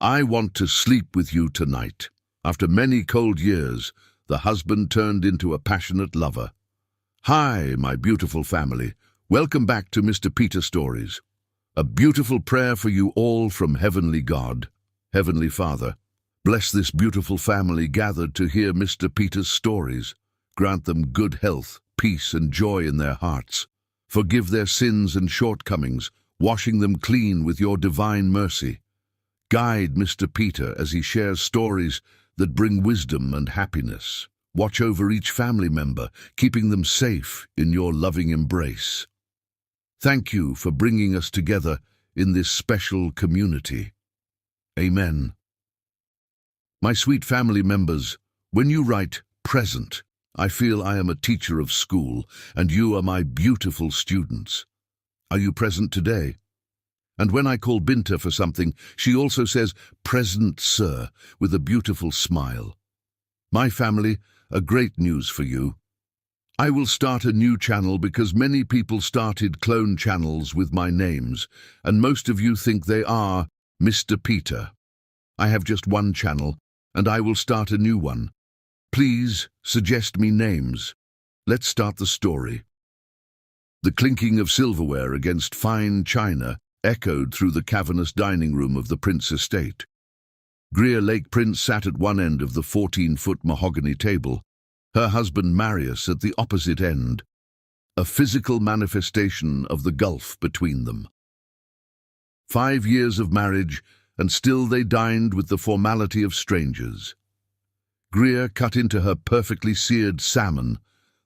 I want to sleep with you tonight." After many cold years, the husband turned into a passionate lover. "Hi, my beautiful family. Welcome back to Mr. Peter Stories. A beautiful prayer for you all from Heavenly God. Heavenly Father, bless this beautiful family gathered to hear Mr. Peter's stories. Grant them good health, peace, and joy in their hearts. Forgive their sins and shortcomings, washing them clean with your divine mercy. Guide Mr. Peter as he shares stories that bring wisdom and happiness. Watch over each family member, keeping them safe in your loving embrace. Thank you for bringing us together in this special community. Amen. My sweet family members, when you write present, I feel I am a teacher of school, and you are my beautiful students. Are you present today? And when I call Binta for something, she also says, "Present, sir," with a beautiful smile. My family, a great news for you. I will start a new channel because many people started clone channels with my names, and most of you think they are Mr. Peter. I have just one channel, and I will start a new one. Please suggest me names. Let's start the story. The clinking of silverware against fine china echoed through the cavernous dining room of the Prince estate. Greer Lake Prince sat at one end of the 14-foot mahogany table, her husband Marius at the opposite end, a physical manifestation of the gulf between them. 5 years of marriage, and still they dined with the formality of strangers. Greer cut into her perfectly seared salmon,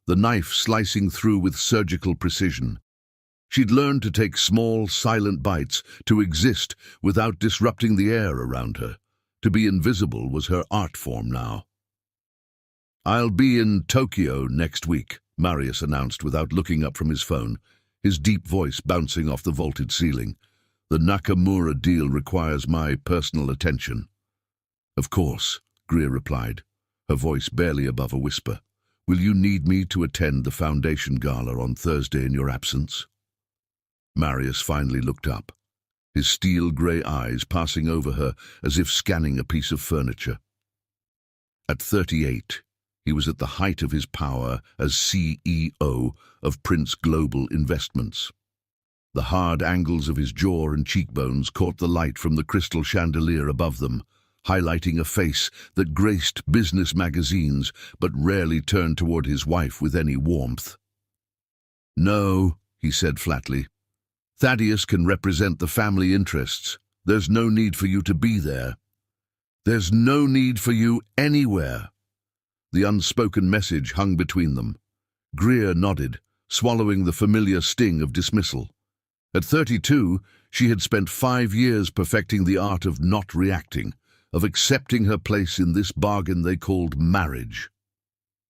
the knife slicing through with surgical precision. She'd learned to take small, silent bites, to exist without disrupting the air around her. To be invisible was her art form now. "I'll be in Tokyo next week," Marius announced without looking up from his phone, his deep voice bouncing off the vaulted ceiling. "The Nakamura deal requires my personal attention." "Of course," Greer replied, her voice barely above a whisper. "Will you need me to attend the Foundation Gala on Thursday in your absence?" Marius finally looked up, his steel-grey eyes passing over her as if scanning a piece of furniture. At 38, he was at the height of his power as CEO of Prince Global Investments. The hard angles of his jaw and cheekbones caught the light from the crystal chandelier above them, highlighting a face that graced business magazines but rarely turned toward his wife with any warmth. "No," he said flatly. "Thaddeus can represent the family interests. There's no need for you to be there. There's no need for you anywhere." The unspoken message hung between them. Greer nodded, swallowing the familiar sting of dismissal. At 32, she had spent 5 years perfecting the art of not reacting, of accepting her place in this bargain they called marriage.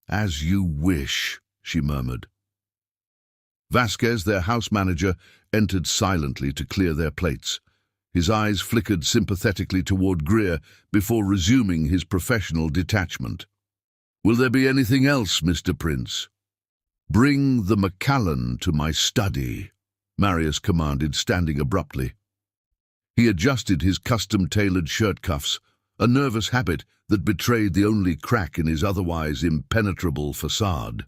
"As you wish," she murmured. Vasquez, their house manager, entered silently to clear their plates. His eyes flickered sympathetically toward Greer before resuming his professional detachment. "Will there be anything else, Mr. Prince?" "Bring the Macallan to my study," Marius commanded, standing abruptly. He adjusted his custom-tailored shirt cuffs, a nervous habit that betrayed the only crack in his otherwise impenetrable facade.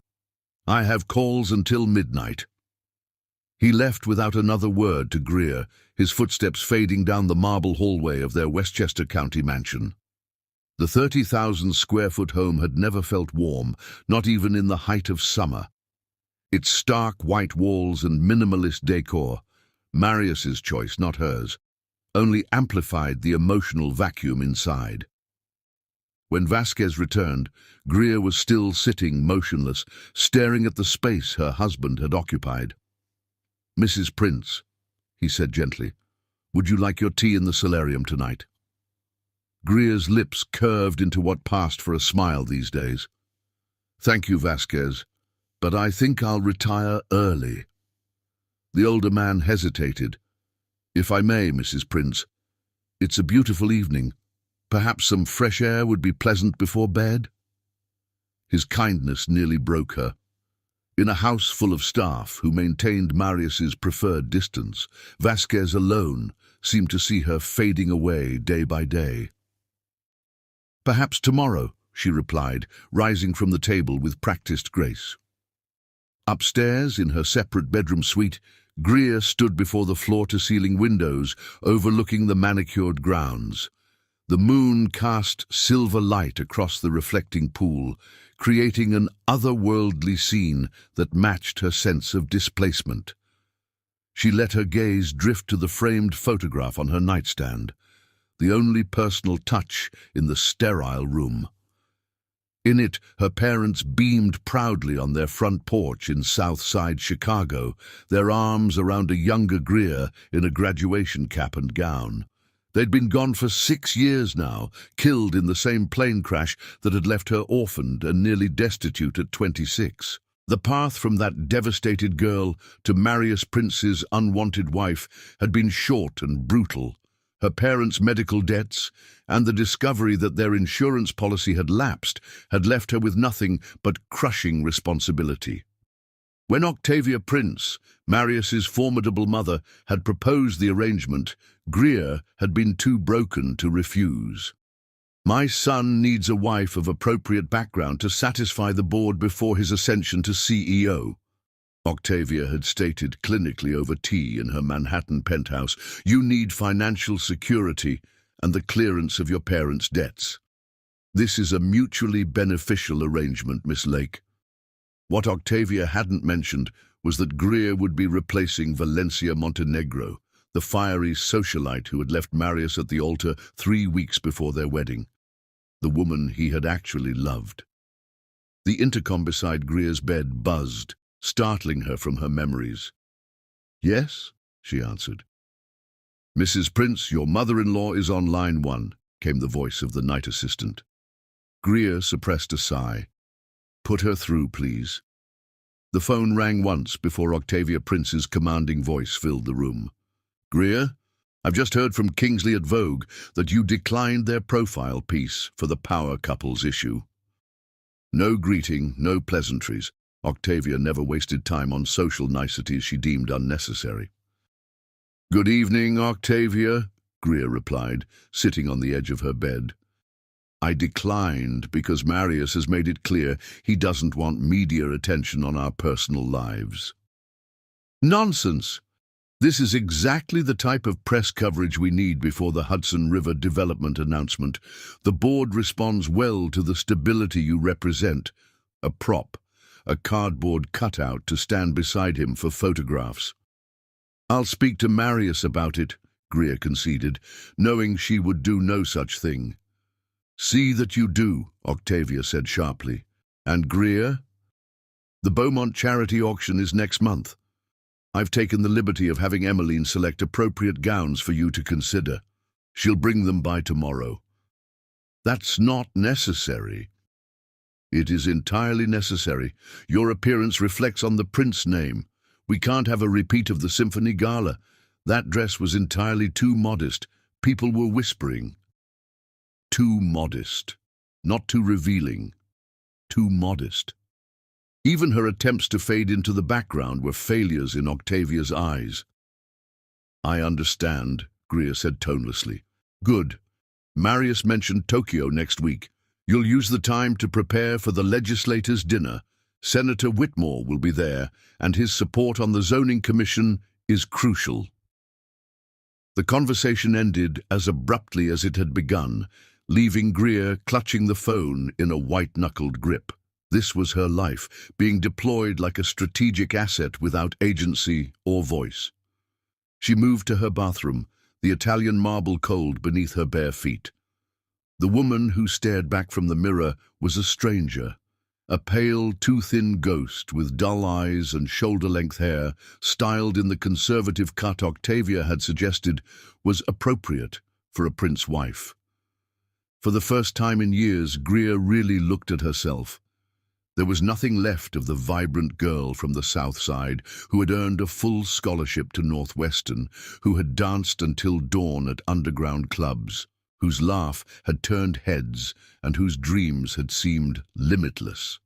"I have calls until midnight." He left without another word to Greer, his footsteps fading down the marble hallway of their Westchester County mansion. The 30,000-square-foot home had never felt warm, not even in the height of summer. Its stark white walls and minimalist decor, Marius's choice, not hers, only amplified the emotional vacuum inside. When Vasquez returned, Greer was still sitting motionless, staring at the space her husband had occupied. "Mrs. Prince," he said gently, "would you like your tea in the solarium tonight?" Greer's lips curved into what passed for a smile these days. "Thank you, Vasquez, but I think I'll retire early." The older man hesitated. "If I may, Mrs. Prince, it's a beautiful evening. Perhaps some fresh air would be pleasant before bed?" His kindness nearly broke her. In a house full of staff who maintained Marius's preferred distance, Vasquez alone, seemed to see her fading away day by day. "Perhaps tomorrow," she replied, rising from the table with practiced grace. Upstairs, in her separate bedroom suite, Greer stood before the floor-to-ceiling windows overlooking the manicured grounds. The moon cast silver light across the reflecting pool, creating an otherworldly scene that matched her sense of displacement. She let her gaze drift to the framed photograph on her nightstand, the only personal touch in the sterile room. In it, her parents beamed proudly on their front porch in South Side Chicago, their arms around a younger Greer in a graduation cap and gown. They'd been gone for 6 years now, killed in the same plane crash that had left her orphaned and nearly destitute at 26. The path from that devastated girl to Marius Prince's unwanted wife had been short and brutal. Her parents' medical debts and the discovery that their insurance policy had lapsed had left her with nothing but crushing responsibility. When Octavia Prince, Marius's formidable mother, had proposed the arrangement, Greer had been too broken to refuse. "My son needs a wife of appropriate background to satisfy the board before his ascension to CEO," Octavia had stated clinically over tea in her Manhattan penthouse. "You need financial security and the clearance of your parents' debts. This is a mutually beneficial arrangement, Miss Lake." What Octavia hadn't mentioned was that Greer would be replacing Valencia Montenegro, the fiery socialite who had left Marius at the altar 3 weeks before their wedding, the woman he had actually loved. The intercom beside Greer's bed buzzed, startling her from her memories. "Yes," she answered. "Mrs. Prince, your mother-in-law is on line 1, came the voice of the night assistant. Greer suppressed a sigh. "Put her through, please." The phone rang once before Octavia Prince's commanding voice filled the room. "Greer, I've just heard from Kingsley at Vogue that you declined their profile piece for the power couples issue." No greeting, no pleasantries. Octavia never wasted time on social niceties she deemed unnecessary. "Good evening, Octavia," Greer replied, sitting on the edge of her bed. "I declined because Marius has made it clear he doesn't want media attention on our personal lives." "Nonsense! This is exactly the type of press coverage we need before the Hudson River development announcement. The board responds well to the stability you represent. A prop, a cardboard cutout to stand beside him for photographs." "I'll speak to Marius about it," Greer conceded, knowing she would do no such thing. "See that you do," Octavia said sharply. "And Greer? The Beaumont charity auction is next month. I've taken the liberty of having Emmeline select appropriate gowns for you to consider. She'll bring them by tomorrow." "That's not necessary." "It is entirely necessary. Your appearance reflects on the Prince name. We can't have a repeat of the Symphony Gala. That dress was entirely too modest. People were whispering." Too modest. Not too revealing. Too modest. Even her attempts to fade into the background were failures in Octavia's eyes. "I understand," Greer said tonelessly. "Good. Marius mentioned Tokyo next week. You'll use the time to prepare for the legislators' dinner. Senator Whitmore will be there, and his support on the zoning commission is crucial." The conversation ended as abruptly as it had begun, leaving Greer clutching the phone in a white-knuckled grip. This was her life, being deployed like a strategic asset without agency or voice. She moved to her bathroom, the Italian marble cold beneath her bare feet. The woman who stared back from the mirror was a stranger, a pale, too-thin ghost with dull eyes and shoulder-length hair, styled in the conservative cut Octavia had suggested was appropriate for a prince wife. For the first time in years, Greer really looked at herself. There was nothing left of the vibrant girl from the South Side who had earned a full scholarship to Northwestern, who had danced until dawn at underground clubs, whose laugh had turned heads and whose dreams had seemed limitless.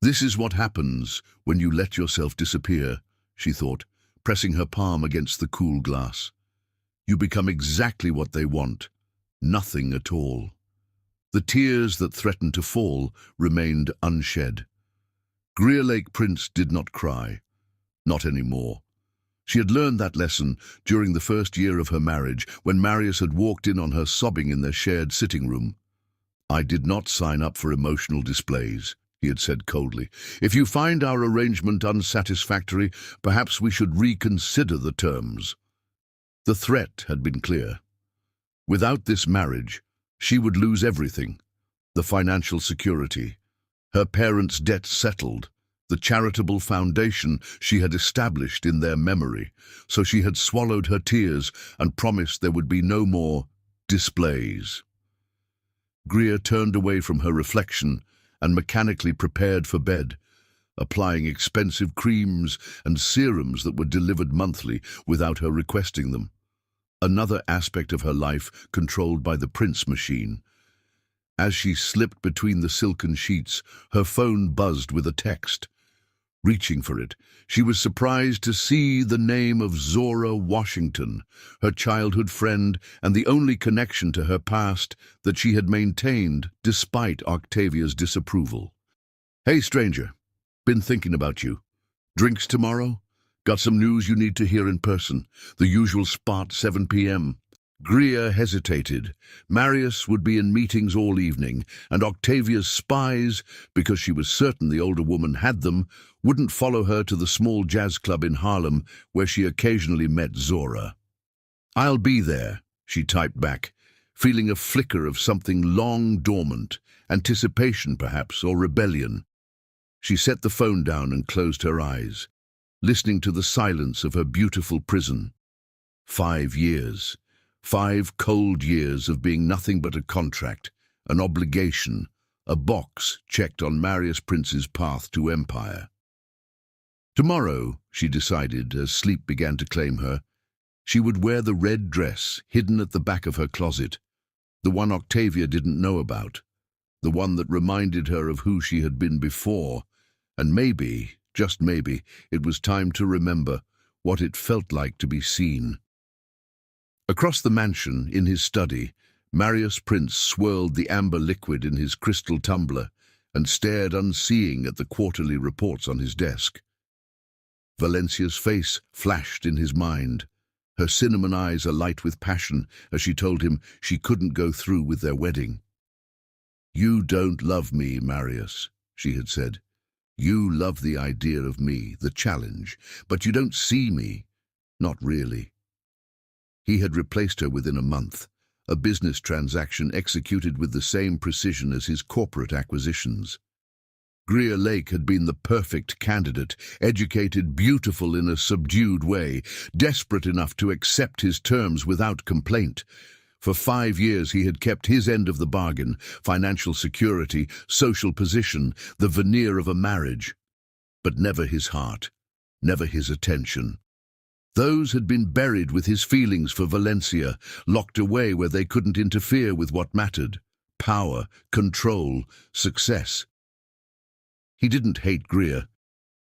"This is what happens when you let yourself disappear," she thought, pressing her palm against the cool glass. You become exactly what they want, nothing at all. The tears that threatened to fall remained unshed. Greer Lake Prince did not cry, not anymore. She had learned that lesson during the first year of her marriage, when Marius had walked in on her sobbing in their shared sitting room. "I did not sign up for emotional displays," he had said coldly. "If you find our arrangement unsatisfactory, perhaps we should reconsider the terms." The threat had been clear. Without this marriage, she would lose everything: the financial security, her parents' debts settled, the charitable foundation she had established in their memory. So she had swallowed her tears and promised there would be no more displays. Greer turned away from her reflection and mechanically prepared for bed, applying expensive creams and serums that were delivered monthly without her requesting them. Another aspect of her life controlled by the Prince machine. As she slipped between the silken sheets, her phone buzzed with a text. Reaching for it, she was surprised to see the name of Zora Washington, her childhood friend and the only connection to her past that she had maintained despite Octavia's disapproval. "Hey, stranger. Been thinking about you. Drinks tomorrow? Got some news you need to hear in person. The usual spot, 7 p.m. Greer hesitated. Marius would be in meetings all evening, and Octavia's spies, because she was certain the older woman had them, wouldn't follow her to the small jazz club in Harlem where she occasionally met Zora. "I'll be there," she typed back, feeling a flicker of something long dormant, anticipation perhaps, or rebellion. She set the phone down and closed her eyes, listening to the silence of her beautiful prison. 5 years. 5 cold years of being nothing but a contract, an obligation, a box checked on Marius Prince's path to empire. Tomorrow, she decided as sleep began to claim her, she would wear the red dress hidden at the back of her closet, the one Octavia didn't know about, the one that reminded her of who she had been before, and maybe, just maybe, it was time to remember what it felt like to be seen. Across the mansion, in his study, Marius Prince swirled the amber liquid in his crystal tumbler and stared unseeing at the quarterly reports on his desk. Valencia's face flashed in his mind, her cinnamon eyes alight with passion as she told him she couldn't go through with their wedding. "You don't love me, Marius," she had said. "You love the idea of me, the challenge, but you don't see me. Not really." He had replaced her within a month, a business transaction executed with the same precision as his corporate acquisitions. Greer Lake had been the perfect candidate, educated, beautiful in a subdued way, desperate enough to accept his terms without complaint. For 5 years he had kept his end of the bargain: financial security, social position, the veneer of a marriage. But never his heart, never his attention. Those had been buried with his feelings for Valencia, locked away where they couldn't interfere with what mattered: power, control, success. He didn't hate Greer.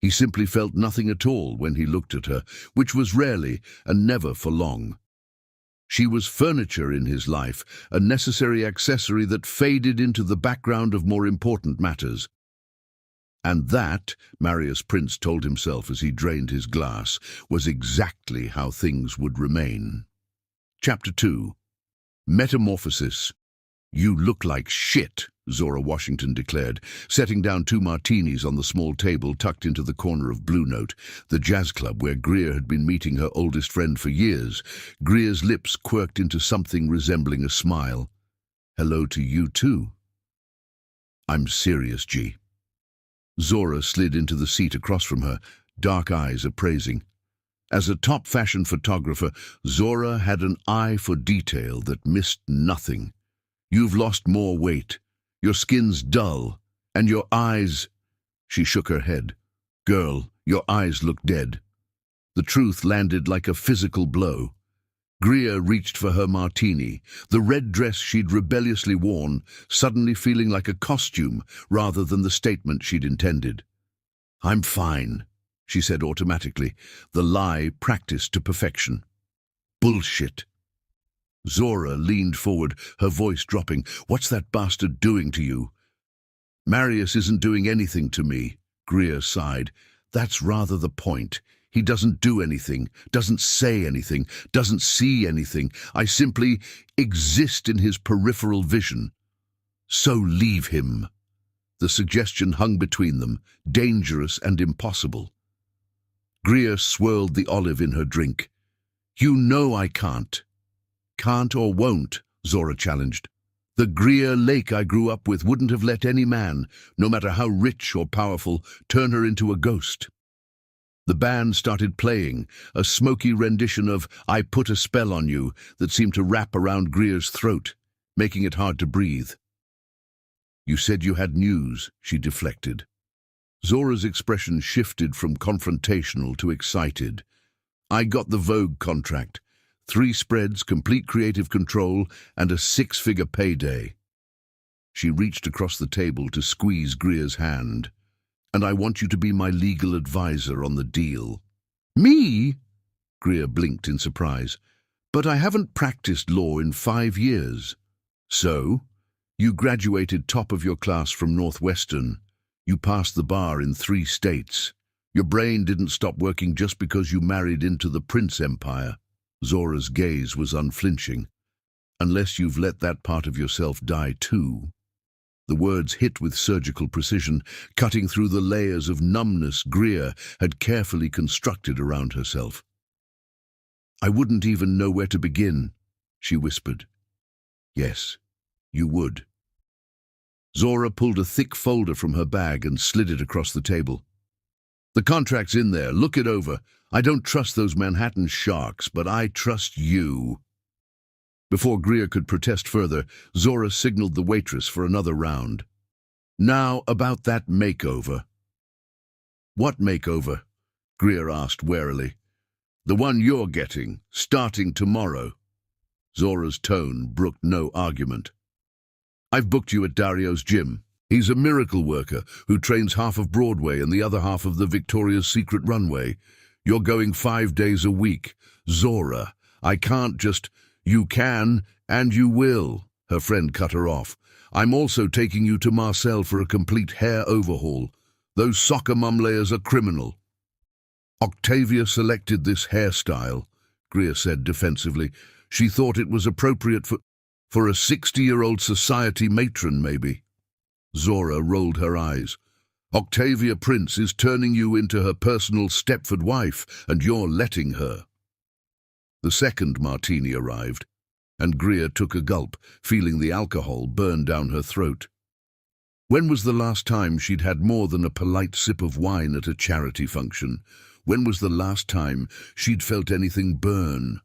He simply felt nothing at all when he looked at her, which was rarely and never for long. She was furniture in his life, a necessary accessory that faded into the background of more important matters. And that, Marius Prince told himself as he drained his glass, was exactly how things would remain. Chapter 2. Metamorphosis. "You look like shit," Zora Washington declared, setting down 2 martinis on the small table tucked into the corner of Blue Note, the jazz club where Greer had been meeting her oldest friend for years. Greer's lips quirked into something resembling a smile. "Hello to you too." "I'm serious, G." Zora slid into the seat across from her, dark eyes appraising. As a top fashion photographer, Zora had an eye for detail that missed nothing. "You've lost more weight. Your skin's dull. And your eyes—" She shook her head. "Girl, your eyes look dead." The truth landed like a physical blow. Greer reached for her martini, the red dress she'd rebelliously worn, suddenly feeling like a costume rather than the statement she'd intended. "I'm fine," she said automatically, the lie practiced to perfection. "Bullshit." Zora leaned forward, her voice dropping. "What's that bastard doing to you?" "Marius isn't doing anything to me," Greer sighed. "That's rather the point. He doesn't do anything, doesn't say anything, doesn't see anything. I simply exist in his peripheral vision. So leave him." The suggestion hung between them, dangerous and impossible. Greer swirled the olive in her drink. "You know I can't." "Can't or won't," Zora challenged. "The Greer Lake I grew up with wouldn't have let any man, no matter how rich or powerful, turn her into a ghost." The band started playing, a smoky rendition of "I Put a Spell on You" that seemed to wrap around Greer's throat, making it hard to breathe. "You said you had news," she deflected. Zora's expression shifted from confrontational to excited. "I got the Vogue contract. 3 spreads, complete creative control, and a 6-figure payday." She reached across the table to squeeze Greer's hand. "And I want you to be my legal advisor on the deal." "Me?" Greer blinked in surprise. "But I haven't practiced law in 5 years." "So? You graduated top of your class from Northwestern. You passed the bar in 3 states. Your brain didn't stop working just because you married into the Prince Empire." Zora's gaze was unflinching. "Unless you've let that part of yourself die too." The words hit with surgical precision, cutting through the layers of numbness Greer had carefully constructed around herself. "I wouldn't even know where to begin," she whispered. "Yes, you would." Zora pulled a thick folder from her bag and slid it across the table. "The contract's in there. Look it over. I don't trust those Manhattan sharks, but I trust you." Before Greer could protest further, Zora signaled the waitress for another round. "Now about that makeover." "What makeover?" Greer asked warily. "The one you're getting, starting tomorrow." Zora's tone brooked no argument. "I've booked you at Dario's gym. He's a miracle worker who trains half of Broadway and the other half of the Victoria's Secret runway. You're going 5 days a week. Zora, I can't just—" "You can, and you will," her friend cut her off. "I'm also taking you to Marcel for a complete hair overhaul. Those soccer mum layers are criminal." "Octavia selected this hairstyle," Greer said defensively. "She thought it was appropriate for a 60-year-old society matron, maybe." Zora rolled her eyes. "Octavia Prince is turning you into her personal Stepford wife, and you're letting her." The second martini arrived, and Greer took a gulp, feeling the alcohol burn down her throat. When was the last time she'd had more than a polite sip of wine at a charity function? When was the last time she'd felt anything burn?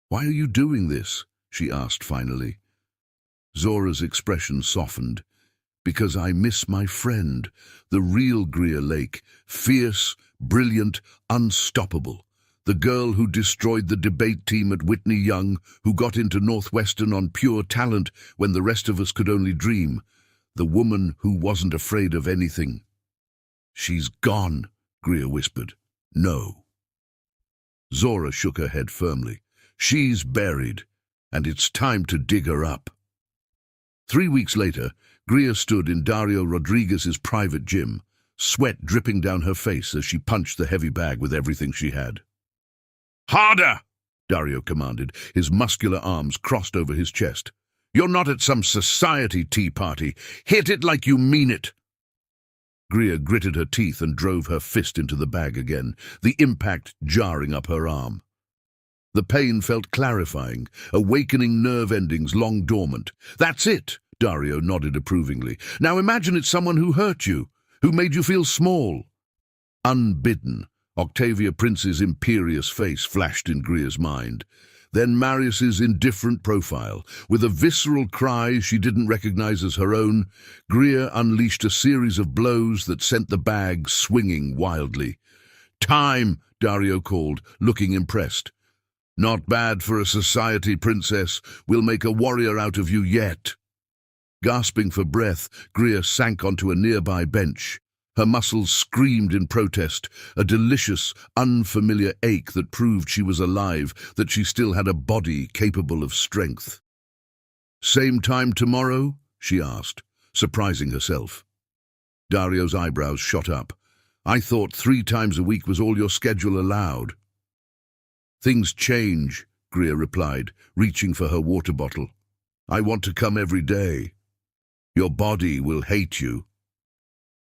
"Why are you doing this?" she asked finally. Zora's expression softened. "Because I miss my friend, the real Greer Lake, fierce, brilliant, unstoppable. The girl who destroyed the debate team at Whitney Young, who got into Northwestern on pure talent when the rest of us could only dream. The woman who wasn't afraid of anything." "She's gone," Greer whispered. "No." Zora shook her head firmly. "She's buried, and it's time to dig her up." 3 weeks later, Greer stood in Dario Rodriguez's private gym, sweat dripping down her face as she punched the heavy bag with everything she had. "Harder!" Dario commanded, his muscular arms crossed over his chest. "You're not at some society tea party. Hit it like you mean it." Greer gritted her teeth and drove her fist into the bag again, the impact jarring up her arm. The pain felt clarifying, awakening nerve endings long dormant. "That's it," Dario nodded approvingly. "Now imagine it's someone who hurt you, who made you feel small." Unbidden, Octavia Prince's imperious face flashed in Greer's mind. Then Marius's indifferent profile. With a visceral cry she didn't recognize as her own, Greer unleashed a series of blows that sent the bag swinging wildly. "Time," Dario called, looking impressed. "Not bad for a society princess. We'll make a warrior out of you yet." Gasping for breath, Greer sank onto a nearby bench. Her muscles screamed in protest, a delicious, unfamiliar ache that proved she was alive, that she still had a body capable of strength. "Same time tomorrow?" she asked, surprising herself. Dario's eyebrows shot up. "I thought 3 times a week was all your schedule allowed." "Things change," Greer replied, reaching for her water bottle. "I want to come every day. Your body will hate you."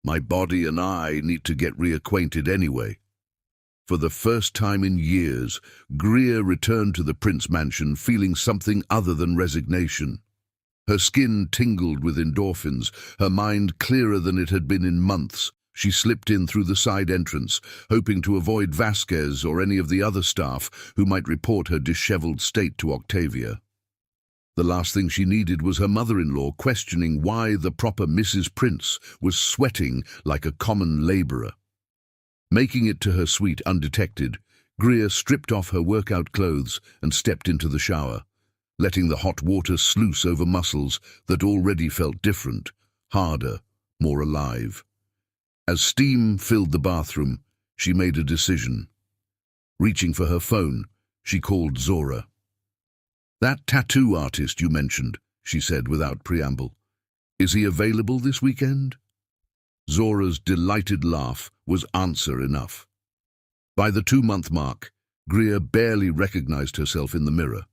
"My body and I need to get reacquainted anyway." For the first time in years, Greer returned to the Prince mansion feeling something other than resignation. Her skin tingled with endorphins, her mind clearer than it had been in months. She slipped in through the side entrance, hoping to avoid Vasquez or any of the other staff who might report her disheveled state to Octavia. The last thing she needed was her mother-in-law questioning why the proper Mrs. Prince was sweating like a common laborer. Making it to her suite undetected, Greer stripped off her workout clothes and stepped into the shower, letting the hot water sluice over muscles that already felt different, harder, more alive. As steam filled the bathroom, she made a decision. Reaching for her phone, she called Zora. "That tattoo artist you mentioned," she said without preamble. "Is he available this weekend?" Zora's delighted laugh was answer enough. By the 2-month mark, Greer barely recognized herself in the mirror.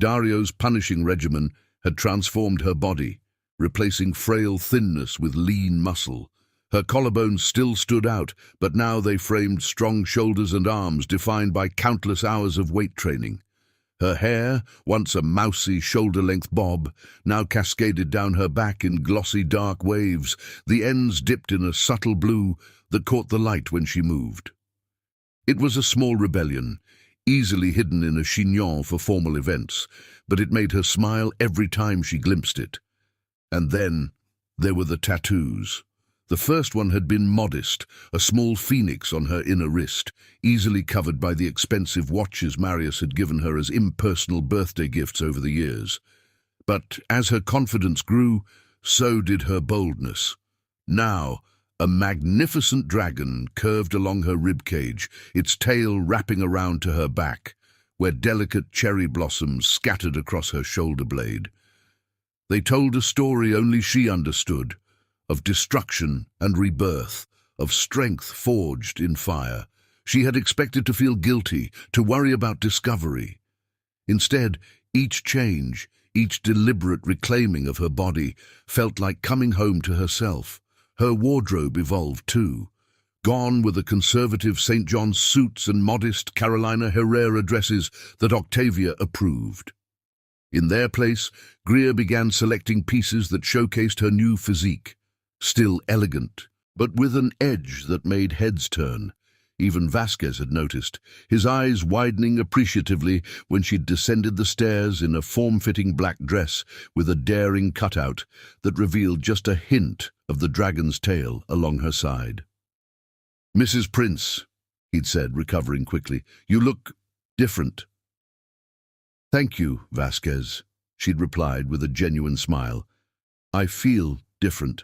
Dario's punishing regimen had transformed her body, replacing frail thinness with lean muscle. Her collarbones still stood out, but now they framed strong shoulders and arms defined by countless hours of weight training. Her hair, once a mousy shoulder-length bob, now cascaded down her back in glossy dark waves, the ends dipped in a subtle blue that caught the light when she moved. It was a small rebellion, easily hidden in a chignon for formal events, but it made her smile every time she glimpsed it. And then there were the tattoos. The first one had been modest, a small phoenix on her inner wrist, easily covered by the expensive watches Marius had given her as impersonal birthday gifts over the years. But as her confidence grew, so did her boldness. Now, a magnificent dragon curved along her ribcage, its tail wrapping around to her back, where delicate cherry blossoms scattered across her shoulder blade. They told a story only she understood, of destruction and rebirth, of strength forged in fire. She had expected to feel guilty, to worry about discovery. Instead, each change, each deliberate reclaiming of her body felt like coming home to herself. Her wardrobe evolved too. Gone were the conservative St. John's suits and modest Carolina Herrera dresses that Octavia approved. In their place, Greer began selecting pieces that showcased her new physique. Still elegant, but with an edge that made heads turn. Even Vasquez had noticed, his eyes widening appreciatively when she'd descended the stairs in a form-fitting black dress with a daring cutout that revealed just a hint of the dragon's tail along her side. "Mrs. Prince," he'd said, recovering quickly, "you look different." "Thank you, Vasquez," she'd replied with a genuine smile. "I feel different."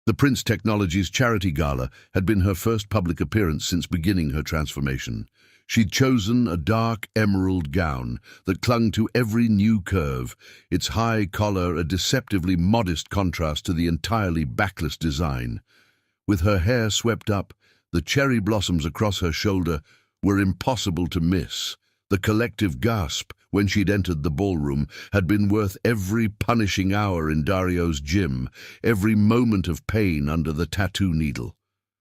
The Prince Technologies charity gala had been her first public appearance since beginning her transformation. She'd chosen a dark emerald gown that clung to every new curve, its high collar a deceptively modest contrast to the entirely backless design. With her hair swept up, the cherry blossoms across her shoulder were impossible to miss. The collective gasp when she'd entered the ballroom had been worth every punishing hour in Dario's gym, every moment of pain under the tattoo needle.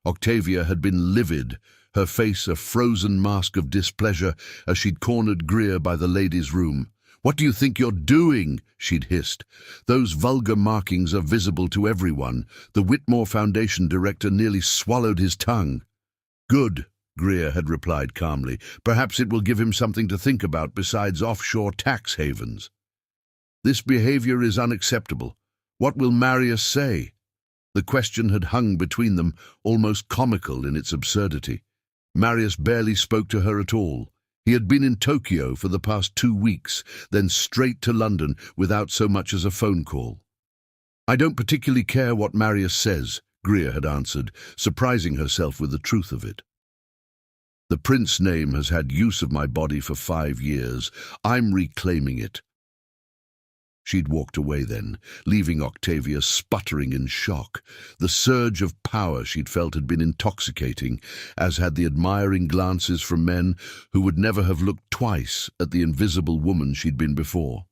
Octavia had been livid, her face a frozen mask of displeasure as she'd cornered Greer by the ladies' room. "What do you think you're doing?" she'd hissed. "Those vulgar markings are visible to everyone." The Whitmore Foundation director nearly swallowed his tongue. "Good," Greer had replied calmly. "Perhaps it will give him something to think about besides offshore tax havens." "This behavior is unacceptable. What will Marius say?" The question had hung between them, almost comical in its absurdity. Marius barely spoke to her at all. He had been in Tokyo for the past 2 weeks, then straight to London without so much as a phone call. "I don't particularly care what Marius says," Greer had answered, surprising herself with the truth of it. "The prince name has had use of my body for 5 years. I'm reclaiming it." She'd walked away then, leaving Octavia sputtering in shock. The surge of power she'd felt had been intoxicating, as had the admiring glances from men who would never have looked twice at the invisible woman she'd been before.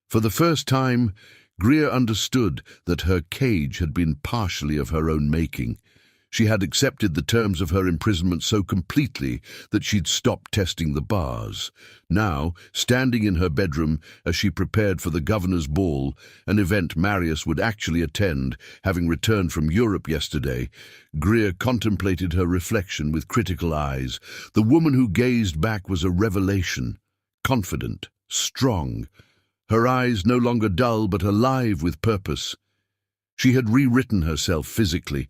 For the first time, Greer understood that her cage had been partially of her own making. She had accepted the terms of her imprisonment so completely that she'd stopped testing the bars. Now, standing in her bedroom as she prepared for the governor's ball, an event Marius would actually attend, having returned from Europe yesterday, Greer contemplated her reflection with critical eyes. The woman who gazed back was a revelation, confident, strong, her eyes no longer dull but alive with purpose. She had rewritten herself physically.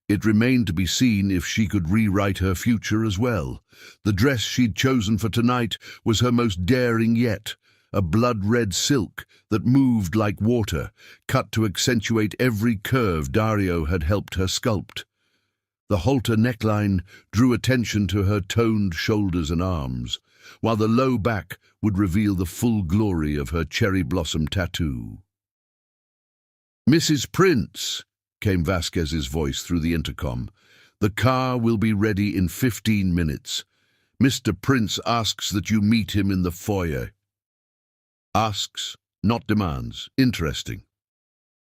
It remained to be seen if she could rewrite her future as well. The dress she'd chosen for tonight was her most daring yet, a blood-red silk that moved like water, cut to accentuate every curve Dario had helped her sculpt. The halter neckline drew attention to her toned shoulders and arms, while the low back would reveal the full glory of her cherry blossom tattoo. "Mrs. Prince," came Vasquez's voice through the intercom. "The car will be ready in 15 minutes. Mr. Prince asks that you meet him in the foyer." Asks, not demands. Interesting.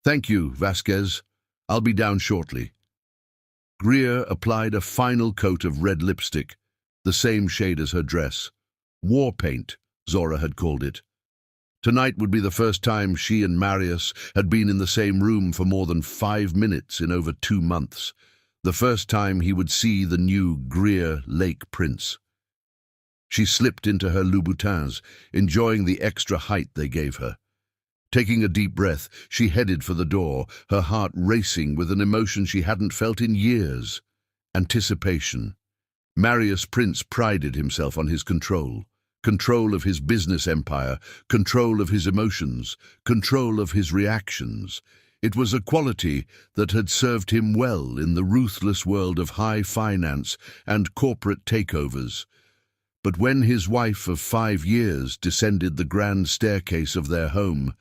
"Thank you, Vasquez. I'll be down shortly." Greer applied a final coat of red lipstick, the same shade as her dress. War paint, Zora had called it. Tonight would be the first time she and Marius had been in the same room for more than 5 minutes in over 2 months. The first time he would see the new Greer Lake Prince. She slipped into her Louboutins, enjoying the extra height they gave her. Taking a deep breath, she headed for the door, her heart racing with an emotion she hadn't felt in years. Anticipation. Marius Prince prided himself on his control. Control of his business empire, control of his emotions, control of his reactions. It was a quality that had served him well in the ruthless world of high finance and corporate takeovers. But when his wife of 5 years descended the grand staircase of their home,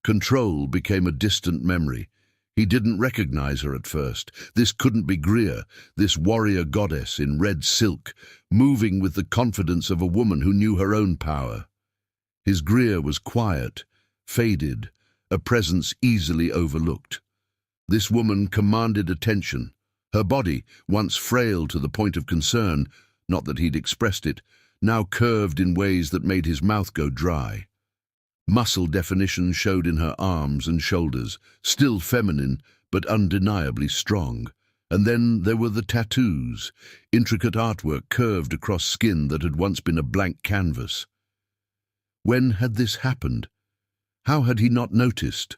control became a distant memory. He didn't recognize her at first. This couldn't be Greer, this warrior goddess in red silk, moving with the confidence of a woman who knew her own power. His Greer was quiet, faded, a presence easily overlooked. This woman commanded attention. Her body, once frail to the point of concern, not that he'd expressed it, now curved in ways that made his mouth go dry. Muscle definition showed in her arms and shoulders, still feminine but undeniably strong. And then there were the tattoos, intricate artwork curved across skin that had once been a blank canvas. When had this happened? How had he not noticed?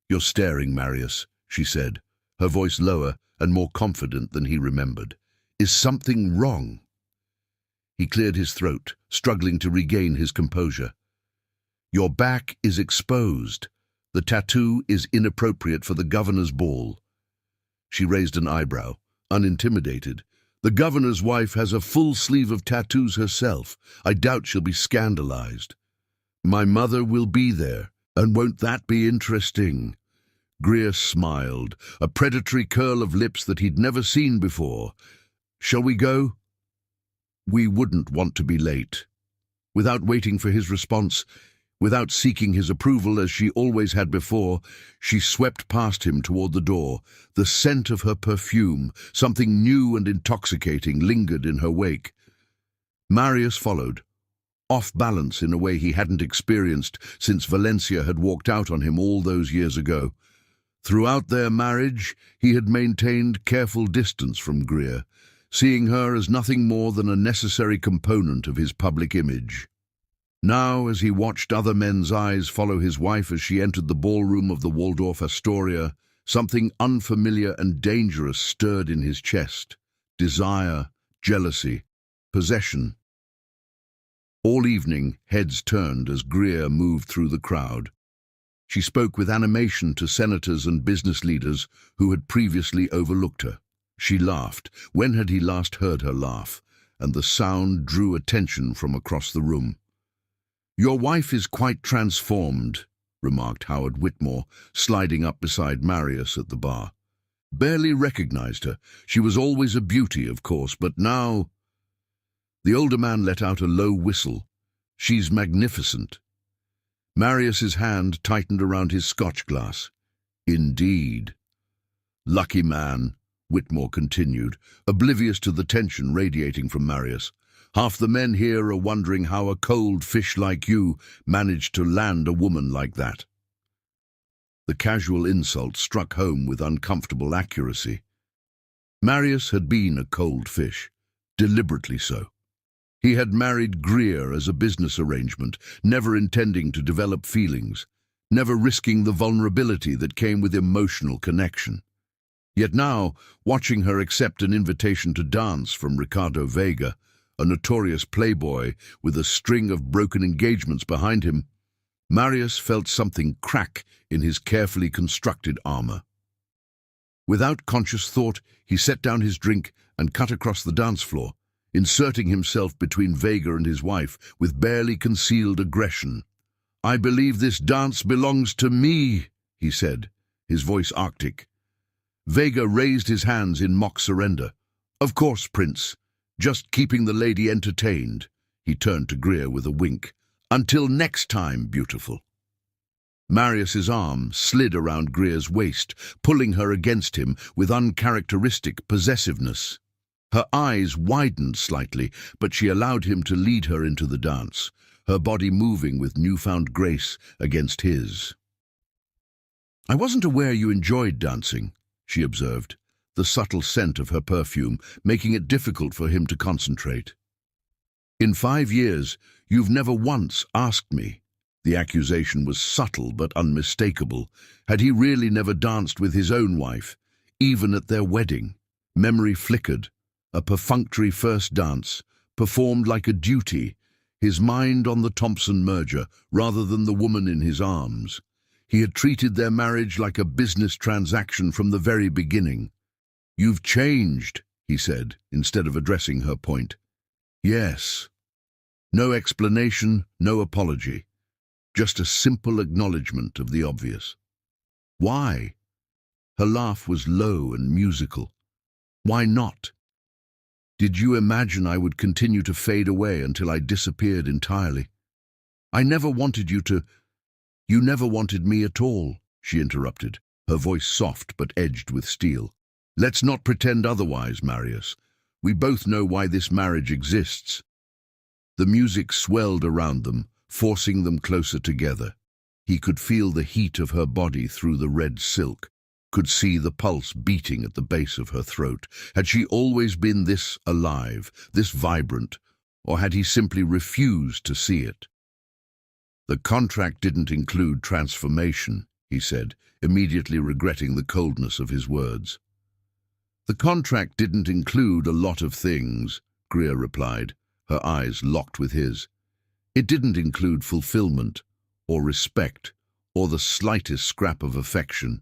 "You're staring, Marius," she said, her voice lower and more confident than he remembered. "Is something wrong?" He cleared his throat, struggling to regain his composure. "Your back is exposed. The tattoo is inappropriate for the governor's ball." She raised an eyebrow, unintimidated. "The governor's wife has a full sleeve of tattoos herself. I doubt she'll be scandalized." "My mother will be there, and won't that be interesting?" Greer smiled, a predatory curl of lips that he'd never seen before. "Shall we go?" "We wouldn't want to be late." Without waiting for his response, without seeking his approval as she always had before, she swept past him toward the door. The scent of her perfume, something new and intoxicating, lingered in her wake. Marius followed, off balance in a way he hadn't experienced since Valencia had walked out on him all those years ago. Throughout their marriage, he had maintained careful distance from Greer, seeing her as nothing more than a necessary component of his public image. Now, as he watched other men's eyes follow his wife as she entered the ballroom of the Waldorf Astoria, something unfamiliar and dangerous stirred in his chest. Desire, jealousy, possession. All evening, heads turned as Greer moved through the crowd. She spoke with animation to senators and business leaders who had previously overlooked her. She laughed. When had he last heard her laugh? And the sound drew attention from across the room. "Your wife is quite transformed," remarked Howard Whitmore, sliding up beside Marius at the bar. "Barely recognized her. She was always a beauty, of course, but now—" The older man let out a low whistle. "She's magnificent." Marius's hand tightened around his scotch glass. "Indeed." "Lucky man," Whitmore continued, oblivious to the tension radiating from Marius. "Half the men here are wondering how a cold fish like you managed to land a woman like that." The casual insult struck home with uncomfortable accuracy. Marius had been a cold fish, deliberately so. He had married Greer as a business arrangement, never intending to develop feelings, never risking the vulnerability that came with emotional connection. Yet now, watching her accept an invitation to dance from Ricardo Vega, a notorious playboy with a string of broken engagements behind him, Marius felt something crack in his carefully constructed armor. Without conscious thought, he set down his drink and cut across the dance floor, inserting himself between Vega and his wife with barely concealed aggression. "I believe this dance belongs to me," he said, his voice arctic. Vega raised his hands in mock surrender. "Of course, Prince. Just keeping the lady entertained." He turned to Greer with a wink. "Until next time, beautiful." Marius's arm slid around Greer's waist, pulling her against him with uncharacteristic possessiveness. Her eyes widened slightly, but she allowed him to lead her into the dance, her body moving with newfound grace against his. "I wasn't aware you enjoyed dancing," she observed, the subtle scent of her perfume making it difficult for him to concentrate. "In 5 years, you've never once asked me." The accusation was subtle but unmistakable. Had he really never danced with his own wife, even at their wedding? Memory flickered. A perfunctory first dance, performed like a duty, his mind on the Thompson merger rather than the woman in his arms. He had treated their marriage like a business transaction from the very beginning. "You've changed," he said, instead of addressing her point. "Yes." No explanation, no apology. Just a simple acknowledgement of the obvious. "Why?" Her laugh was low and musical. "Why not? Did you imagine I would continue to fade away until I disappeared entirely? I never wanted you to—" "You never wanted me at all," she interrupted, her voice soft but edged with steel. "Let's not pretend otherwise, Marius. We both know why this marriage exists." The music swelled around them, forcing them closer together. He could feel the heat of her body through the red silk, could see the pulse beating at the base of her throat. Had she always been this alive, this vibrant, or had he simply refused to see it? "The contract didn't include transformation," he said, immediately regretting the coldness of his words. "The contract didn't include a lot of things," Greer replied, her eyes locked with his. "It didn't include fulfillment, or respect, or the slightest scrap of affection."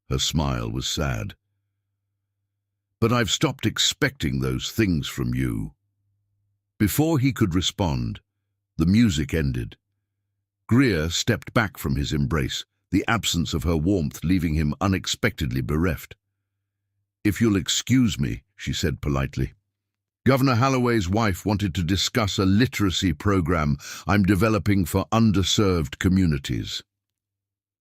Her smile was sad. "But I've stopped expecting those things from you." Before he could respond, the music ended. Greer stepped back from his embrace, the absence of her warmth leaving him unexpectedly bereft. "If you'll excuse me," she said politely. "Governor Holloway's wife wanted to discuss a literacy program I'm developing for underserved communities."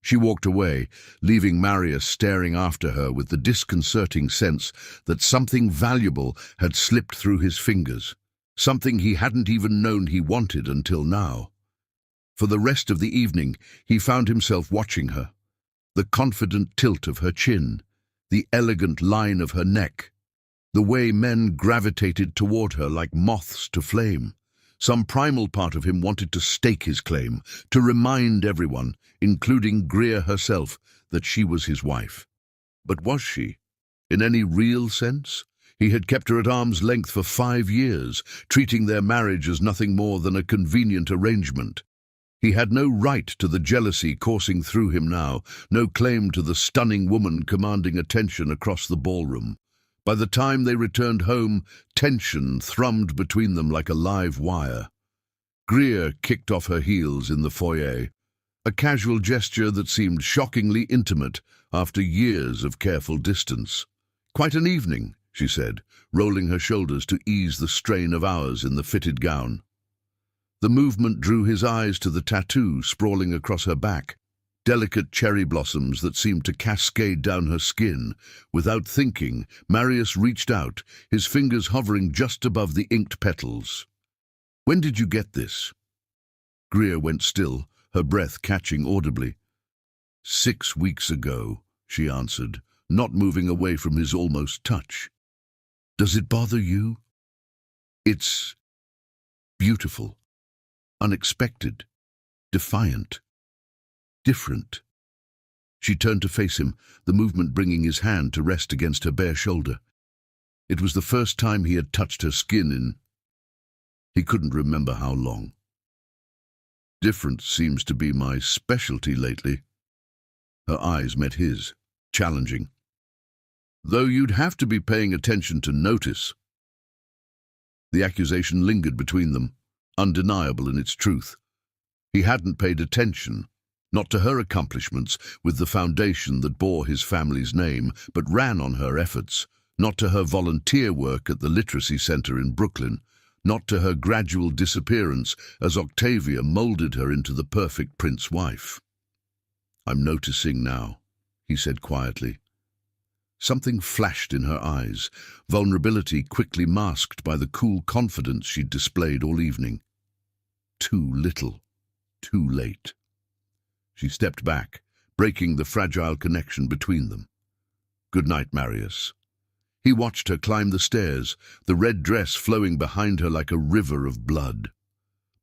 She walked away, leaving Marius staring after her with the disconcerting sense that something valuable had slipped through his fingers, something he hadn't even known he wanted until now. For the rest of the evening, he found himself watching her. The confident tilt of her chin, the elegant line of her neck, the way men gravitated toward her like moths to flame. Some primal part of him wanted to stake his claim, to remind everyone, including Greer herself, that she was his wife. But was she? In any real sense? He had kept her at arm's length for 5 years, treating their marriage as nothing more than a convenient arrangement. He had no right to the jealousy coursing through him now, no claim to the stunning woman commanding attention across the ballroom. By the time they returned home, tension thrummed between them like a live wire. Greer kicked off her heels in the foyer, a casual gesture that seemed shockingly intimate after years of careful distance. "Quite an evening," she said, rolling her shoulders to ease the strain of hours in the fitted gown. The movement drew his eyes to the tattoo sprawling across her back, delicate cherry blossoms that seemed to cascade down her skin. Without thinking, Marius reached out, his fingers hovering just above the inked petals. "When did you get this?" Greer went still, her breath catching audibly. 6 weeks ago, she answered, not moving away from his almost touch. "Does it bother you?" "It's beautiful, unexpected, defiant, different." She turned to face him, the movement bringing his hand to rest against her bare shoulder. It was the first time he had touched her skin in... he couldn't remember how long. "Different seems to be my specialty lately." Her eyes met his, challenging. "Though you'd have to be paying attention to notice." The accusation lingered between them, undeniable in its truth. He hadn't paid attention, not to her accomplishments with the foundation that bore his family's name, but ran on her efforts, not to her volunteer work at the literacy center in Brooklyn, not to her gradual disappearance as Octavia molded her into the perfect prince wife. "I'm noticing now," he said quietly. Something flashed in her eyes, vulnerability quickly masked by the cool confidence she'd displayed all evening. Too little, too late. She stepped back, breaking the fragile connection between them. "Good night, Marius." He watched her climb the stairs, the red dress flowing behind her like a river of blood.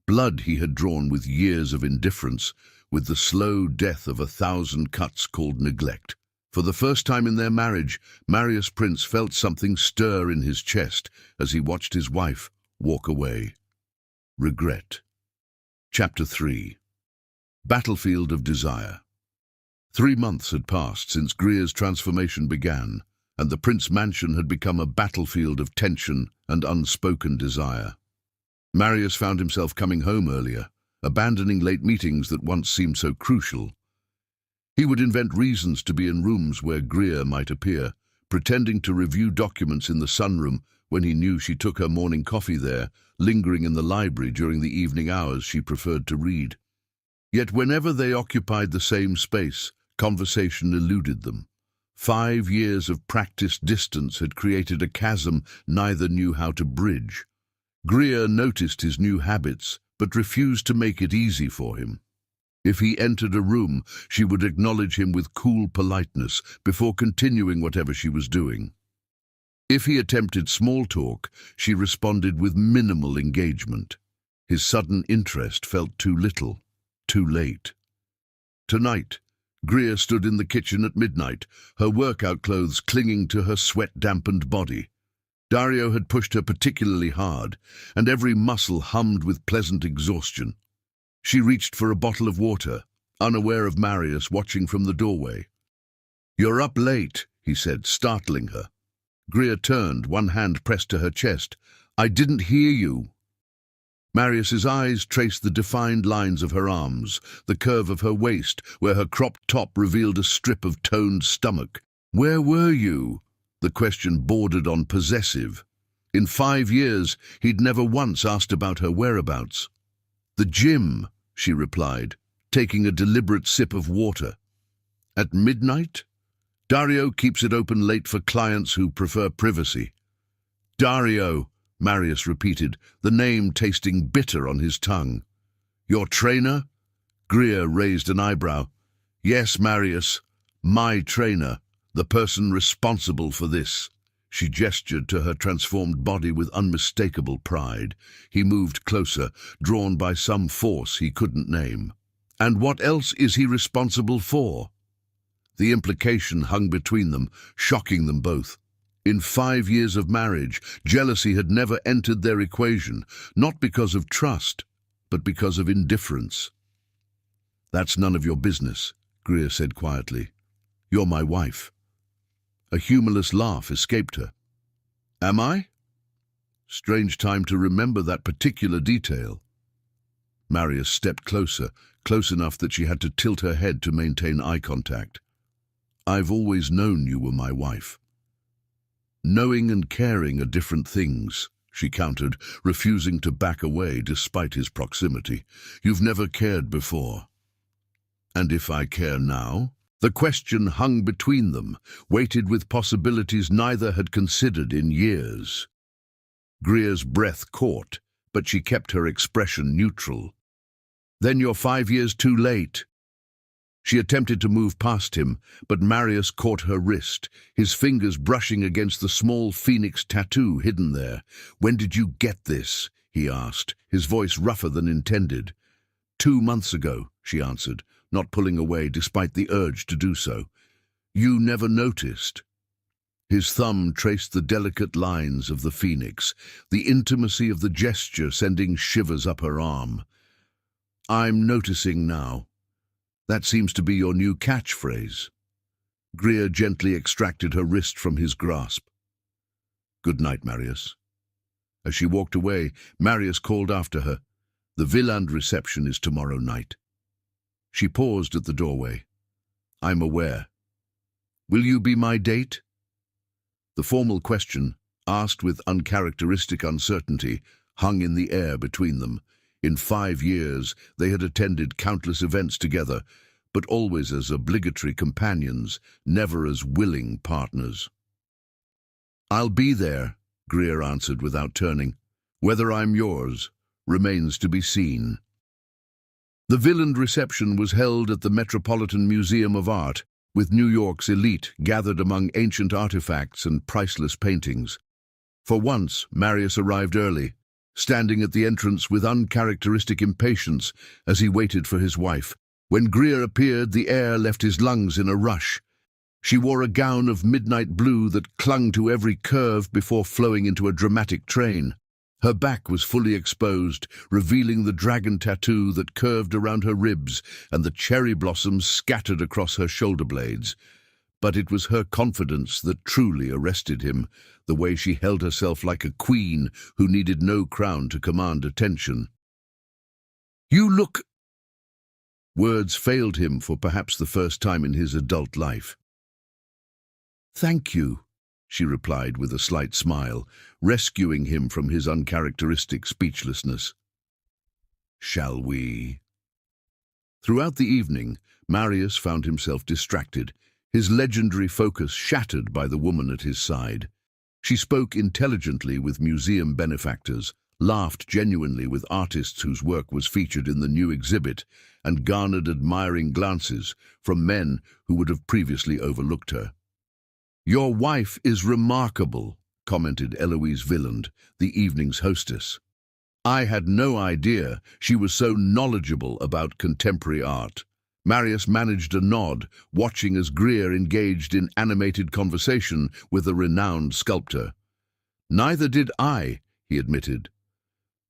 Blood he had drawn with years of indifference, with the slow death of 1,000 cuts called neglect. For the first time in their marriage, Marius Prince felt something stir in his chest as he watched his wife walk away. Regret. Chapter 3. Battlefield of Desire. 3 months had passed since Greer's transformation began, and the Prince Mansion had become a battlefield of tension and unspoken desire. Marius found himself coming home earlier, abandoning late meetings that once seemed so crucial. He would invent reasons to be in rooms where Greer might appear, pretending to review documents in the sunroom when he knew she took her morning coffee there, lingering in the library during the evening hours she preferred to read. Yet whenever they occupied the same space, conversation eluded them. 5 years of practiced distance had created a chasm neither knew how to bridge. Greer noticed his new habits, but refused to make it easy for him. If he entered a room, she would acknowledge him with cool politeness before continuing whatever she was doing. If he attempted small talk, she responded with minimal engagement. His sudden interest felt too little, too late. Tonight, Greer stood in the kitchen at midnight, her workout clothes clinging to her sweat-dampened body. Dario had pushed her particularly hard, and every muscle hummed with pleasant exhaustion. She reached for a bottle of water, unaware of Marius watching from the doorway. "You're up late," he said, startling her. Greer turned, one hand pressed to her chest. "I didn't hear you." Marius's eyes traced the defined lines of her arms, the curve of her waist, where her cropped top revealed a strip of toned stomach. "Where were you?" The question bordered on possessive. In 5 years, he'd never once asked about her whereabouts. "The gym," she replied, taking a deliberate sip of water. "At midnight? Dario keeps it open late for clients who prefer privacy." "Dario," Marius repeated, the name tasting bitter on his tongue. "Your trainer?" Greer raised an eyebrow. "Yes, Marius, my trainer, the person responsible for this." She gestured to her transformed body with unmistakable pride. He moved closer, drawn by some force he couldn't name. "And what else is he responsible for?" The implication hung between them, shocking them both. In 5 years of marriage, jealousy had never entered their equation, not because of trust, but because of indifference. That's none of your business, Greer said quietly. You're my wife. A humorless laugh escaped her. Am I? Strange time to remember that particular detail. Marius stepped closer, close enough that she had to tilt her head to maintain eye contact. I've always known you were my wife. Knowing and caring are different things, she countered, refusing to back away despite his proximity. You've never cared before. And if I care now? The question hung between them, weighted with possibilities neither had considered in years. Greer's breath caught, but she kept her expression neutral. Then you're 5 years too late. She attempted to move past him, but Marius caught her wrist, his fingers brushing against the small phoenix tattoo hidden there. When did you get this? He asked, his voice rougher than intended. 2 months ago, she answered, not pulling away despite the urge to do so. You never noticed. His thumb traced the delicate lines of the phoenix, the intimacy of the gesture sending shivers up her arm. I'm noticing now. That seems to be your new catchphrase. Greer gently extracted her wrist from his grasp. Good night, Marius. As she walked away, Marius called after her. The Villand reception is tomorrow night. She paused at the doorway. I'm aware. Will you be my date? The formal question, asked with uncharacteristic uncertainty, hung in the air between them. In 5 years, they had attended countless events together, but always as obligatory companions, never as willing partners. I'll be there, Greer answered without turning. Whether I'm yours remains to be seen. The Villand reception was held at the Metropolitan Museum of Art, with New York's elite gathered among ancient artifacts and priceless paintings. For once, Marius arrived early, standing at the entrance with uncharacteristic impatience as he waited for his wife. When Greer appeared, the air left his lungs in a rush. She wore a gown of midnight blue that clung to every curve before flowing into a dramatic train. Her back was fully exposed, revealing the dragon tattoo that curved around her ribs and the cherry blossoms scattered across her shoulder blades. But it was her confidence that truly arrested him, the way she held herself like a queen who needed no crown to command attention. You look... Words failed him for perhaps the first time in his adult life. Thank you, she replied with a slight smile, rescuing him from his uncharacteristic speechlessness. Shall we? Throughout the evening, Marius found himself distracted, his legendary focus shattered by the woman at his side. She spoke intelligently with museum benefactors, laughed genuinely with artists whose work was featured in the new exhibit, and garnered admiring glances from men who would have previously overlooked her. Your wife is remarkable, commented Eloise Villand, the evening's hostess. I had no idea she was so knowledgeable about contemporary art. Marius managed a nod, watching as Greer engaged in animated conversation with a renowned sculptor. Neither did I, he admitted.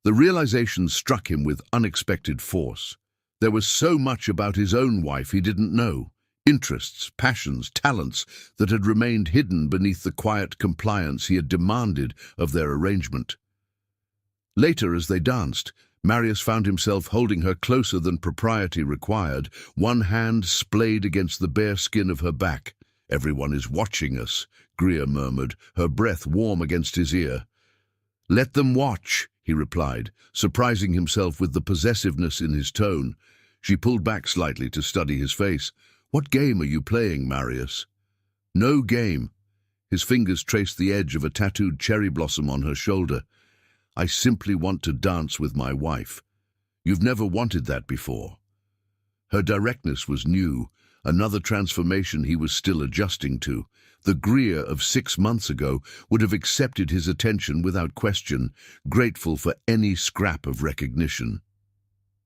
The realization struck him with unexpected force. There was so much about his own wife he didn't know. Interests, passions, talents that had remained hidden beneath the quiet compliance he had demanded of their arrangement. Later, as they danced, Marius found himself holding her closer than propriety required, one hand splayed against the bare skin of her back. Everyone is watching us, Greer murmured, her breath warm against his ear. Let them watch, he replied, surprising himself with the possessiveness in his tone. She pulled back slightly to study his face. What game are you playing, Marius? No game. His fingers traced the edge of a tattooed cherry blossom on her shoulder. I simply want to dance with my wife. You've never wanted that before. Her directness was new, another transformation he was still adjusting to. The Greer of 6 months ago would have accepted his attention without question, grateful for any scrap of recognition.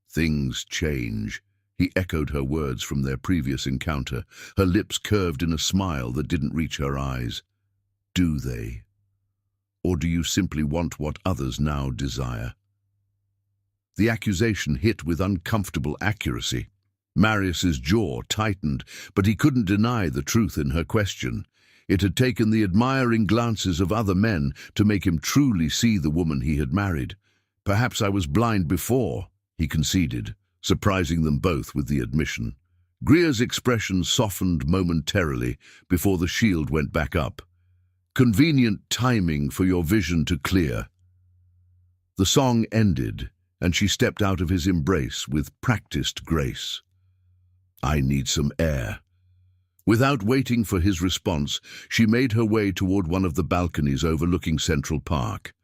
Things change. He echoed her words from their previous encounter, her lips curved in a smile that didn't reach her eyes. Do they? Or do you simply want what others now desire? The accusation hit with uncomfortable accuracy. Marius's jaw tightened, but he couldn't deny the truth in her question. It had taken the admiring glances of other men to make him truly see the woman he had married. "Perhaps I was blind before," he conceded, surprising them both with the admission. Greer's expression softened momentarily before the shield went back up. "Convenient timing for your vision to clear." The song ended, and she stepped out of his embrace with practiced grace. "I need some air." Without waiting for his response, she made her way toward one of the balconies overlooking Central Park.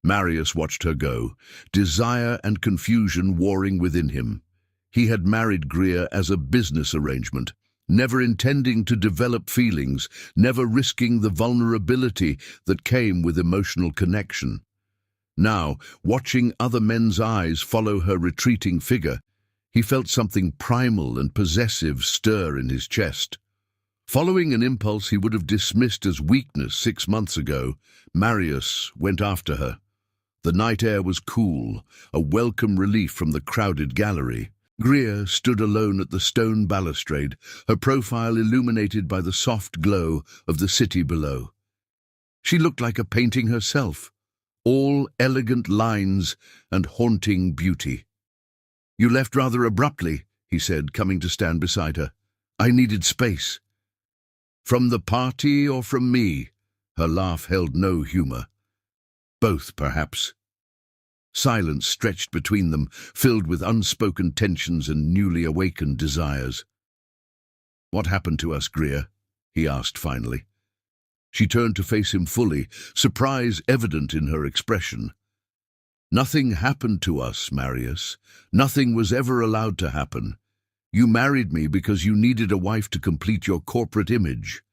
Marius watched her go, desire and confusion warring within him. He had married Greer as a business arrangement, never intending to develop feelings, never risking the vulnerability that came with emotional connection. Now, watching other men's eyes follow her retreating figure, he felt something primal and possessive stir in his chest. Following an impulse he would have dismissed as weakness 6 months ago, Marius went after her. The night air was cool, a welcome relief from the crowded gallery. Greer stood alone at the stone balustrade, her profile illuminated by the soft glow of the city below. She looked like a painting herself, all elegant lines and haunting beauty. "You left rather abruptly," he said, coming to stand beside her. "I needed space." "From the party or from me?" Her laugh held no humor. "Both, perhaps." Silence stretched between them, filled with unspoken tensions and newly awakened desires. "What happened to us, Greer?" he asked finally. She turned to face him fully, surprise evident in her expression. "Nothing happened to us, Marius. Nothing was ever allowed to happen. You married me because you needed a wife to complete your corporate image.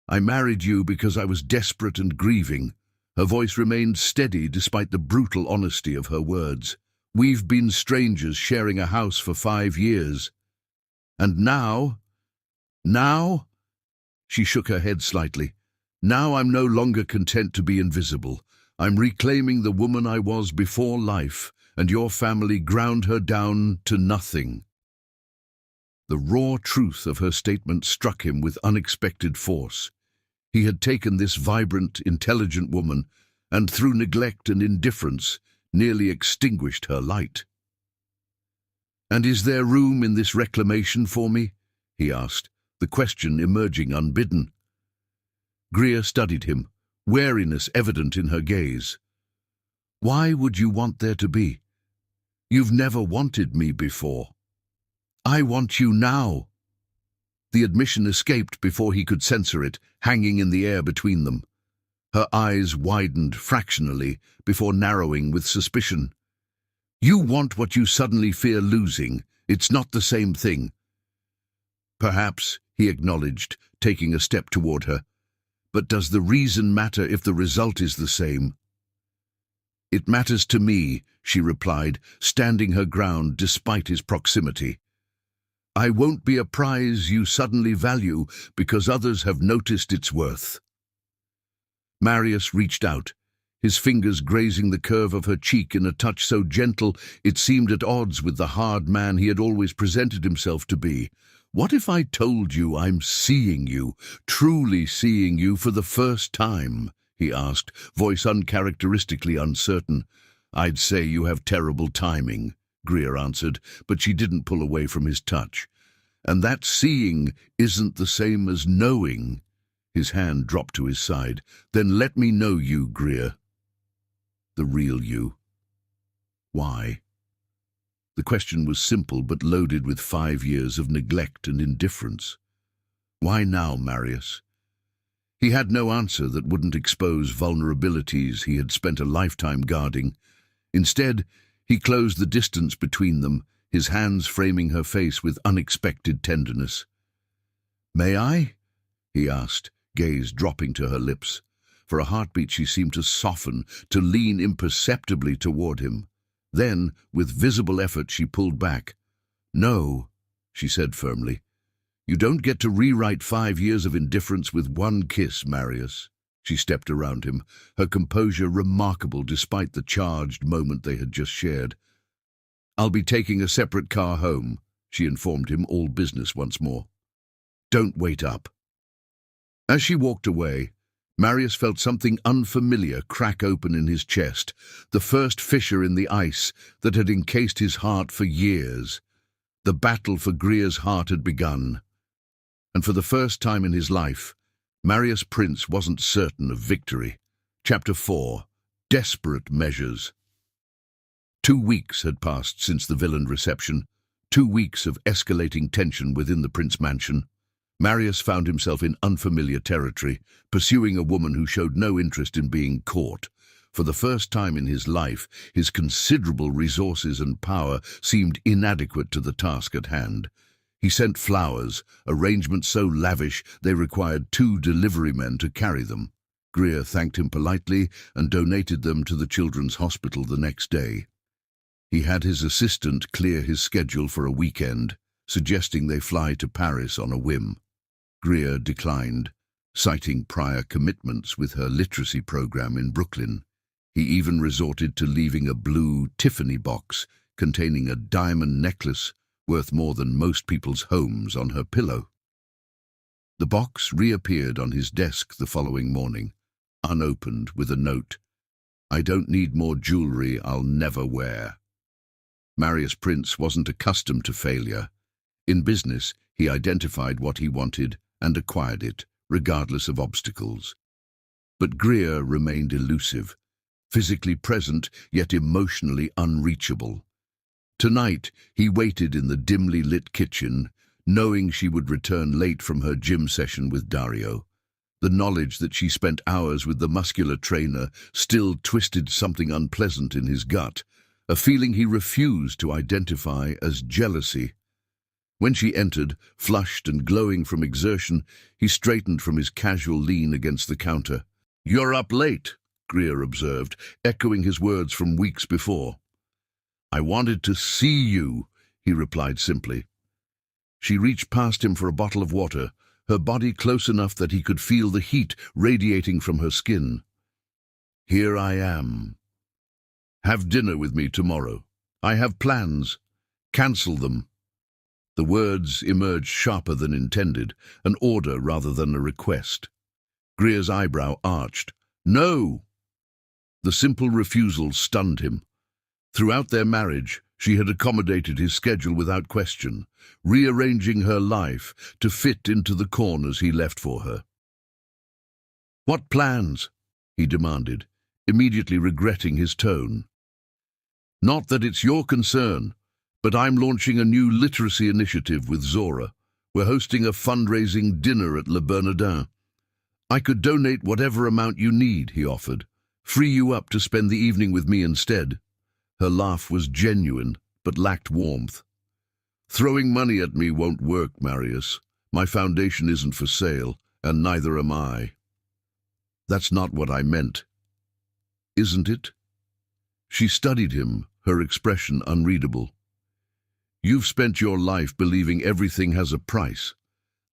I married you because I was desperate and grieving." Her voice remained steady despite the brutal honesty of her words. "We've been strangers sharing a house for 5 years. And now?" She shook her head slightly. "Now I'm no longer content to be invisible. I'm reclaiming the woman I was before life, and your family ground her down to nothing." The raw truth of her statement struck him with unexpected force. He had taken this vibrant, intelligent woman, and through neglect and indifference, nearly extinguished her light. "And is there room in this reclamation for me?" he asked, the question emerging unbidden. Greer studied him, wariness evident in her gaze. "Why would you want there to be? You've never wanted me before." "I want you now." The admission escaped before he could censor it, hanging in the air between them. Her eyes widened fractionally before narrowing with suspicion. "You want what you suddenly fear losing. It's not the same thing." "Perhaps," he acknowledged, taking a step toward her. "But does the reason matter if the result is the same?" "It matters to me," she replied, standing her ground despite his proximity. "I won't be a prize you suddenly value because others have noticed its worth." Marius reached out, his fingers grazing the curve of her cheek in a touch so gentle it seemed at odds with the hard man he had always presented himself to be. "What if I told you I'm seeing you, truly seeing you for the first time?" he asked, voice uncharacteristically uncertain. "I'd say you have terrible timing," Greer answered, but she didn't pull away from his touch. "And that seeing isn't the same as knowing." His hand dropped to his side. "Then let me know you, Greer. The real you." "Why?" The question was simple but loaded with 5 years of neglect and indifference. "Why now, Marius?" He had no answer that wouldn't expose vulnerabilities he had spent a lifetime guarding. Instead, he closed the distance between them, his hands framing her face with unexpected tenderness. "May I?" he asked, gaze dropping to her lips. For a heartbeat she seemed to soften, to lean imperceptibly toward him. Then, with visible effort, she pulled back. "No," she said firmly. "You don't get to rewrite 5 years of indifference with one kiss, Marius." She stepped around him, her composure remarkable despite the charged moment they had just shared. "I'll be taking a separate car home," she informed him, all business once more. "Don't wait up." As she walked away, Marius felt something unfamiliar crack open in his chest, the first fissure in the ice that had encased his heart for years. The battle for Greer's heart had begun, and for the first time in his life, Marius Prince wasn't certain of victory. Chapter 4. Desperate Measures. 2 weeks had passed since the villain reception, 2 weeks of escalating tension within the Prince mansion. Marius found himself in unfamiliar territory, pursuing a woman who showed no interest in being caught. For the first time in his life, his considerable resources and power seemed inadequate to the task at hand. He sent flowers, arrangements so lavish they required 2 delivery men to carry them. Greer thanked him politely and donated them to the children's hospital the next day. He had his assistant clear his schedule for a weekend, suggesting they fly to Paris on a whim. Greer declined, citing prior commitments with her literacy program in Brooklyn. He even resorted to leaving a blue Tiffany box containing a diamond necklace worth more than most people's homes on her pillow. The box reappeared on his desk the following morning, unopened, with a note, "I don't need more jewelry I'll never wear." Marius Prince wasn't accustomed to failure. In business, he identified what he wanted and acquired it, regardless of obstacles. But Greer remained elusive, physically present yet emotionally unreachable. Tonight, he waited in the dimly lit kitchen, knowing she would return late from her gym session with Dario. The knowledge that she spent hours with the muscular trainer still twisted something unpleasant in his gut, a feeling he refused to identify as jealousy. When she entered, flushed and glowing from exertion, he straightened from his casual lean against the counter. "You're up late," Greer observed, echoing his words from weeks before. "I wanted to see you," he replied simply. She reached past him for a bottle of water, her body close enough that he could feel the heat radiating from her skin. "Here I am. Have dinner with me tomorrow. I have plans. Cancel them." The words emerged sharper than intended, an order rather than a request. Greer's eyebrow arched. "No!" The simple refusal stunned him. Throughout their marriage, she had accommodated his schedule without question, rearranging her life to fit into the corners he left for her. "What plans?" he demanded, immediately regretting his tone. "Not that it's your concern, but I'm launching a new literacy initiative with Zora. We're hosting a fundraising dinner at Le Bernardin. I could donate whatever amount you need," he offered. "Free you up to spend the evening with me instead." Her laugh was genuine, but lacked warmth. "Throwing money at me won't work, Marius. My foundation isn't for sale, and neither am I." "That's not what I meant." "Isn't it?" She studied him, her expression unreadable. "You've spent your life believing everything has a price,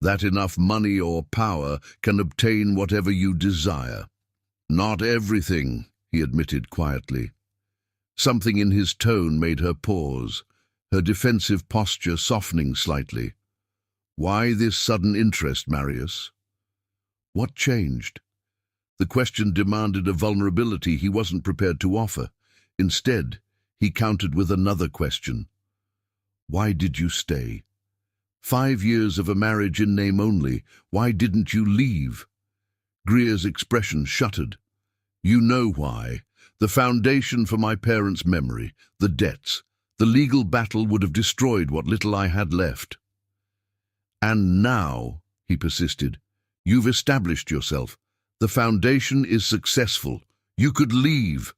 that enough money or power can obtain whatever you desire." "Not everything," he admitted quietly. Something in his tone made her pause, her defensive posture softening slightly. "Why this sudden interest, Marius?" What changed? The question demanded a vulnerability he wasn't prepared to offer. Instead, he countered with another question. "Why did you stay? 5 years of a marriage in name only. Why didn't you leave?" Greer's expression shuttered. "You know why. The foundation for my parents' memory, the debts, the legal battle would have destroyed what little I had left." "And now," he persisted, "you've established yourself. The foundation is successful. You could leave."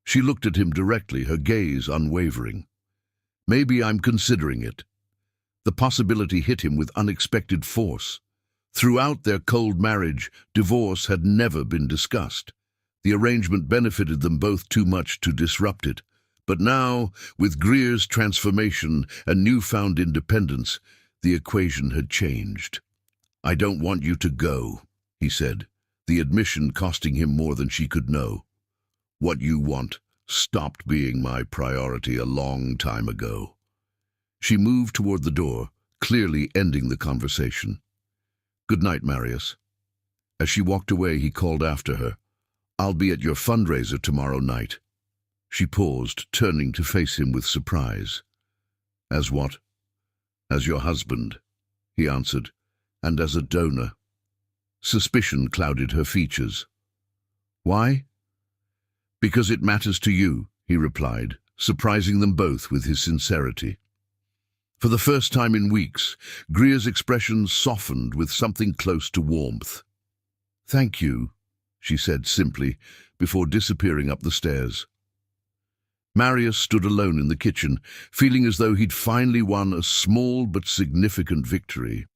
She looked at him directly, her gaze unwavering. "Maybe I'm considering it." The possibility hit him with unexpected force. Throughout their cold marriage, divorce had never been discussed. The arrangement benefited them both too much to disrupt it. But now, with Greer's transformation and newfound independence, the equation had changed. "I don't want you to go," he said, the admission costing him more than she could know. "What you want stopped being my priority a long time ago." She moved toward the door, clearly ending the conversation. "Good night, Marius." As she walked away, he called after her, "I'll be at your fundraiser tomorrow night." She paused, turning to face him with surprise. "As what?" "As your husband," he answered, "and as a donor." Suspicion clouded her features. "Why?" "Because it matters to you," he replied, surprising them both with his sincerity. For the first time in weeks, Greer's expression softened with something close to warmth. "Thank you," she said simply, before disappearing up the stairs. Marius stood alone in the kitchen, feeling as though he'd finally won a small but significant victory.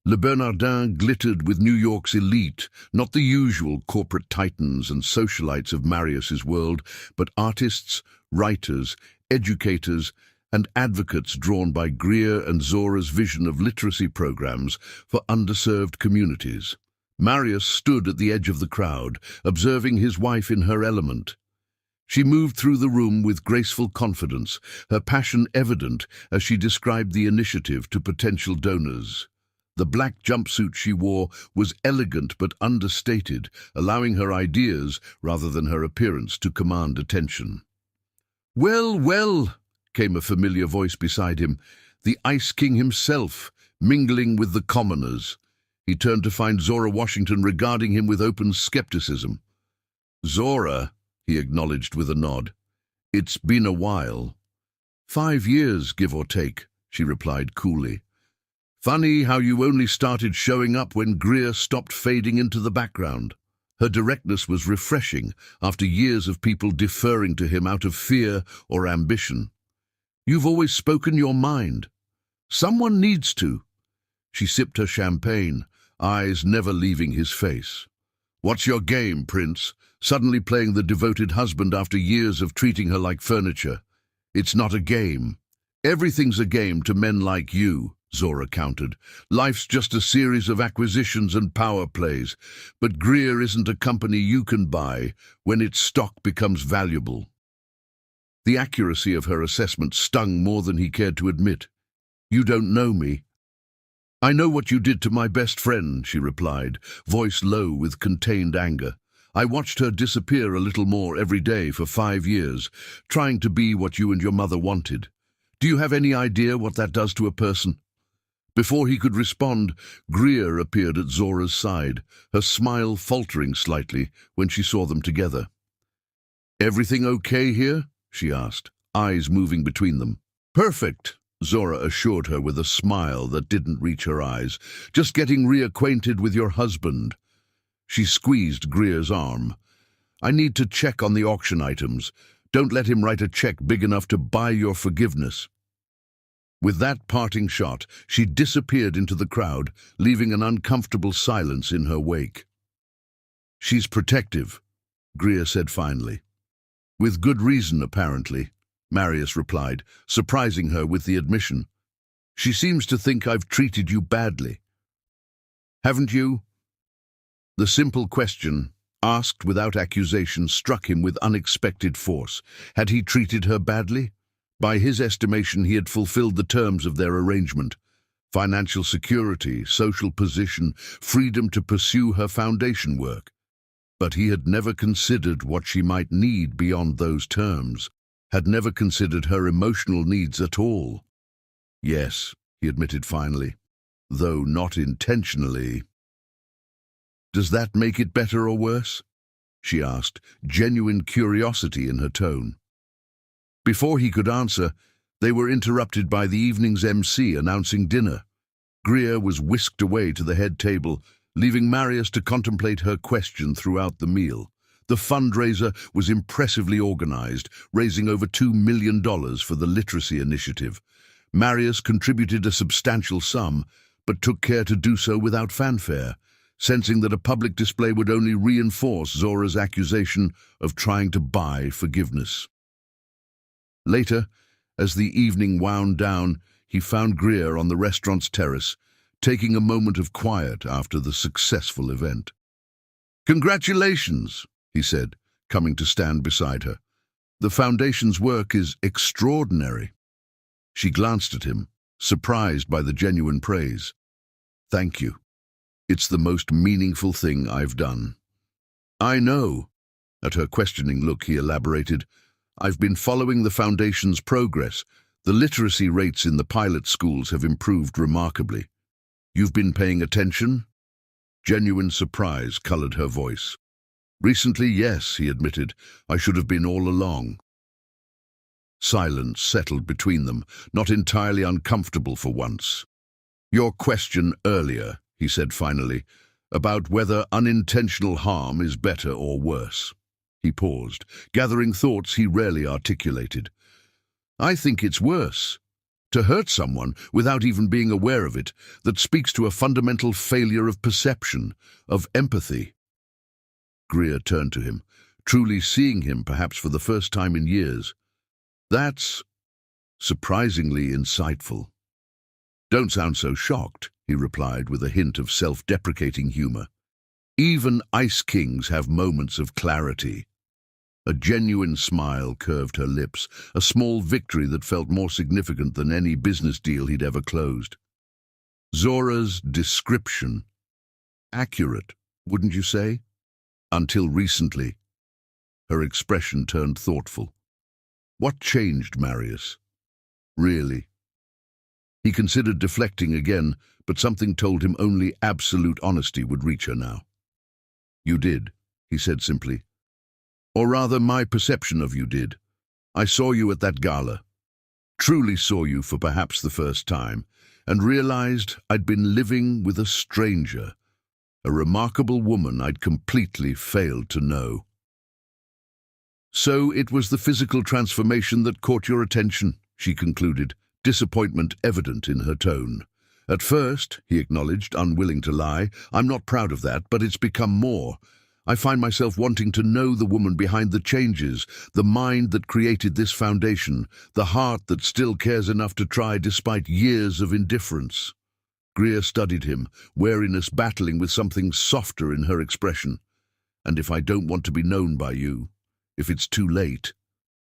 Le Bernardin glittered with New York's elite, not the usual corporate titans and socialites of Marius's world, but artists, writers, educators, and advocates drawn by Greer and Zora's vision of literacy programs for underserved communities. Marius stood at the edge of the crowd, observing his wife in her element. She moved through the room with graceful confidence, her passion evident as she described the initiative to potential donors. The black jumpsuit she wore was elegant but understated, allowing her ideas, rather than her appearance, to command attention. "Well, well," came a familiar voice beside him, the Ice King himself, mingling with the commoners. He turned to find Zora Washington regarding him with open skepticism. "Zora," he acknowledged with a nod. "It's been a while." "5 years, give or take," she replied coolly. "Funny how you only started showing up when Greer stopped fading into the background." Her directness was refreshing after years of people deferring to him out of fear or ambition. "You've always spoken your mind. Someone needs to." She sipped her champagne, eyes never leaving his face. "What's your game, Prince? Suddenly playing the devoted husband after years of treating her like furniture." "It's not a game." "Everything's a game to men like you," Zora countered. "Life's just a series of acquisitions and power plays. But Greer isn't a company you can buy when its stock becomes valuable." The accuracy of her assessment stung more than he cared to admit. "You don't know me." "I know what you did to my best friend," she replied, voice low with contained anger. "I watched her disappear a little more every day for 5 years, trying to be what you and your mother wanted. Do you have any idea what that does to a person?" Before he could respond, Greer appeared at Zora's side, her smile faltering slightly when she saw them together. "Everything okay here?" she asked, eyes moving between them. "Perfect," Zora assured her with a smile that didn't reach her eyes. "Just getting reacquainted with your husband." She squeezed Greer's arm. "I need to check on the auction items. Don't let him write a check big enough to buy your forgiveness." With that parting shot, she disappeared into the crowd, leaving an uncomfortable silence in her wake. "She's protective," Greer said finally. "With good reason, apparently," Marius replied, surprising her with the admission. "She seems to think I've treated you badly." "Haven't you?" The simple question, asked without accusation, struck him with unexpected force. Had he treated her badly? By his estimation, he had fulfilled the terms of their arrangement: financial security, social position, freedom to pursue her foundation work. But he had never considered what she might need beyond those terms, had never considered her emotional needs at all. "Yes," he admitted finally, "though not intentionally." "Does that make it better or worse?" she asked, genuine curiosity in her tone. Before he could answer, they were interrupted by the evening's MC announcing dinner. Greer was whisked away to the head table, leaving Marius to contemplate her question throughout the meal. The fundraiser was impressively organized, raising over $2 million for the literacy initiative. Marius contributed a substantial sum, but took care to do so without fanfare, sensing that a public display would only reinforce Zora's accusation of trying to buy forgiveness. Later, as the evening wound down, he found Greer on the restaurant's terrace, taking a moment of quiet after the successful event. "Congratulations," he said, coming to stand beside her. "The foundation's work is extraordinary." She glanced at him, surprised by the genuine praise. "Thank you. It's the most meaningful thing I've done." "I know." At her questioning look, he elaborated, "I've been following the Foundation's progress. The literacy rates in the pilot schools have improved remarkably. You've been paying attention?" Genuine surprise colored her voice. "Recently, yes," he admitted. "I should have been all along." Silence settled between them, not entirely uncomfortable for once. "Your question earlier," he said finally, "about whether unintentional harm is better or worse." He paused, gathering thoughts he rarely articulated. "I think it's worse. To hurt someone without even being aware of it, that speaks to a fundamental failure of perception, of empathy." Greer turned to him, truly seeing him perhaps for the first time in years. "That's surprisingly insightful." "Don't sound so shocked," he replied with a hint of self-deprecating humor. "Even ice kings have moments of clarity." A genuine smile curved her lips, a small victory that felt more significant than any business deal he'd ever closed. "Zora's description. Accurate, wouldn't you say? Until recently." Her expression turned thoughtful. "What changed, Marius? Really?" He considered deflecting again, but something told him only absolute honesty would reach her now. "You did," he said simply. "Or rather, my perception of you did. I saw you at that gala, truly saw you for perhaps the first time, and realized I'd been living with a stranger, a remarkable woman I'd completely failed to know." "So it was the physical transformation that caught your attention," she concluded, disappointment evident in her tone. "At first," he acknowledged, unwilling to lie, "I'm not proud of that, but it's become more. I find myself wanting to know the woman behind the changes, the mind that created this foundation, the heart that still cares enough to try despite years of indifference." Greer studied him, wariness battling with something softer in her expression. "And if I don't want to be known by you, if it's too late?"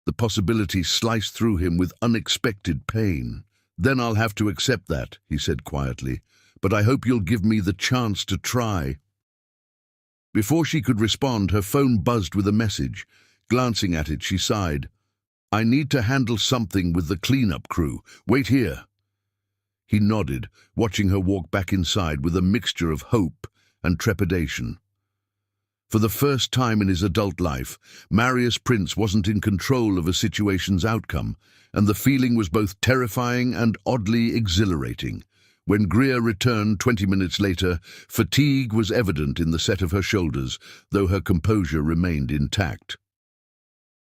The possibility sliced through him with unexpected pain. "Then I'll have to accept that," he said quietly. "But I hope you'll give me the chance to try." Before she could respond, her phone buzzed with a message. Glancing at it, she sighed. "I need to handle something with the cleanup crew. Wait here." He nodded, watching her walk back inside with a mixture of hope and trepidation. For the first time in his adult life, Marius Prince wasn't in control of a situation's outcome, and the feeling was both terrifying and oddly exhilarating. When Greer returned 20 minutes later, fatigue was evident in the set of her shoulders, though her composure remained intact.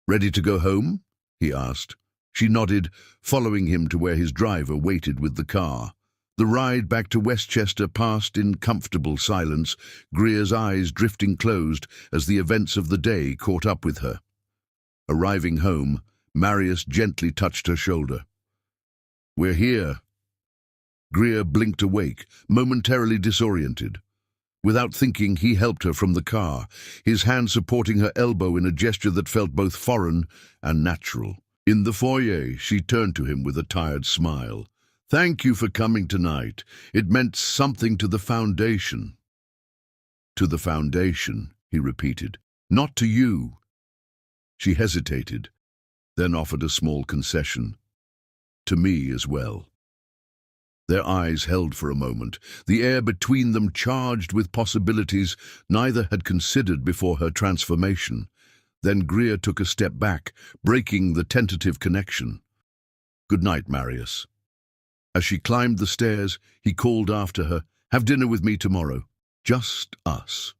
"Ready to go home?" he asked. She nodded, following him to where his driver waited with the car. The ride back to Westchester passed in comfortable silence, Greer's eyes drifting closed as the events of the day caught up with her. Arriving home, Marius gently touched her shoulder. "We're here." Greer blinked awake, momentarily disoriented. Without thinking, he helped her from the car, his hand supporting her elbow in a gesture that felt both foreign and natural. In the foyer, she turned to him with a tired smile. "Thank you for coming tonight. It meant something to the Foundation." "To the Foundation," he repeated. "Not to you." She hesitated, then offered a small concession. "To me as well." Their eyes held for a moment, the air between them charged with possibilities neither had considered before her transformation. Then Greer took a step back, breaking the tentative connection. "Good night, Marius." As she climbed the stairs, he called after her, "Have dinner with me tomorrow. Just us."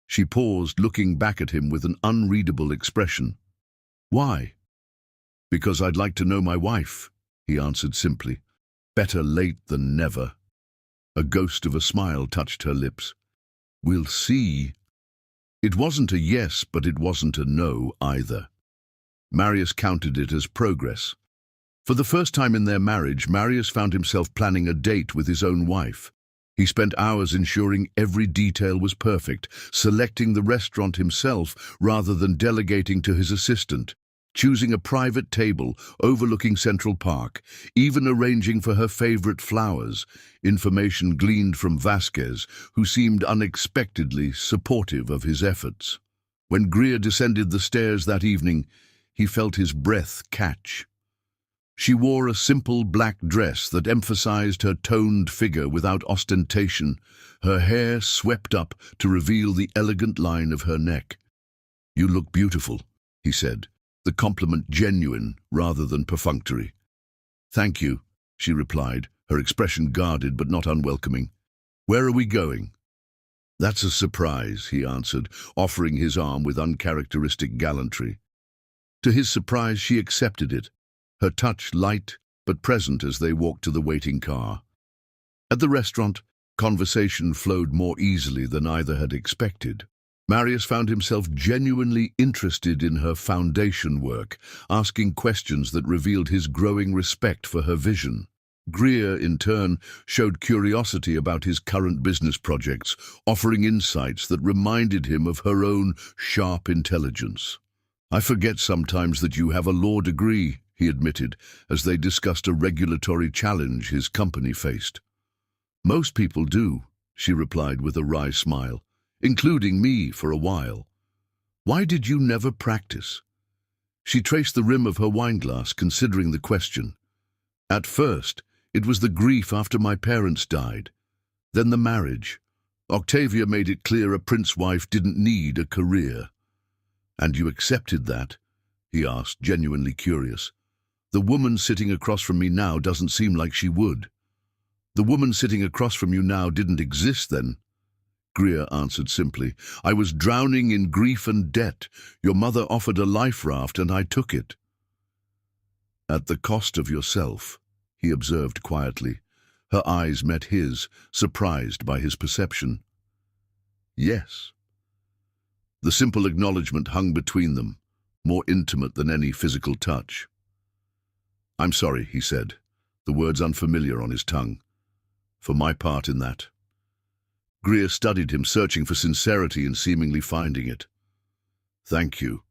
She paused, looking back at him with an unreadable expression. "Why?" "Because I'd like to know my wife," he answered simply. "Better late than never." A ghost of a smile touched her lips. "We'll see." It wasn't a yes, but it wasn't a no either. Marius counted it as progress. For the first time in their marriage, Marius found himself planning a date with his own wife. He spent hours ensuring every detail was perfect, selecting the restaurant himself rather than delegating to his assistant. choosing a private table overlooking Central Park, even arranging for her favorite flowers, information gleaned from Vasquez, who seemed unexpectedly supportive of his efforts. When Greer descended the stairs that evening, he felt his breath catch. She wore a simple black dress that emphasized her toned figure without ostentation, her hair swept up to reveal the elegant line of her neck. "You look beautiful," he said, the compliment genuine rather than perfunctory. "Thank you," she replied, her expression guarded but not unwelcoming. "Where are we going?" "That's a surprise," he answered, offering his arm with uncharacteristic gallantry. To his surprise, she accepted it, her touch light but present as they walked to the waiting car. At the restaurant, conversation flowed more easily than either had expected. Marius found himself genuinely interested in her foundation work, asking questions that revealed his growing respect for her vision. Greer, in turn, showed curiosity about his current business projects, offering insights that reminded him of her own sharp intelligence. "I forget sometimes that you have a law degree," he admitted, as they discussed a regulatory challenge his company faced. "Most people do," she replied with a wry smile, "including me for a while. Why did you never practice?" She traced the rim of her wineglass, considering the question. "At first, it was the grief after my parents died. Then the marriage. Octavia made it clear a prince wife didn't need a career." "And you accepted that?" he asked, genuinely curious. "The woman sitting across from me now doesn't seem like she would." "The woman sitting across from you now didn't exist then?" Greer answered simply. "I was drowning in grief and debt. Your mother offered a life raft and I took it." "At the cost of yourself," he observed quietly. Her eyes met his, surprised by his perception. "Yes." The simple acknowledgement hung between them, more intimate than any physical touch. "I'm sorry," he said, the words unfamiliar on his tongue. "For my part in that." Greer studied him, searching for sincerity and seemingly finding it. "Thank you."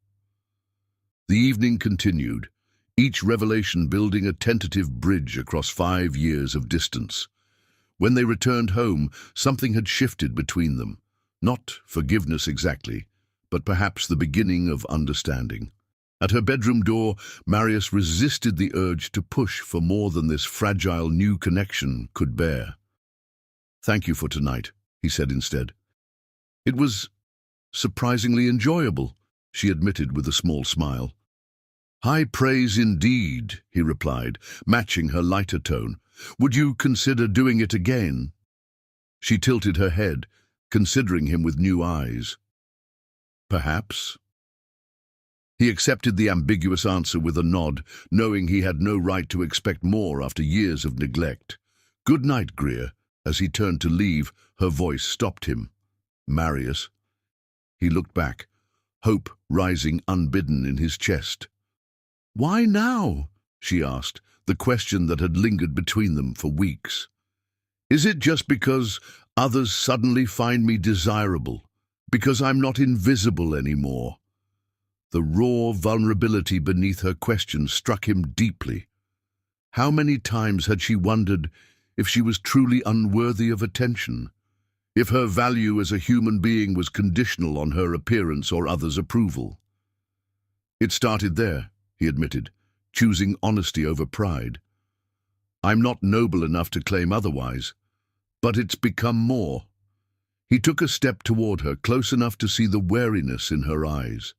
The evening continued, each revelation building a tentative bridge across 5 years of distance. When they returned home, something had shifted between them. Not forgiveness exactly, but perhaps the beginning of understanding. At her bedroom door, Marius resisted the urge to push for more than this fragile new connection could bear. "Thank you for tonight," he said instead. "It was surprisingly enjoyable," she admitted with a small smile. "High praise indeed," he replied, matching her lighter tone. "Would you consider doing it again?" She tilted her head, considering him with new eyes. "Perhaps." He accepted the ambiguous answer with a nod, knowing he had no right to expect more after years of neglect. "Good night, Greer." As he turned to leave, her voice stopped him. "Marius." He looked back, hope rising unbidden in his chest. "Why now?" she asked, the question that had lingered between them for weeks. "Is it just because others suddenly find me desirable? Because I'm not invisible anymore?" The raw vulnerability beneath her question struck him deeply. How many times had she wondered if she was truly unworthy of attention? If her value as a human being was conditional on her appearance or others' approval? "It started there," he admitted, choosing honesty over pride. "I'm not noble enough to claim otherwise, but it's become more." He took a step toward her, close enough to see the wariness in her eyes.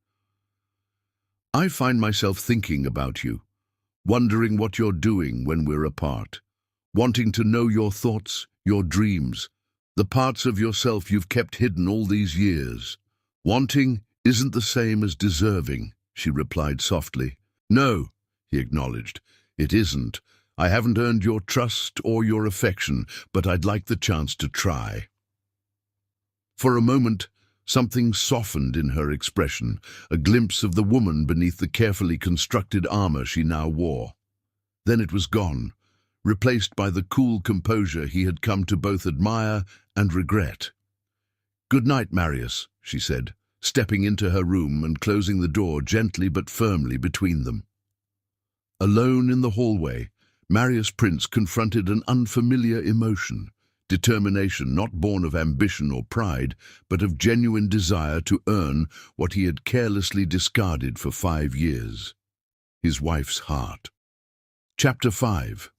"I find myself thinking about you, wondering what you're doing when we're apart, wanting to know your thoughts, your dreams, the parts of yourself you've kept hidden all these years." "Wanting isn't the same as deserving," she replied softly. "No," he acknowledged, "it isn't. I haven't earned your trust or your affection, but I'd like the chance to try." For a moment, something softened in her expression, a glimpse of the woman beneath the carefully constructed armor she now wore. Then it was gone, replaced by the cool composure he had come to both admire and regret. "Good night, Marius," she said, stepping into her room and closing the door gently but firmly between them. Alone in the hallway, Marius Prince confronted an unfamiliar emotion, determination not born of ambition or pride, but of genuine desire to earn what he had carelessly discarded for 5 years. His wife's heart. Chapter 5.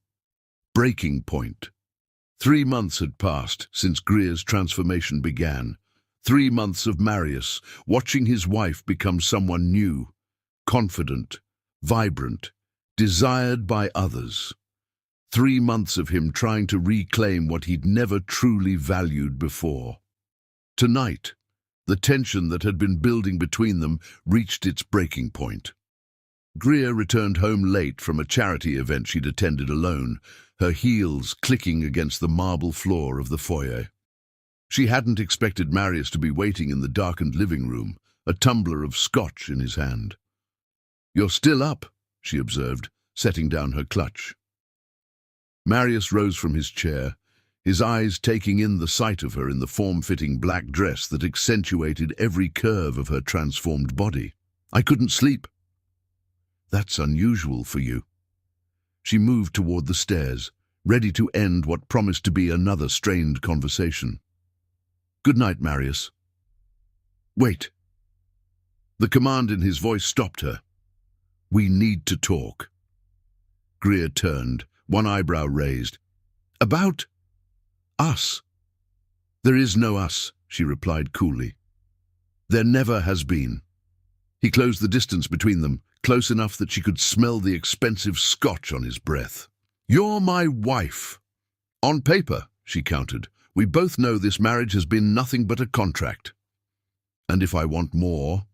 Breaking Point. 3 months had passed since Greer's transformation began. 3 months of Marius watching his wife become someone new, confident, vibrant, desired by others. 3 months of him trying to reclaim what he'd never truly valued before. Tonight, the tension that had been building between them reached its breaking point. Greer returned home late from a charity event she'd attended alone, her heels clicking against the marble floor of the foyer. She hadn't expected Marius to be waiting in the darkened living room, a tumbler of scotch in his hand. "You're still up," she observed, setting down her clutch. Marius rose from his chair, his eyes taking in the sight of her in the form-fitting black dress that accentuated every curve of her transformed body. "I couldn't sleep." "That's unusual for you." She moved toward the stairs, ready to end what promised to be another strained conversation. "Good night, Marius." "Wait." The command in his voice stopped her. "We need to talk." Greer turned, one eyebrow raised. "About us?" "There is no us," she replied coolly. "There never has been." He closed the distance between them, close enough that she could smell the expensive scotch on his breath. "You're my wife." "On paper," she countered. "We both know this marriage has been nothing but a contract." "And if I want more?"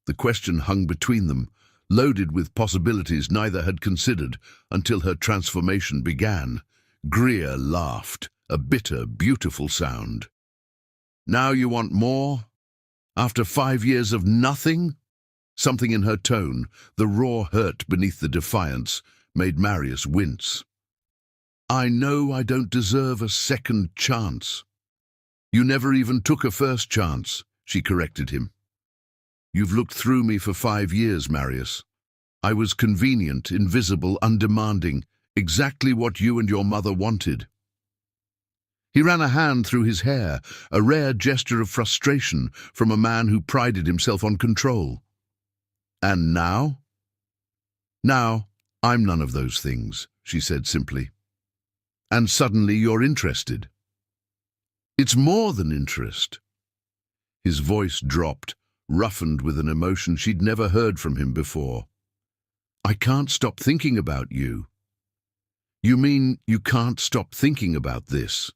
The question hung between them, loaded with possibilities neither had considered until her transformation began. Greer laughed, a bitter, beautiful sound. "Now you want more? After 5 years of nothing?" Something in her tone, the raw hurt beneath the defiance, made Marius wince. "I know I don't deserve a second chance." "You never even took a first chance," she corrected him. "You've looked through me for 5 years, Marius. I was convenient, invisible, undemanding, exactly what you and your mother wanted." He ran a hand through his hair, a rare gesture of frustration from a man who prided himself on control. "And now?" "Now, I'm none of those things," she said simply. "And suddenly you're interested." "It's more than interest." His voice dropped, roughened with an emotion she'd never heard from him before. "I can't stop thinking about you." "You mean you can't stop thinking about this?"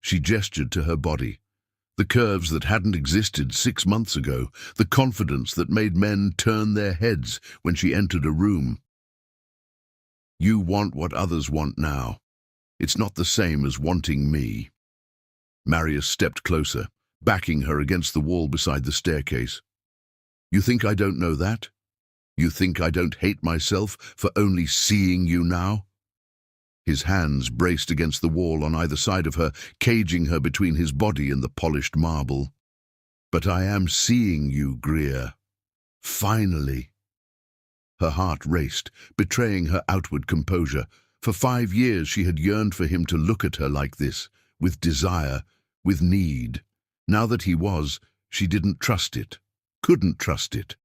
She gestured to her body. The curves that hadn't existed 6 months ago, the confidence that made men turn their heads when she entered a room. "You want what others want now. It's not the same as wanting me." Marius stepped closer, backing her against the wall beside the staircase. "You think I don't know that? You think I don't hate myself for only seeing you now?" His hands braced against the wall on either side of her, caging her between his body and the polished marble. "But I am seeing you, Greer. Finally." Her heart raced, betraying her outward composure. For 5 years she had yearned for him to look at her like this, with desire, with need. Now that he was, she didn't trust it, couldn't trust it.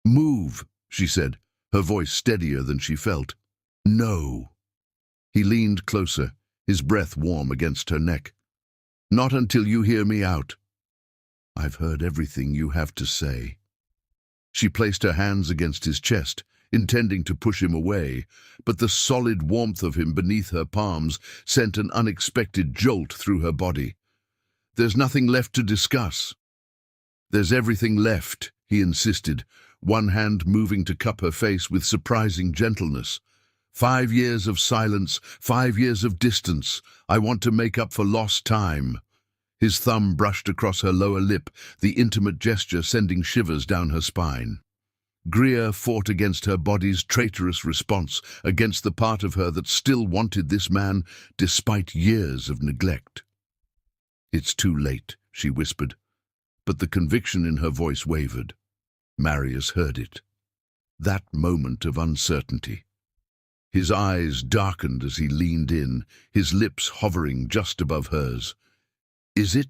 "Move," she said, her voice steadier than she felt. "No." He leaned closer, his breath warm against her neck. "Not until you hear me out." "I've heard everything you have to say." She placed her hands against his chest, intending to push him away, but the solid warmth of him beneath her palms sent an unexpected jolt through her body. "There's nothing left to discuss." "There's everything left," he insisted, one hand moving to cup her face with surprising gentleness. 5 years of silence, 5 years of distance. I want to make up for lost time." His thumb brushed across her lower lip, the intimate gesture sending shivers down her spine. Greer fought against her body's traitorous response, against the part of her that still wanted this man despite years of neglect. "It's too late," she whispered. but the conviction in her voice wavered. Marius heard it. That moment of uncertainty. His eyes darkened as he leaned in, his lips hovering just above hers. Is it?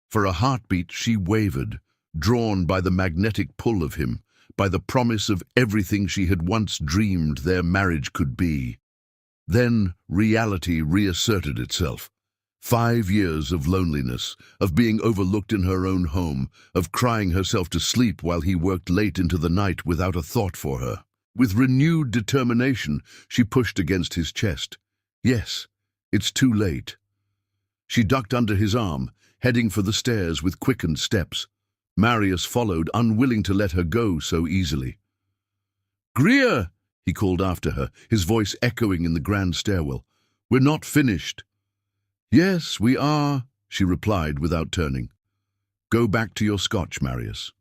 For a heartbeat she wavered, drawn by the magnetic pull of him, by the promise of everything she had once dreamed their marriage could be. Then reality reasserted itself. 5 years of loneliness, of being overlooked in her own home, of crying herself to sleep while he worked late into the night without a thought for her. With renewed determination, she pushed against his chest. Yes, it's too late. She ducked under his arm, heading for the stairs with quickened steps. Marius followed, unwilling to let her go so easily. "Greer!" he called after her, his voice echoing in the grand stairwell. "We're not finished." "Yes, we are," she replied without turning. "Go back to your Scotch, Marius.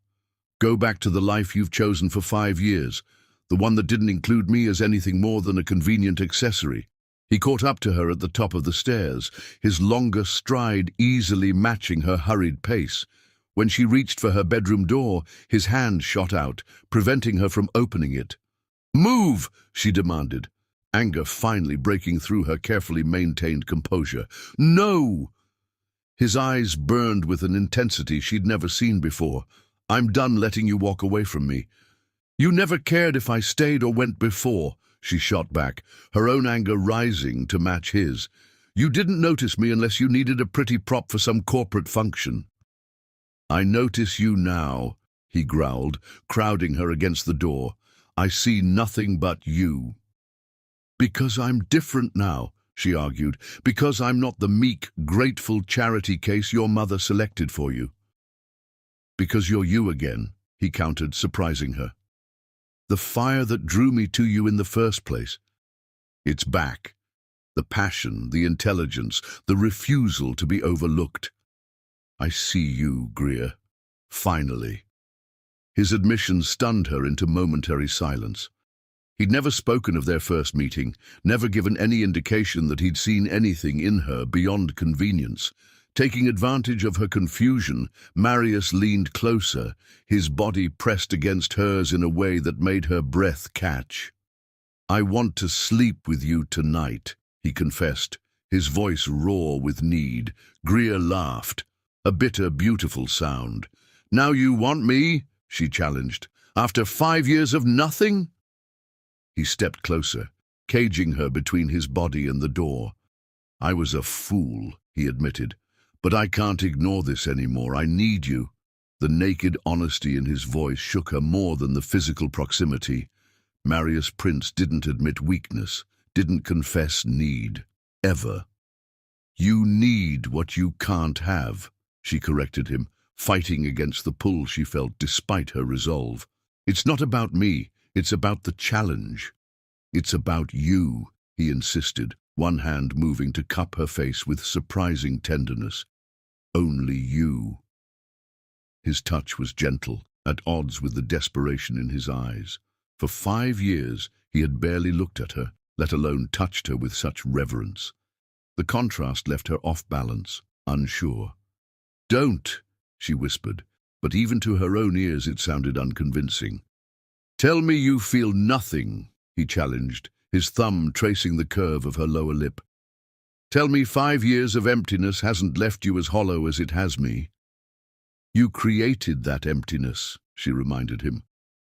Go back to the life you've chosen for 5 years, the one that didn't include me as anything more than a convenient accessory." He caught up to her at the top of the stairs, his longer stride easily matching her hurried pace. When she reached for her bedroom door, his hand shot out, preventing her from opening it. "Move!" she demanded, anger finally breaking through her carefully maintained composure. "No!" His eyes burned with an intensity she'd never seen before. "I'm done letting you walk away from me. You never cared if I stayed or went before," she shot back, her own anger rising to match his. "You didn't notice me unless you needed a pretty prop for some corporate function." "I notice you now," he growled, crowding her against the door. "I see nothing but you." "Because I'm different now," she argued. "Because I'm not the meek, grateful charity case your mother selected for you." "Because you're you again," he countered, surprising her. "The fire that drew me to you in the first place. It's back. The passion, the intelligence, the refusal to be overlooked. I see you, Greer. Finally." His admission stunned her into momentary silence. He'd never spoken of their first meeting, never given any indication that he'd seen anything in her beyond convenience. Taking advantage of her confusion, Marius leaned closer, his body pressed against hers in a way that made her breath catch. "I want to sleep with you tonight," he confessed, his voice raw with need. Greer laughed, a bitter, beautiful sound. "Now you want me?" she challenged. "After 5 years of nothing?" He stepped closer, caging her between his body and the door. "I was a fool," he admitted. "But I can't ignore this anymore. I need you." The naked honesty in his voice shook her more than the physical proximity. Marius Prince didn't admit weakness, didn't confess need. Ever. "You need what you can't have," she corrected him, fighting against the pull she felt despite her resolve. "It's not about me, it's about the challenge." "It's about you," he insisted, one hand moving to cup her face with surprising tenderness. "Only you." His touch was gentle, at odds with the desperation in his eyes. For 5 years he had barely looked at her, let alone touched her with such reverence. The contrast left her off balance, unsure. "Don't," she whispered, but even to her own ears it sounded unconvincing. "Tell me you feel nothing," he challenged, his thumb tracing the curve of her lower lip. "Tell me 5 years of emptiness hasn't left you as hollow as it has me." "You created that emptiness," she reminded him,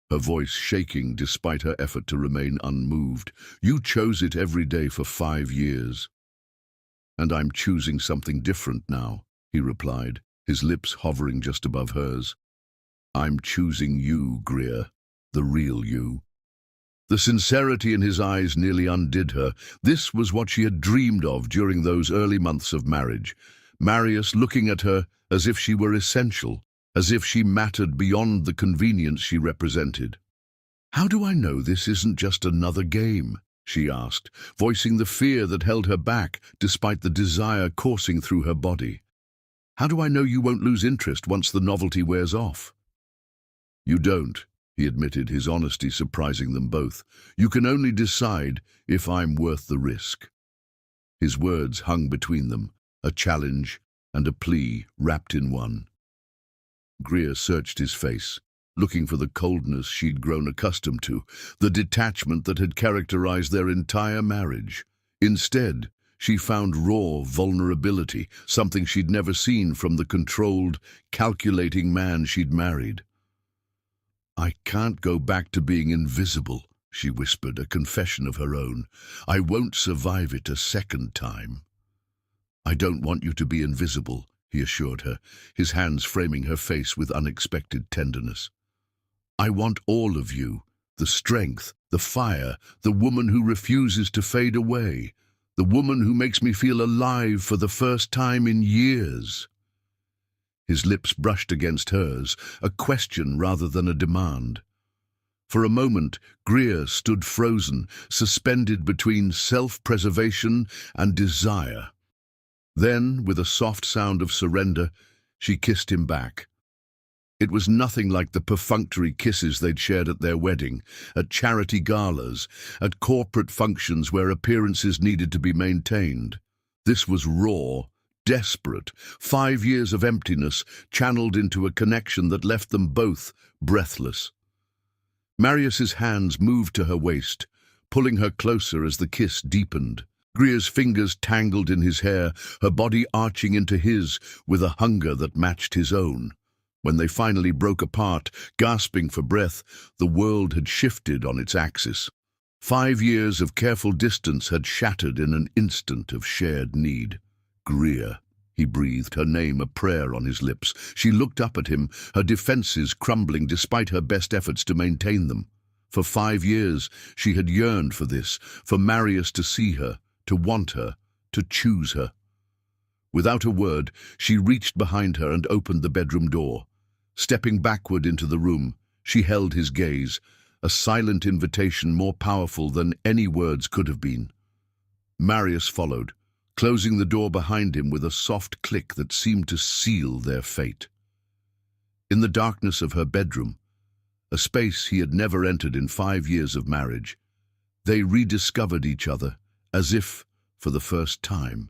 her voice shaking despite her effort to remain unmoved. "You chose it every day for 5 years." "And I'm choosing something different now," he replied, his lips hovering just above hers. "I'm choosing you, Greer, the real you." The sincerity in his eyes nearly undid her. This was what she had dreamed of during those early months of marriage. Marius looking at her as if she were essential, as if she mattered beyond the convenience she represented. "How do I know this isn't just another game?" she asked, voicing the fear that held her back despite the desire coursing through her body. "How do I know you won't lose interest once the novelty wears off?" "You don't," he admitted, his honesty surprising them both. "You can only decide if I'm worth the risk." His words hung between them, a challenge and a plea wrapped in one. Greer searched his face, looking for the coldness she'd grown accustomed to, the detachment that had characterized their entire marriage. Instead, she found raw vulnerability, something she'd never seen from the controlled, calculating man she'd married. "I can't go back to being invisible," she whispered, a confession of her own. "I won't survive it a second time." "I don't want you to be invisible," he assured her, his hands framing her face with unexpected tenderness. "I want all of you, the strength, the fire, the woman who refuses to fade away, the woman who makes me feel alive for the first time in years." His lips brushed against hers, a question rather than a demand. For a moment, Greer stood frozen, suspended between self-preservation and desire. Then, with a soft sound of surrender, she kissed him back. It was nothing like the perfunctory kisses they'd shared at their wedding, at charity galas, at corporate functions where appearances needed to be maintained. This was raw, desperate, 5 years of emptiness channeled into a connection that left them both breathless. Marius's hands moved to her waist, pulling her closer as the kiss deepened. Greer's fingers tangled in his hair, her body arching into his with a hunger that matched his own. When they finally broke apart, gasping for breath, the world had shifted on its axis. 5 years of careful distance had shattered in an instant of shared need. "Greer," he breathed, her name a prayer on his lips. She looked up at him, her defenses crumbling despite her best efforts to maintain them. For 5 years, she had yearned for this, for Marius to see her, to want her, to choose her. Without a word, she reached behind her and opened the bedroom door. Stepping backward into the room, she held his gaze, a silent invitation more powerful than any words could have been. Marius followed, closing the door behind him with a soft click that seemed to seal their fate. In the darkness of her bedroom, a space he had never entered in 5 years of marriage, they rediscovered each other, as if for the first time.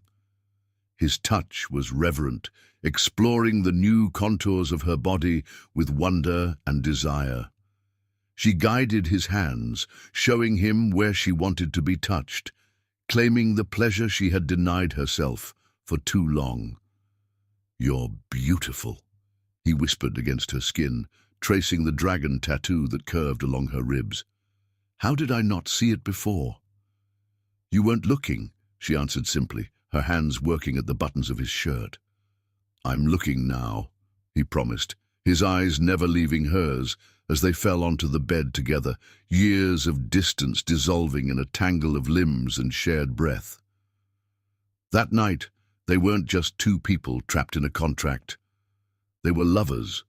His touch was reverent, exploring the new contours of her body with wonder and desire. She guided his hands, showing him where she wanted to be touched, claiming the pleasure she had denied herself for too long. "You're beautiful," he whispered against her skin, tracing the dragon tattoo that curved along her ribs. "How did I not see it before?" "You weren't looking," she answered simply, her hands working at the buttons of his shirt. "I'm looking now," he promised, his eyes never leaving hers as they fell onto the bed together, years of distance dissolving in a tangle of limbs and shared breath. That night, they weren't just two people trapped in a contract. They were lovers,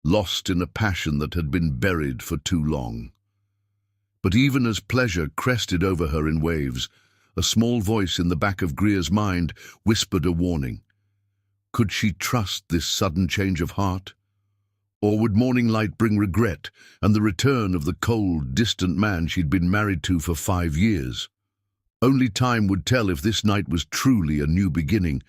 lost in a passion that had been buried for too long. But even as pleasure crested over her in waves, a small voice in the back of Greer's mind whispered a warning. Could she trust this sudden change of heart? Or would morning light bring regret and the return of the cold, distant man she'd been married to for 5 years? Only time would tell if this night was truly a new beginning,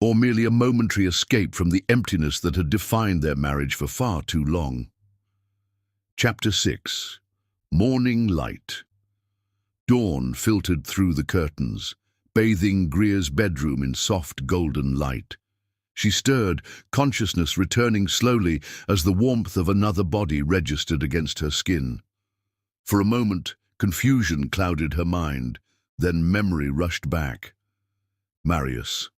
or merely a momentary escape from the emptiness that had defined their marriage for far too long. Chapter 6. Morning Light. Dawn filtered through the curtains, bathing Greer's bedroom in soft golden light. She stirred, consciousness returning slowly as the warmth of another body registered against her skin. For a moment, confusion clouded her mind, then memory rushed back. Marius,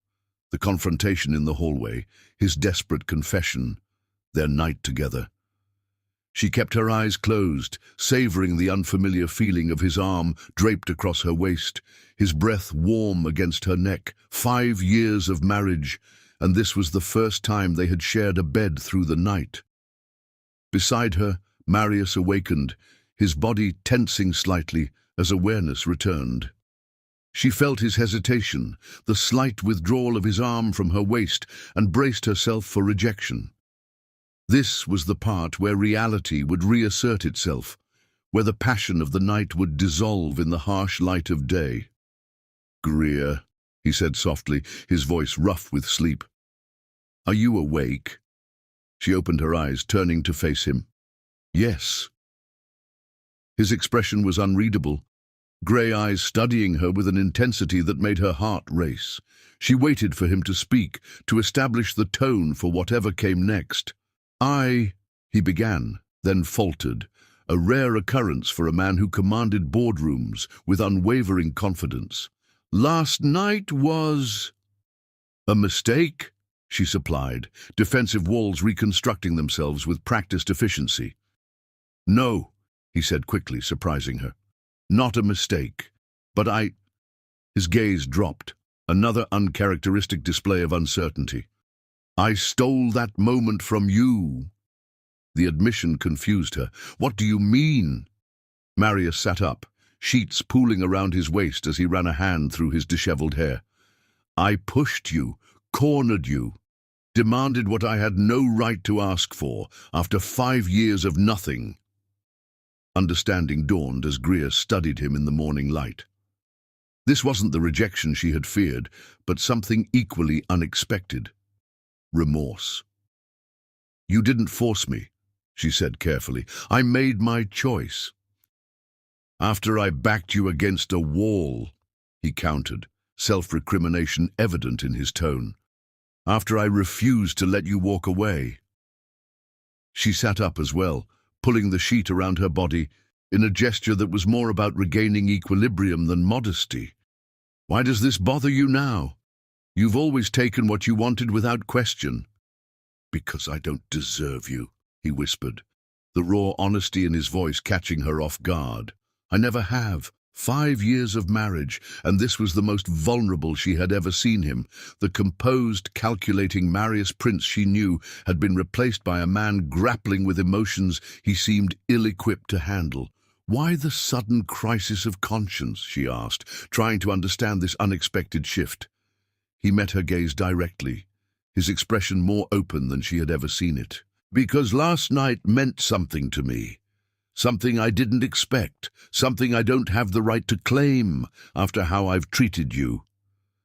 the confrontation in the hallway, his desperate confession, their night together. She kept her eyes closed, savoring the unfamiliar feeling of his arm draped across her waist, his breath warm against her neck. 5 years of marriage, and this was the first time they had shared a bed through the night. Beside her, Marius awakened, his body tensing slightly as awareness returned. She felt his hesitation, the slight withdrawal of his arm from her waist, and braced herself for rejection. This was the part where reality would reassert itself, where the passion of the night would dissolve in the harsh light of day. "Greer," he said softly, his voice rough with sleep. "Are you awake?" She opened her eyes, turning to face him. Yes. His expression was unreadable, grey eyes studying her with an intensity that made her heart race. She waited for him to speak, to establish the tone for whatever came next. He began, then faltered, a rare occurrence for a man who commanded boardrooms with unwavering confidence. Last night was a mistake, she supplied, defensive walls reconstructing themselves with practiced efficiency. No, he said quickly, surprising her. Not a mistake. But His gaze dropped, another uncharacteristic display of uncertainty. I stole that moment from you. The admission confused her. What do you mean? Marius sat up, sheets pooling around his waist as he ran a hand through his disheveled hair. I pushed you, cornered you, demanded what I had no right to ask for after 5 years of nothing. Understanding dawned as Greer studied him in the morning light. This wasn't the rejection she had feared, but something equally unexpected. Remorse. You didn't force me, she said carefully. I made my choice. After I backed you against a wall, he countered, self-recrimination evident in his tone. After I refused to let you walk away. She sat up as well, pulling the sheet around her body in a gesture that was more about regaining equilibrium than modesty. Why does this bother you now? You've always taken what you wanted without question. Because I don't deserve you, he whispered, the raw honesty in his voice catching her off guard. I never have. 5 years of marriage, and this was the most vulnerable she had ever seen him. The composed, calculating Marius Prince she knew had been replaced by a man grappling with emotions he seemed ill-equipped to handle. Why the sudden crisis of conscience, she asked, trying to understand this unexpected shift. He met her gaze directly, his expression more open than she had ever seen it. Because last night meant something to me. Something I didn't expect, something I don't have the right to claim after how I've treated you.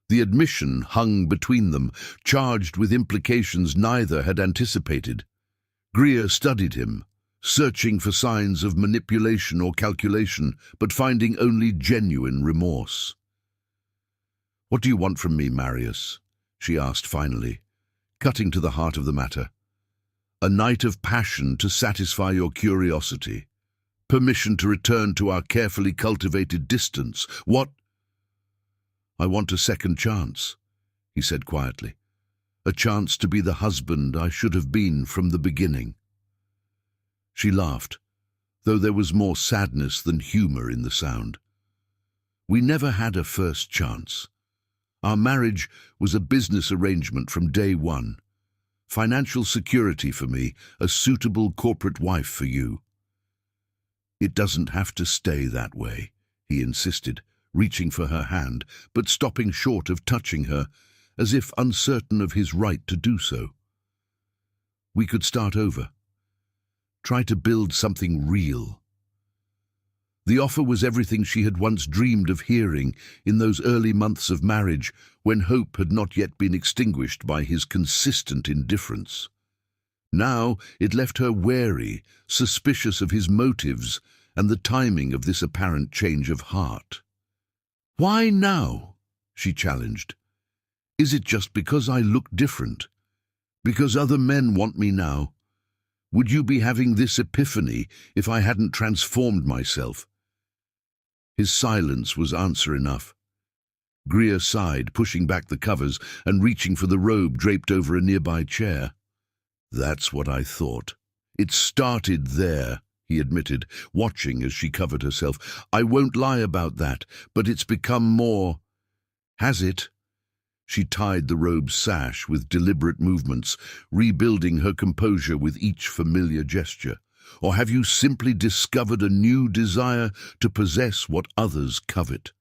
The admission hung between them, charged with implications neither had anticipated. Greer studied him, searching for signs of manipulation or calculation, but finding only genuine remorse. What do you want from me, Marius? She asked finally, cutting to the heart of the matter. A night of passion to satisfy your curiosity. Permission to return to our carefully cultivated distance. What? I want a second chance, he said quietly. A chance to be the husband I should have been from the beginning. She laughed, though there was more sadness than humor in the sound. We never had a first chance. Our marriage was a business arrangement from day one. Financial security for me, a suitable corporate wife for you. It doesn't have to stay that way, he insisted, reaching for her hand, but stopping short of touching her, as if uncertain of his right to do so. We could start over. Try to build something real. The offer was everything she had once dreamed of hearing in those early months of marriage when hope had not yet been extinguished by his consistent indifference. Now it left her wary, suspicious of his motives and the timing of this apparent change of heart. Why now? She challenged. Is it just because I look different? Because other men want me now? Would you be having this epiphany if I hadn't transformed myself? His silence was answer enough. Greer sighed, pushing back the covers and reaching for the robe draped over a nearby chair. That's what I thought. It started there, he admitted, watching as she covered herself. I won't lie about that, but it's become more. Has it? She tied the robe's sash with deliberate movements, rebuilding her composure with each familiar gesture. Or have you simply discovered a new desire to possess what others covet?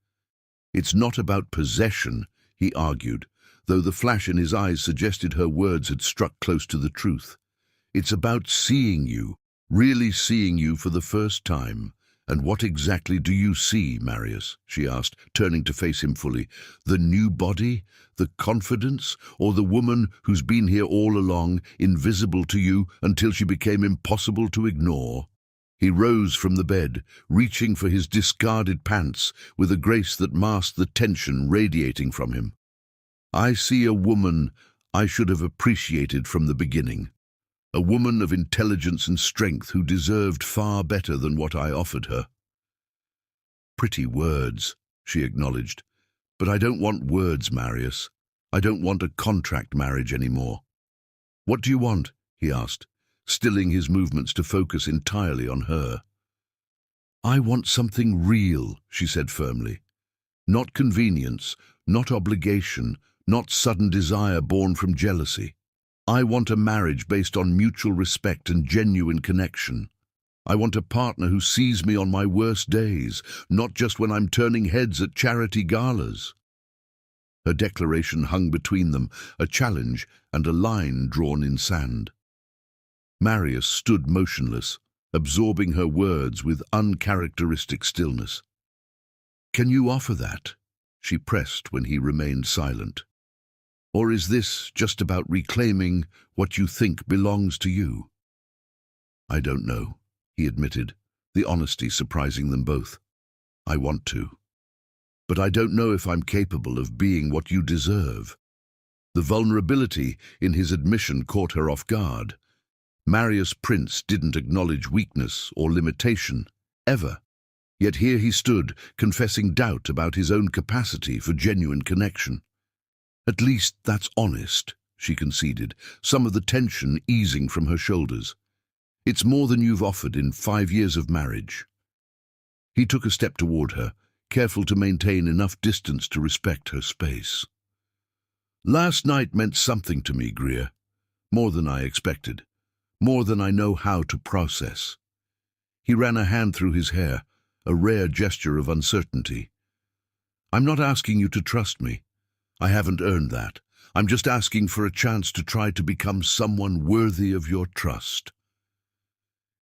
It's not about possession, he argued, though the flash in his eyes suggested her words had struck close to the truth. It's about seeing you, really seeing you for the first time, "And what exactly do you see, Marius?" she asked, turning to face him fully. "The new body, the confidence, or the woman who's been here all along, invisible to you until she became impossible to ignore?" He rose from the bed, reaching for his discarded pants with a grace that masked the tension radiating from him. "I see a woman I should have appreciated from the beginning. A woman of intelligence and strength who deserved far better than what I offered her." "Pretty words," she acknowledged. "But I don't want words, Marius. I don't want a contract marriage anymore." "What do you want?" he asked, stilling his movements to focus entirely on her. "I want something real," she said firmly. "Not convenience, not obligation, not sudden desire born from jealousy. I want a marriage based on mutual respect and genuine connection. I want a partner who sees me on my worst days, not just when I'm turning heads at charity galas." Her declaration hung between them, a challenge and a line drawn in sand. Marius stood motionless, absorbing her words with uncharacteristic stillness. "Can you offer that?" she pressed when he remained silent. "Or is this just about reclaiming what you think belongs to you?" "I don't know," he admitted, the honesty surprising them both. "I want to. But I don't know if I'm capable of being what you deserve." The vulnerability in his admission caught her off guard. Marius Prince didn't acknowledge weakness or limitation, ever. Yet here he stood, confessing doubt about his own capacity for genuine connection. "At least that's honest," she conceded, some of the tension easing from her shoulders. "It's more than you've offered in 5 years of marriage." He took a step toward her, careful to maintain enough distance to respect her space. "Last night meant something to me, Greer. More than I expected. More than I know how to process." He ran a hand through his hair, a rare gesture of uncertainty. "I'm not asking you to trust me. I haven't earned that. I'm just asking for a chance to try to become someone worthy of your trust."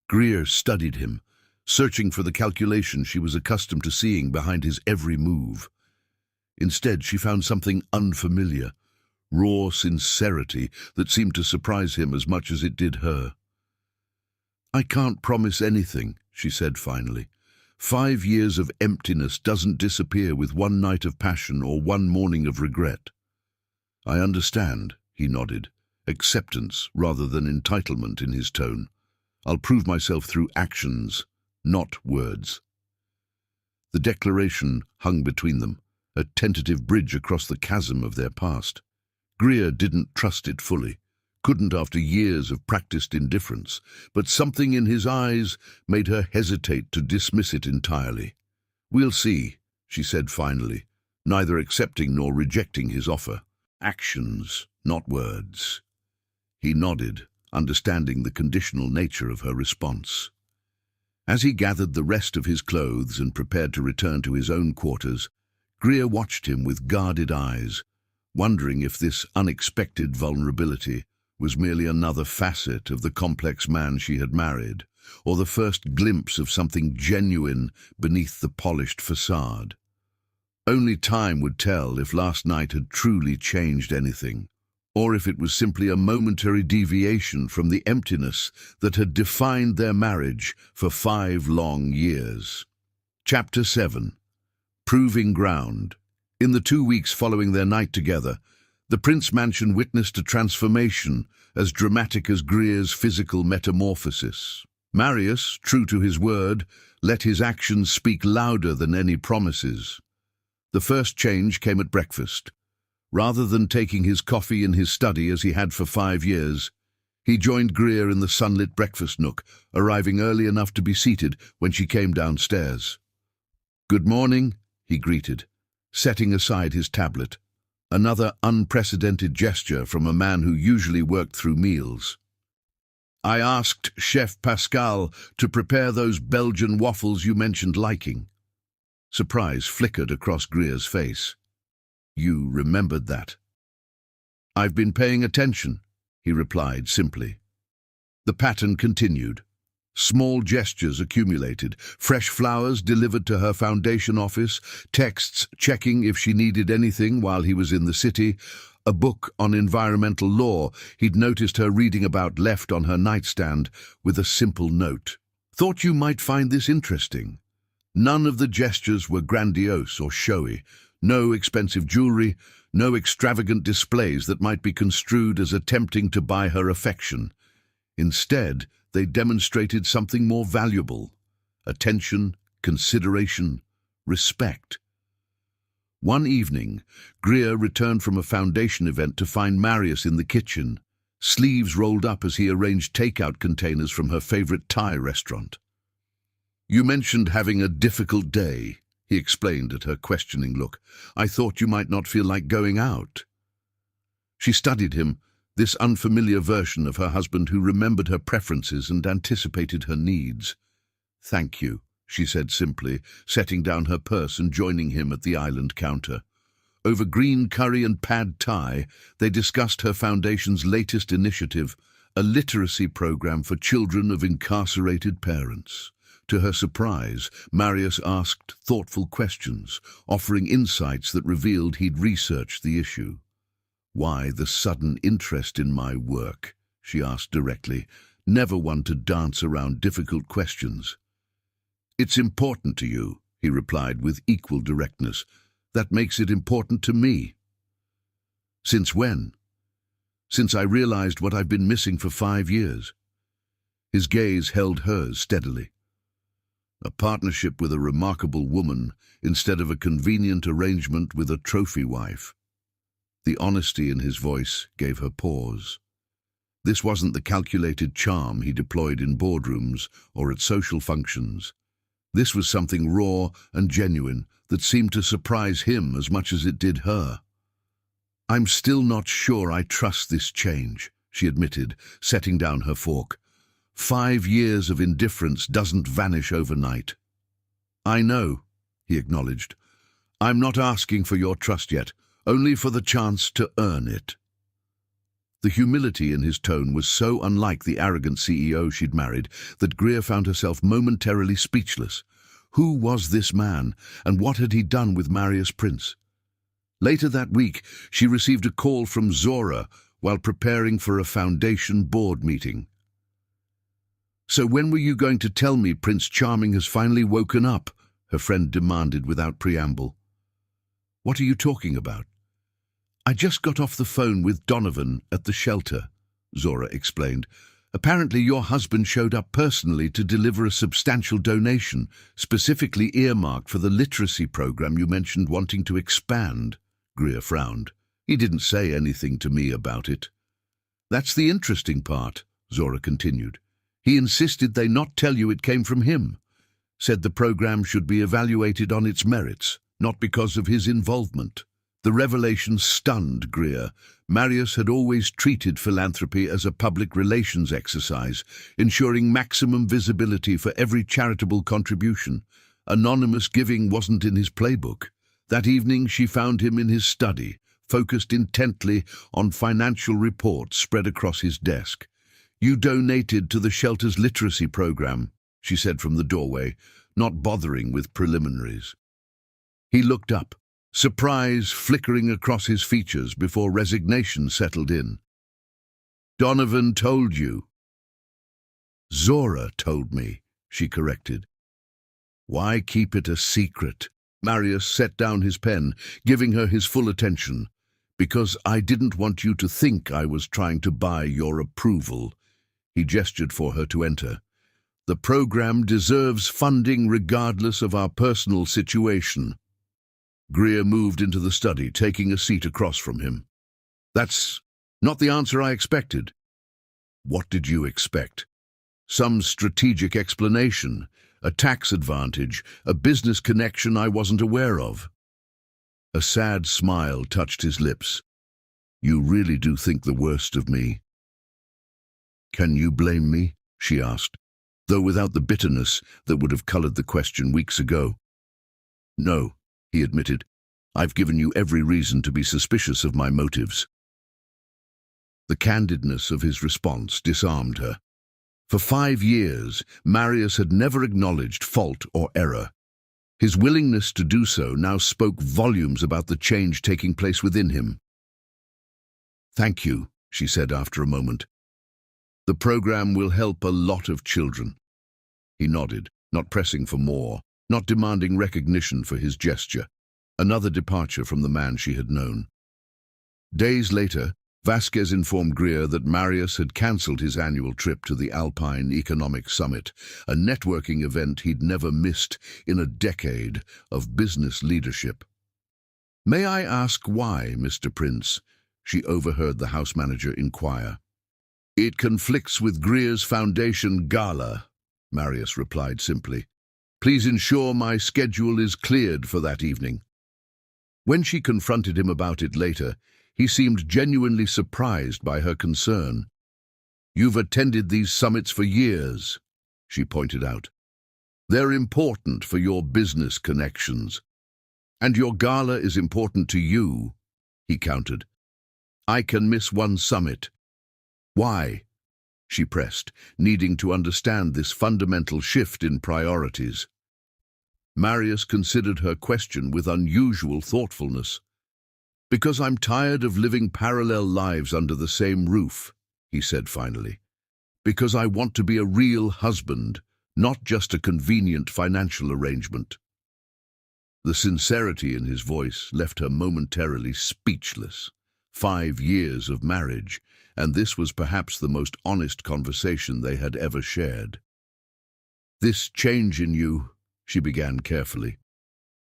Greer studied him, searching for the calculation she was accustomed to seeing behind his every move. Instead, she found something unfamiliar, raw sincerity that seemed to surprise him as much as it did her. "I can't promise anything," she said finally. 5 years of emptiness doesn't disappear with one night of passion or one morning of regret." "I understand," he nodded, acceptance rather than entitlement in his tone. "I'll prove myself through actions, not words." The declaration hung between them, a tentative bridge across the chasm of their past. Greer didn't trust it fully, couldn't after years of practiced indifference, but something in his eyes made her hesitate to dismiss it entirely. "We'll see," she said finally, neither accepting nor rejecting his offer. "Actions, not words." He nodded, understanding the conditional nature of her response. As he gathered the rest of his clothes and prepared to return to his own quarters, Greer watched him with guarded eyes, wondering if this unexpected vulnerability was merely another facet of the complex man she had married, or the first glimpse of something genuine beneath the polished facade. Only time would tell if last night had truly changed anything, or if it was simply a momentary deviation from the emptiness that had defined their marriage for 5 long years. Chapter 7. Proving Ground. In the 2 weeks following their night together, the Prince Mansion witnessed a transformation as dramatic as Greer's physical metamorphosis. Marius, true to his word, let his actions speak louder than any promises. The first change came at breakfast. Rather than taking his coffee in his study as he had for 5 years, he joined Greer in the sunlit breakfast nook, arriving early enough to be seated when she came downstairs. "Good morning," he greeted, setting aside his tablet. Another unprecedented gesture from a man who usually worked through meals. "I asked Chef Pascal to prepare those Belgian waffles you mentioned liking." Surprise flickered across Greer's face. "You remembered that?" "I've been paying attention," he replied simply. The pattern continued. Small gestures accumulated, fresh flowers delivered to her foundation office, texts checking if she needed anything while he was in the city, a book on environmental law he'd noticed her reading about left on her nightstand with a simple note. "Thought you might find this interesting." None of the gestures were grandiose or showy. No expensive jewelry, no extravagant displays that might be construed as attempting to buy her affection. Instead, they demonstrated something more valuable: attention, consideration, respect. One evening, Greer returned from a foundation event to find Marius in the kitchen, sleeves rolled up as he arranged takeout containers from her favorite Thai restaurant. "You mentioned having a difficult day," he explained at her questioning look. "I thought you might not feel like going out." She studied him, this unfamiliar version of her husband who remembered her preferences and anticipated her needs. "Thank you," she said simply, setting down her purse and joining him at the island counter. Over green curry and pad thai, they discussed her foundation's latest initiative, a literacy program for children of incarcerated parents. To her surprise, Marius asked thoughtful questions, offering insights that revealed he'd researched the issue. "Why the sudden interest in my work?" she asked directly, never one to dance around difficult questions. "It's important to you," he replied with equal directness. "That makes it important to me." "Since when?" "Since I realized what I've been missing for 5 years." His gaze held hers steadily. A partnership with a remarkable woman instead of a convenient arrangement with a trophy wife. The honesty in his voice gave her pause. This wasn't the calculated charm he deployed in boardrooms or at social functions. This was something raw and genuine that seemed to surprise him as much as it did her. "I'm still not sure I trust this change," she admitted, setting down her fork. 5 years of indifference doesn't vanish overnight." "I know," he acknowledged. "I'm not asking for your trust yet, only for the chance to earn it." The humility in his tone was so unlike the arrogant CEO she'd married that Greer found herself momentarily speechless. Who was this man, and what had he done with Marius Prince? Later that week, she received a call from Zora while preparing for a foundation board meeting. "So when were you going to tell me Prince Charming has finally woken up?" her friend demanded without preamble. "What are you talking about?" "I just got off the phone with Donovan at the shelter," Zora explained. "Apparently your husband showed up personally to deliver a substantial donation, specifically earmarked for the literacy program you mentioned wanting to expand." Greer frowned. "He didn't say anything to me about it." "That's the interesting part," Zora continued. "He insisted they not tell you it came from him. Said the program should be evaluated on its merits, not because of his involvement." The revelation stunned Greer. Marius had always treated philanthropy as a public relations exercise, ensuring maximum visibility for every charitable contribution. Anonymous giving wasn't in his playbook. That evening she found him in his study, focused intently on financial reports spread across his desk. "You donated to the shelter's literacy program," she said from the doorway, not bothering with preliminaries. He looked up, surprise flickering across his features before resignation settled in. "Donovan told you." "Zora told me," she corrected. "Why keep it a secret?" Marius set down his pen, giving her his full attention. "Because I didn't want you to think I was trying to buy your approval." He gestured for her to enter. "The program deserves funding regardless of our personal situation." Greer moved into the study, taking a seat across from him. "That's not the answer I expected." "What did you expect?" "Some strategic explanation, a tax advantage, a business connection I wasn't aware of." A sad smile touched his lips. "You really do think the worst of me?" "Can you blame me?" she asked, though without the bitterness that would have colored the question weeks ago. "No," he admitted. "I've given you every reason to be suspicious of my motives." The candidness of his response disarmed her. For 5 years, Marius had never acknowledged fault or error. His willingness to do so now spoke volumes about the change taking place within him. "Thank you," she said after a moment. "The program will help a lot of children." He nodded, not pressing for more, not demanding recognition for his gesture. Another departure from the man she had known. Days later, Vasquez informed Greer that Marius had cancelled his annual trip to the Alpine Economic Summit, a networking event he'd never missed in a decade of business leadership. "May I ask why, Mr. Prince?" she overheard the house manager inquire. "It conflicts with Greer's Foundation Gala," Marius replied simply. "Please ensure my schedule is cleared for that evening." When she confronted him about it later, he seemed genuinely surprised by her concern. "You've attended these summits for years," she pointed out. "They're important for your business connections. And your gala is important to you," he countered. "I can miss one summit." "Why?" she pressed, needing to understand this fundamental shift in priorities. Marius considered her question with unusual thoughtfulness. "Because I'm tired of living parallel lives under the same roof," he said finally. "Because I want to be a real husband, not just a convenient financial arrangement." The sincerity in his voice left her momentarily speechless. 5 years of marriage, and this was perhaps the most honest conversation they had ever shared. "This change in you," she began carefully,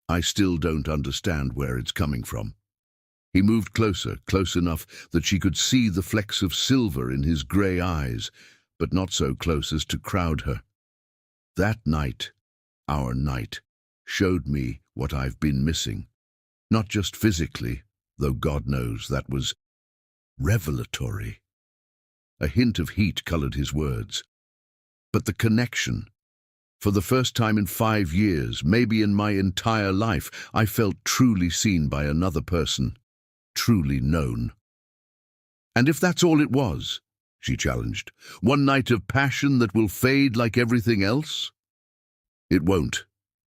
"I still don't understand where it's coming from." He moved closer, close enough that she could see the flecks of silver in his grey eyes, but not so close as to crowd her. "That night, our night, showed me what I've been missing. Not just physically, though God knows that was revelatory." A hint of heat colored his words. "But the connection. For the first time in 5 years, maybe in my entire life, I felt truly seen by another person, truly known." "And if that's all it was," she challenged, "one night of passion that will fade like everything else?" "It won't,"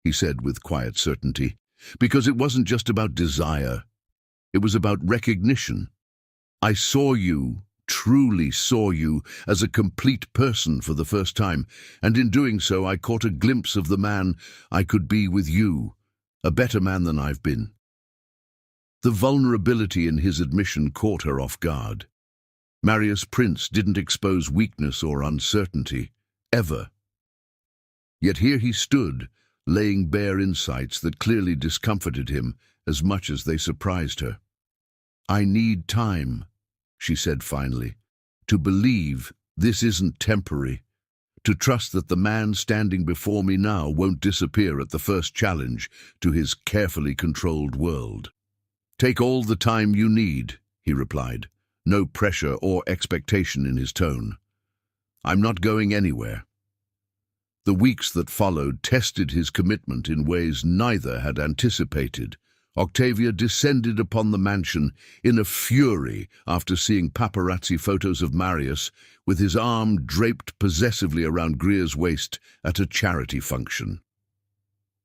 he said with quiet certainty, "because it wasn't just about desire. It was about recognition. I saw you, truly saw you, as a complete person for the first time, and in doing so I caught a glimpse of the man I could be with you, a better man than I've been." The vulnerability in his admission caught her off guard. Marius Prince didn't expose weakness or uncertainty, ever. Yet here he stood, laying bare insights that clearly discomforted him as much as they surprised her. "I need time," she said finally, "to believe this isn't temporary, to trust that the man standing before me now won't disappear at the first challenge to his carefully controlled world." "Take all the time you need," he replied, no pressure or expectation in his tone. "I'm not going anywhere." The weeks that followed tested his commitment in ways neither had anticipated. Octavia descended upon the mansion in a fury after seeing paparazzi photos of Marius with his arm draped possessively around Greer's waist at a charity function.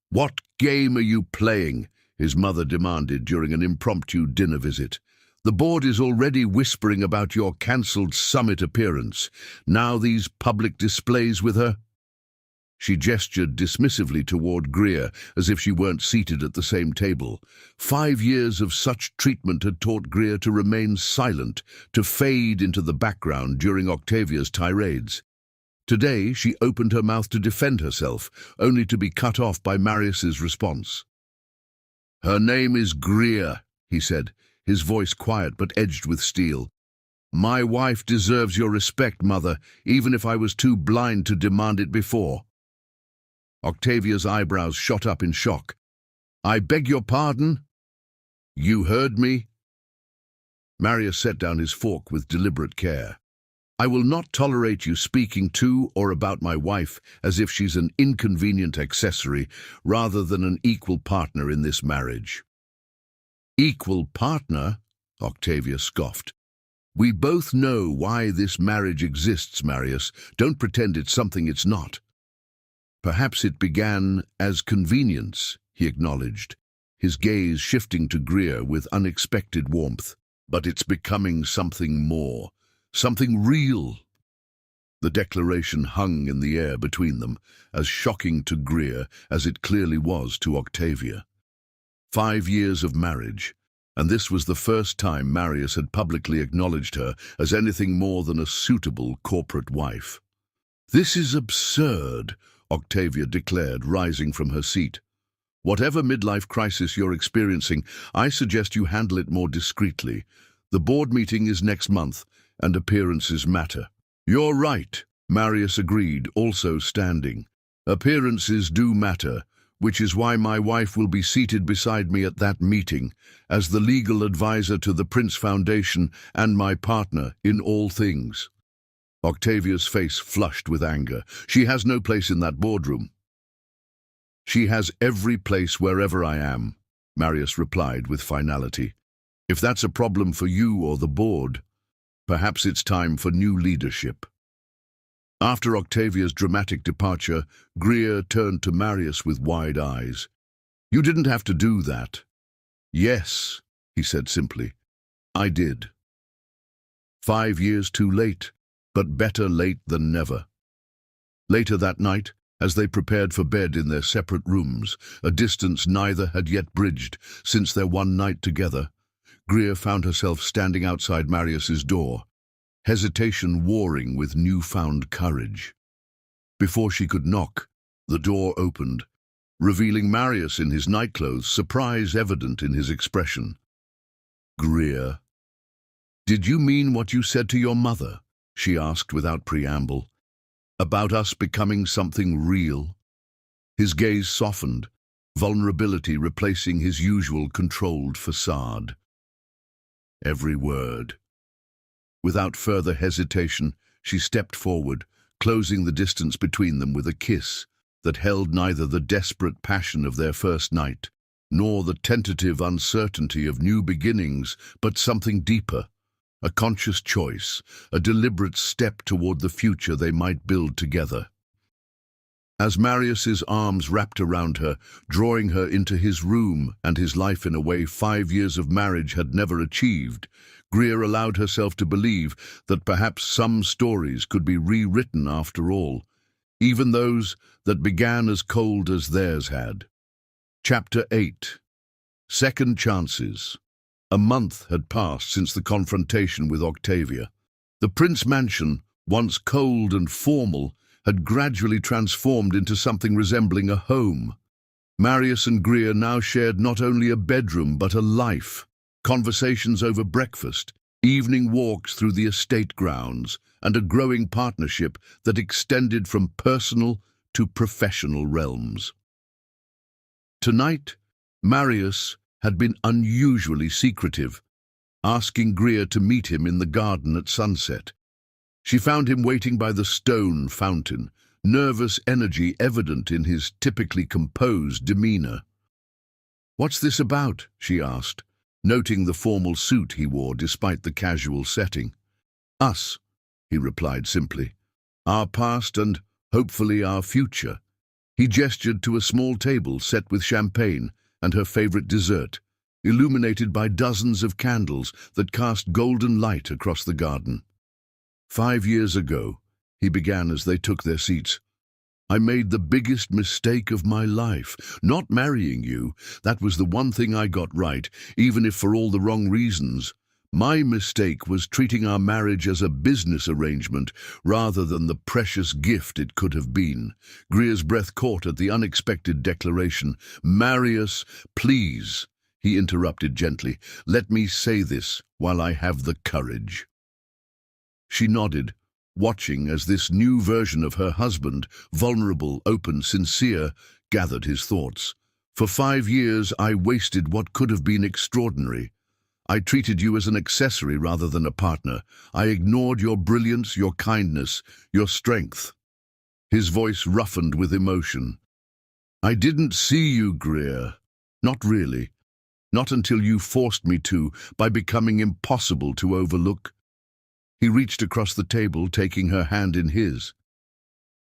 "What game are you playing?" his mother demanded during an impromptu dinner visit. "The board is already whispering about your cancelled summit appearance. Now these public displays with her?" She gestured dismissively toward Greer, as if she weren't seated at the same table. 5 years of such treatment had taught Greer to remain silent, to fade into the background during Octavia's tirades. Today she opened her mouth to defend herself, only to be cut off by Marius's response. "Her name is Greer," he said, his voice quiet but edged with steel. "My wife deserves your respect, Mother, even if I was too blind to demand it before." Octavia's eyebrows shot up in shock. "I beg your pardon?" "You heard me?" Marius set down his fork with deliberate care. "I will not tolerate you speaking to or about my wife as if she's an inconvenient accessory rather than an equal partner in this marriage." "Equal partner?" Octavia scoffed. We both know why this marriage exists, Marius. Don't pretend it's something it's not. Perhaps it began as convenience, he acknowledged, his gaze shifting to Greer with unexpected warmth. But it's becoming something more, something real. The declaration hung in the air between them, as shocking to Greer as it clearly was to Octavia. 5 years of marriage, and this was the first time Marius had publicly acknowledged her as anything more than a suitable corporate wife. "This is absurd," Octavia declared, rising from her seat. "Whatever midlife crisis you're experiencing, I suggest you handle it more discreetly. The board meeting is next month, and appearances matter." "You're right," Marius agreed, also standing. "Appearances do matter, which is why my wife will be seated beside me at that meeting, as the legal advisor to the Prince Foundation and my partner in all things." Octavia's face flushed with anger. "She has no place in that boardroom." "She has every place wherever I am," Marius replied with finality. "If that's a problem for you or the board, perhaps it's time for new leadership." After Octavia's dramatic departure, Greer turned to Marius with wide eyes. "You didn't have to do that." "Yes," he said simply, "I did. 5 years too late, but better late than never." Later that night, as they prepared for bed in their separate rooms, a distance neither had yet bridged since their one night together, Greer found herself standing outside Marius's door, hesitation warring with newfound courage. Before she could knock, the door opened, revealing Marius in his nightclothes, surprise evident in his expression. "Greer, did you mean what you said to your mother?" she asked without preamble. "About us becoming something real?" His gaze softened, vulnerability replacing his usual controlled facade. "Every word." Without further hesitation, she stepped forward, closing the distance between them with a kiss that held neither the desperate passion of their first night, nor the tentative uncertainty of new beginnings, but something deeper, a conscious choice, a deliberate step toward the future they might build together. As Marius's arms wrapped around her, drawing her into his room and his life in a way 5 years of marriage had never achieved, Greer allowed herself to believe that perhaps some stories could be rewritten after all, even those that began as cold as theirs had. Chapter 8. Second Chances. A month had passed since the confrontation with Octavia. The Prince Mansion, once cold and formal, had gradually transformed into something resembling a home. Marius and Greer now shared not only a bedroom but a life, conversations over breakfast, evening walks through the estate grounds, and a growing partnership that extended from personal to professional realms. Tonight, Marius had been unusually secretive, asking Greer to meet him in the garden at sunset. She found him waiting by the stone fountain, nervous energy evident in his typically composed demeanor. "What's this about?" she asked, noting the formal suit he wore despite the casual setting. "Us," he replied simply. "Our past and, hopefully, our future." He gestured to a small table set with champagne and her favorite dessert, illuminated by dozens of candles that cast golden light across the garden. 5 years ago, he began as they took their seats, "I made the biggest mistake of my life. Not marrying you, that was the one thing I got right, even if for all the wrong reasons. My mistake was treating our marriage as a business arrangement rather than the precious gift it could have been." Greer's breath caught at the unexpected declaration. "Marius, please," he interrupted gently, "let me say this while I have the courage." She nodded, watching as this new version of her husband, vulnerable, open, sincere, gathered his thoughts. "For 5 years I wasted what could have been extraordinary. I treated you as an accessory rather than a partner. I ignored your brilliance, your kindness, your strength." His voice roughened with emotion. "I didn't see you, Greer. Not really. Not until you forced me to, by becoming impossible to overlook. He reached across the table, taking her hand in his.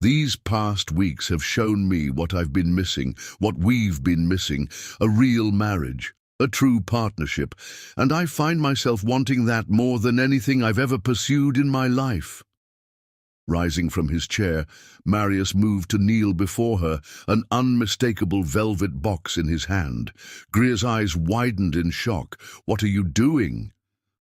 "These past weeks have shown me what I've been missing, what we've been missing, a real marriage, a true partnership, and I find myself wanting that more than anything I've ever pursued in my life." Rising from his chair, Marius moved to kneel before her, an unmistakable velvet box in his hand. Greer's eyes widened in shock. "What are you doing?"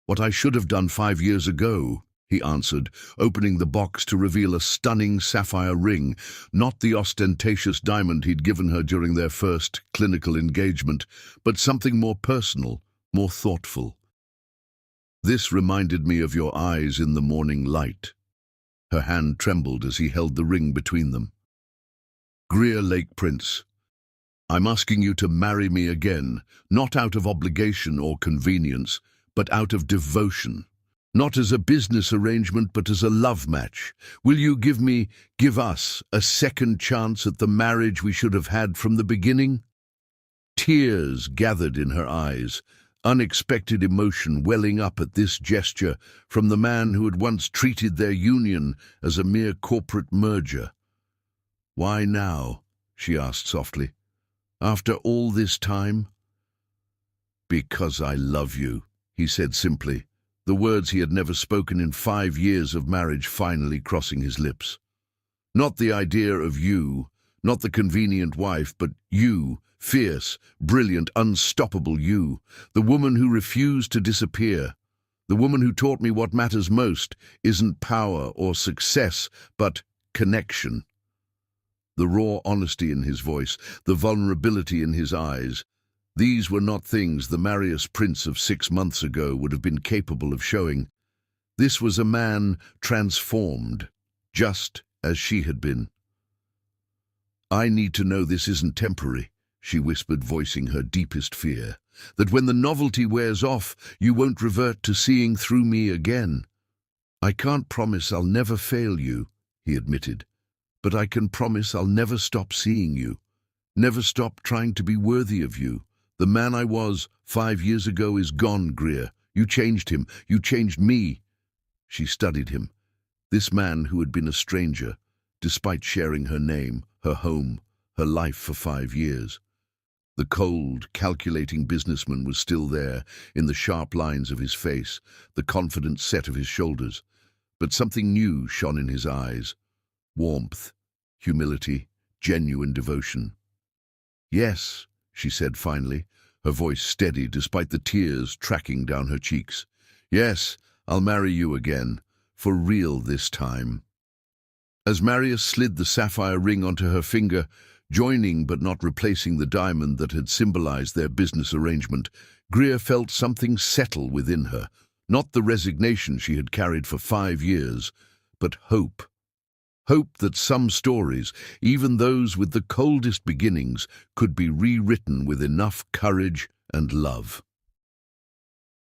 "What I should have done 5 years ago," he answered, opening the box to reveal a stunning sapphire ring, not the ostentatious diamond he'd given her during their first clinical engagement, but something more personal, more thoughtful. "This reminded me of your eyes in the morning light." Her hand trembled as he held the ring between them. "Greer Lake Prince, I'm asking you to marry me again, not out of obligation or convenience, but out of devotion. Not as a business arrangement, but as a love match. Will you give us, a second chance at the marriage we should have had from the beginning?" Tears gathered in her eyes, unexpected emotion welling up at this gesture from the man who had once treated their union as a mere corporate merger. "Why now?" she asked softly. "After all this time?" "Because I love you," he said simply, the words he had never spoken in 5 years of marriage finally crossing his lips. "Not the idea of you, not the convenient wife, but you, fierce, brilliant, unstoppable you, the woman who refused to disappear, the woman who taught me what matters most isn't power or success, but connection." The raw honesty in his voice, the vulnerability in his eyes, these were not things the Marius Prince of 6 months ago would have been capable of showing. This was a man transformed, just as she had been. "I need to know this isn't temporary," she whispered, voicing her deepest fear, "that when the novelty wears off, you won't revert to seeing through me again." "I can't promise I'll never fail you," he admitted, "but I can promise I'll never stop seeing you, never stop trying to be worthy of you. The man I was 5 years ago is gone, Greer. You changed him. You changed me." She studied him. This man who had been a stranger, despite sharing her name, her home, her life for 5 years. The cold, calculating businessman was still there, in the sharp lines of his face, the confident set of his shoulders. But something new shone in his eyes. Warmth, humility, genuine devotion. "Yes," she said finally, her voice steady despite the tears tracking down her cheeks. "Yes, I'll marry you again, for real this time." As Marius slid the sapphire ring onto her finger, joining but not replacing the diamond that had symbolized their business arrangement, Greer felt something settle within her, not the resignation she had carried for 5 years, but hope. Hope that some stories, even those with the coldest beginnings, could be rewritten with enough courage and love.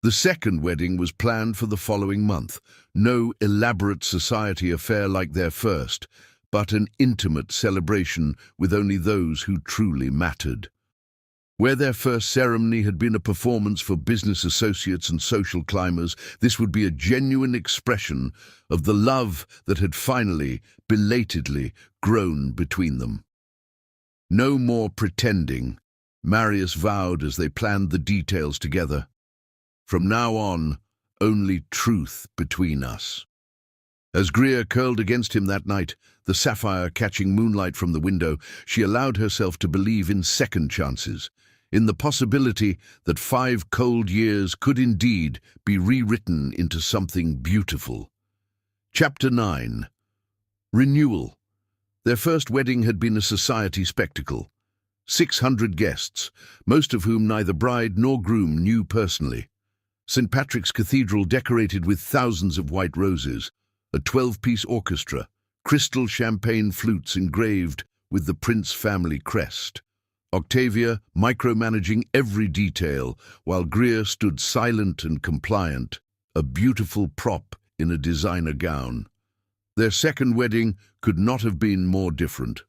The second wedding was planned for the following month, no elaborate society affair like their first, but an intimate celebration with only those who truly mattered. Where their first ceremony had been a performance for business associates and social climbers, this would be a genuine expression of the love that had finally, belatedly, grown between them. "No more pretending," Marius vowed as they planned the details together. "From now on, only truth between us." As Greer curled against him that night, the sapphire catching moonlight from the window, she allowed herself to believe in second chances, in the possibility that 5 cold years could indeed be rewritten into something beautiful. Chapter 9. Renewal. Their first wedding had been a society spectacle. 600 guests, most of whom neither bride nor groom knew personally. St. Patrick's Cathedral decorated with thousands of white roses, a 12-piece orchestra, crystal champagne flutes engraved with the Prince family crest. Octavia micromanaging every detail, while Greer stood silent and compliant, a beautiful prop in a designer gown. Their second wedding could not have been more different.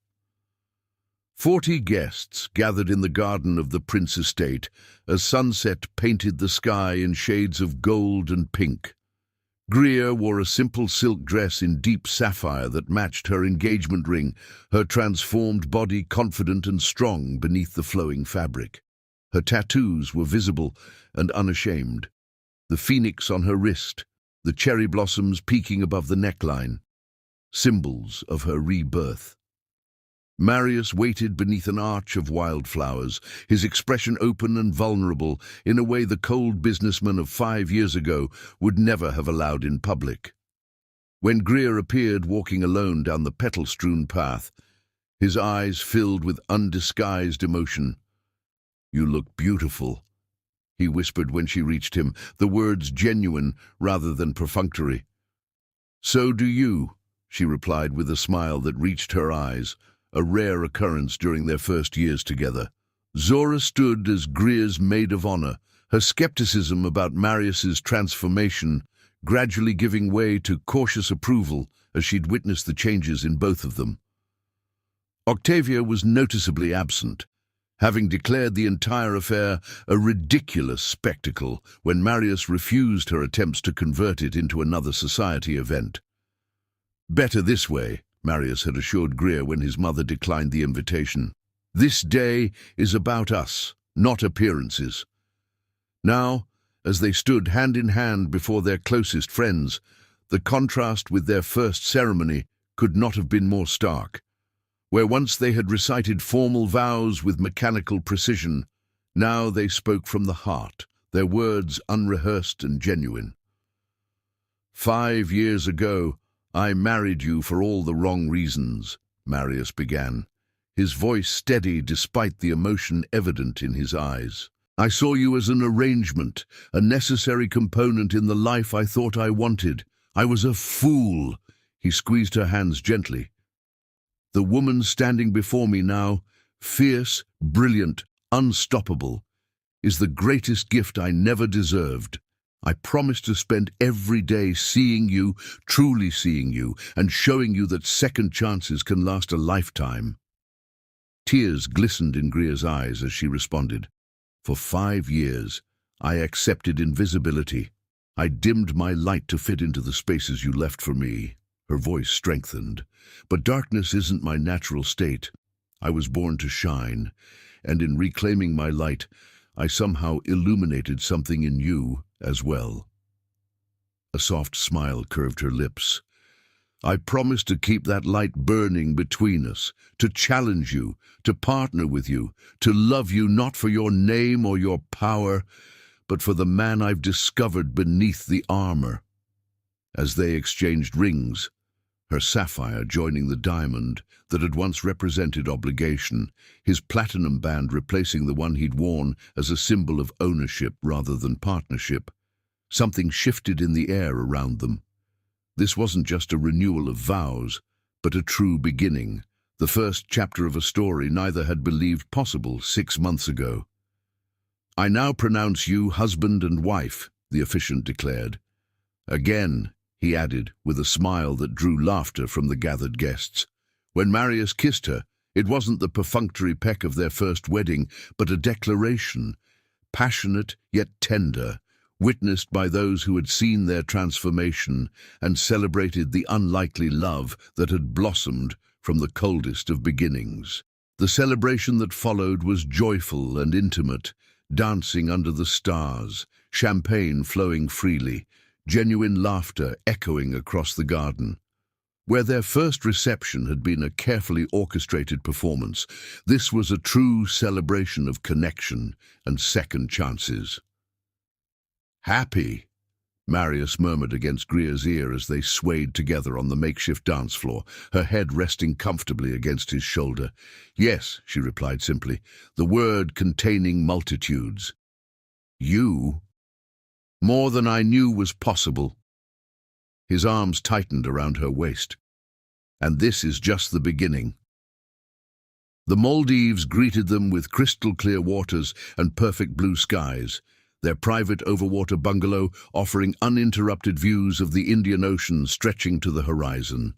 40 guests gathered in the garden of the Prince estate as sunset painted the sky in shades of gold and pink. Greer wore a simple silk dress in deep sapphire that matched her engagement ring, her transformed body confident and strong beneath the flowing fabric. Her tattoos were visible and unashamed. The phoenix on her wrist, the cherry blossoms peeking above the neckline, symbols of her rebirth. Marius waited beneath an arch of wildflowers, his expression open and vulnerable in a way the cold businessman of 5 years ago would never have allowed in public. When Greer appeared walking alone down the petal-strewn path, his eyes filled with undisguised emotion. "You look beautiful," he whispered when she reached him, the words genuine rather than perfunctory. "So do you," she replied with a smile that reached her eyes, a rare occurrence during their first years together. Zora stood as Greer's maid of honor, her skepticism about Marius's transformation gradually giving way to cautious approval as she'd witnessed the changes in both of them. Octavia was noticeably absent, having declared the entire affair a ridiculous spectacle when Marius refused her attempts to convert it into another society event. "Better this way," Marius had assured Greer when his mother declined the invitation. "This day is about us, not appearances." Now, as they stood hand in hand before their closest friends, the contrast with their first ceremony could not have been more stark. Where once they had recited formal vows with mechanical precision, now they spoke from the heart, their words unrehearsed and genuine. "5 years ago, I married you for all the wrong reasons," Marius began, his voice steady despite the emotion evident in his eyes. "I saw you as an arrangement, a necessary component in the life I thought I wanted. I was a fool." He squeezed her hands gently. "The woman standing before me now, fierce, brilliant, unstoppable, is the greatest gift I never deserved. I promise to spend every day seeing you, truly seeing you, and showing you that second chances can last a lifetime." Tears glistened in Greer's eyes as she responded. "For 5 years, I accepted invisibility. I dimmed my light to fit into the spaces you left for me." Her voice strengthened. "But darkness isn't my natural state. I was born to shine, and in reclaiming my light, I somehow illuminated something in you as well." A soft smile curved her lips. "I promise to keep that light burning between us, to challenge you, to partner with you, to love you not for your name or your power, but for the man I've discovered beneath the armor." As they exchanged rings, her sapphire joining the diamond that had once represented obligation, his platinum band replacing the one he'd worn as a symbol of ownership rather than partnership, something shifted in the air around them. This wasn't just a renewal of vows, but a true beginning, the first chapter of a story neither had believed possible 6 months ago. "I now pronounce you husband and wife," the officiant declared. "Again," he added, with a smile that drew laughter from the gathered guests. When Marius kissed her, it wasn't the perfunctory peck of their first wedding, but a declaration, passionate yet tender, witnessed by those who had seen their transformation and celebrated the unlikely love that had blossomed from the coldest of beginnings. The celebration that followed was joyful and intimate, dancing under the stars, champagne flowing freely, genuine laughter echoing across the garden. Where their first reception had been a carefully orchestrated performance, this was a true celebration of connection and second chances. "Happy," Marius murmured against Greer's ear as they swayed together on the makeshift dance floor, her head resting comfortably against his shoulder. "Yes," she replied simply, the word containing multitudes. "You? More than I knew was possible." His arms tightened around her waist. "And this is just the beginning." The Maldives greeted them with crystal-clear waters and perfect blue skies, their private overwater bungalow offering uninterrupted views of the Indian Ocean stretching to the horizon.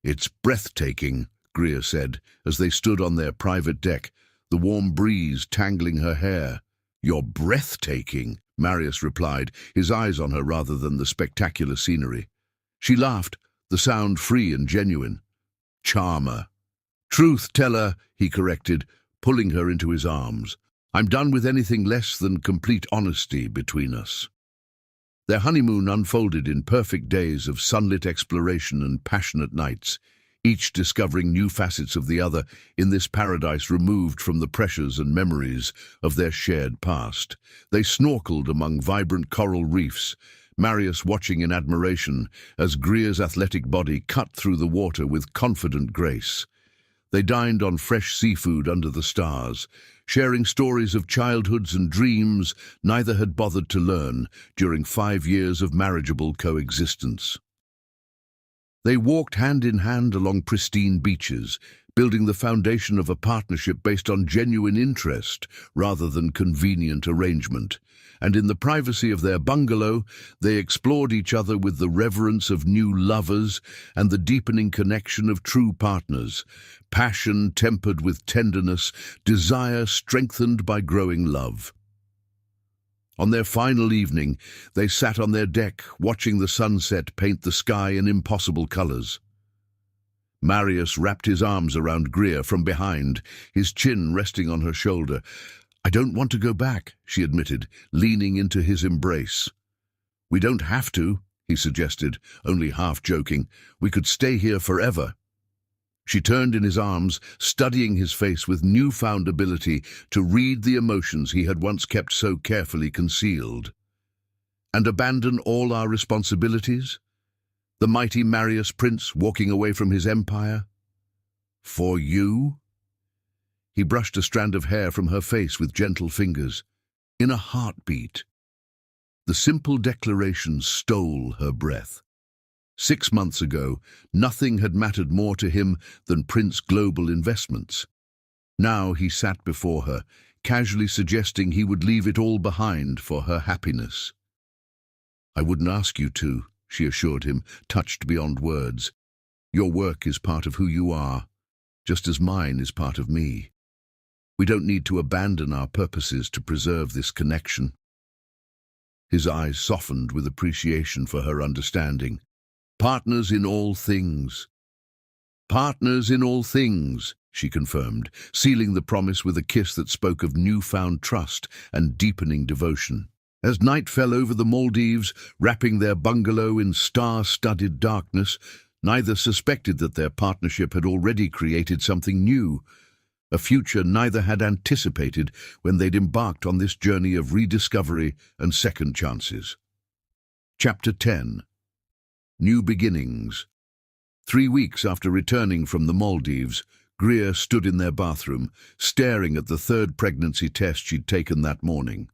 "It's breathtaking," Greer said, as they stood on their private deck, the warm breeze tangling her hair. "You're breathtaking," Marius replied, his eyes on her rather than the spectacular scenery. She laughed, the sound free and genuine. Charmer. Truth teller, he corrected, pulling her into his arms. I'm done with anything less than complete honesty between us. Their honeymoon unfolded in perfect days of sunlit exploration and passionate nights, each discovering new facets of the other in this paradise removed from the pressures and memories of their shared past. They snorkeled among vibrant coral reefs, Marius watching in admiration as Greer's athletic body cut through the water with confident grace. They dined on fresh seafood under the stars, sharing stories of childhoods and dreams neither had bothered to learn during 5 years of marriageable coexistence. They walked hand in hand along pristine beaches, building the foundation of a partnership based on genuine interest rather than convenient arrangement. And in the privacy of their bungalow, they explored each other with the reverence of new lovers and the deepening connection of true partners, passion tempered with tenderness, desire strengthened by growing love. On their final evening, they sat on their deck, watching the sunset paint the sky in impossible colors. Marius wrapped his arms around Greer from behind, his chin resting on her shoulder. I don't want to go back, she admitted, leaning into his embrace. We don't have to, he suggested, only half joking. We could stay here forever. She turned in his arms, studying his face with newfound ability to read the emotions he had once kept so carefully concealed. And abandon all our responsibilities? The mighty Marius Prince walking away from his empire? For you? He brushed a strand of hair from her face with gentle fingers. In a heartbeat. The simple declaration stole her breath. 6 months ago, nothing had mattered more to him than Prince Global Investments. Now he sat before her, casually suggesting he would leave it all behind for her happiness. I wouldn't ask you to, she assured him, touched beyond words. Your work is part of who you are, just as mine is part of me. We don't need to abandon our purposes to preserve this connection. His eyes softened with appreciation for her understanding. Partners in all things. Partners in all things, she confirmed, sealing the promise with a kiss that spoke of newfound trust and deepening devotion. As night fell over the Maldives, wrapping their bungalow in star-studded darkness, neither suspected that their partnership had already created something new, a future neither had anticipated when they'd embarked on this journey of rediscovery and second chances. Chapter 10. New Beginnings. 3 weeks after returning from the Maldives, Greer stood in their bathroom, staring at the 3rd pregnancy test she'd taken that morning.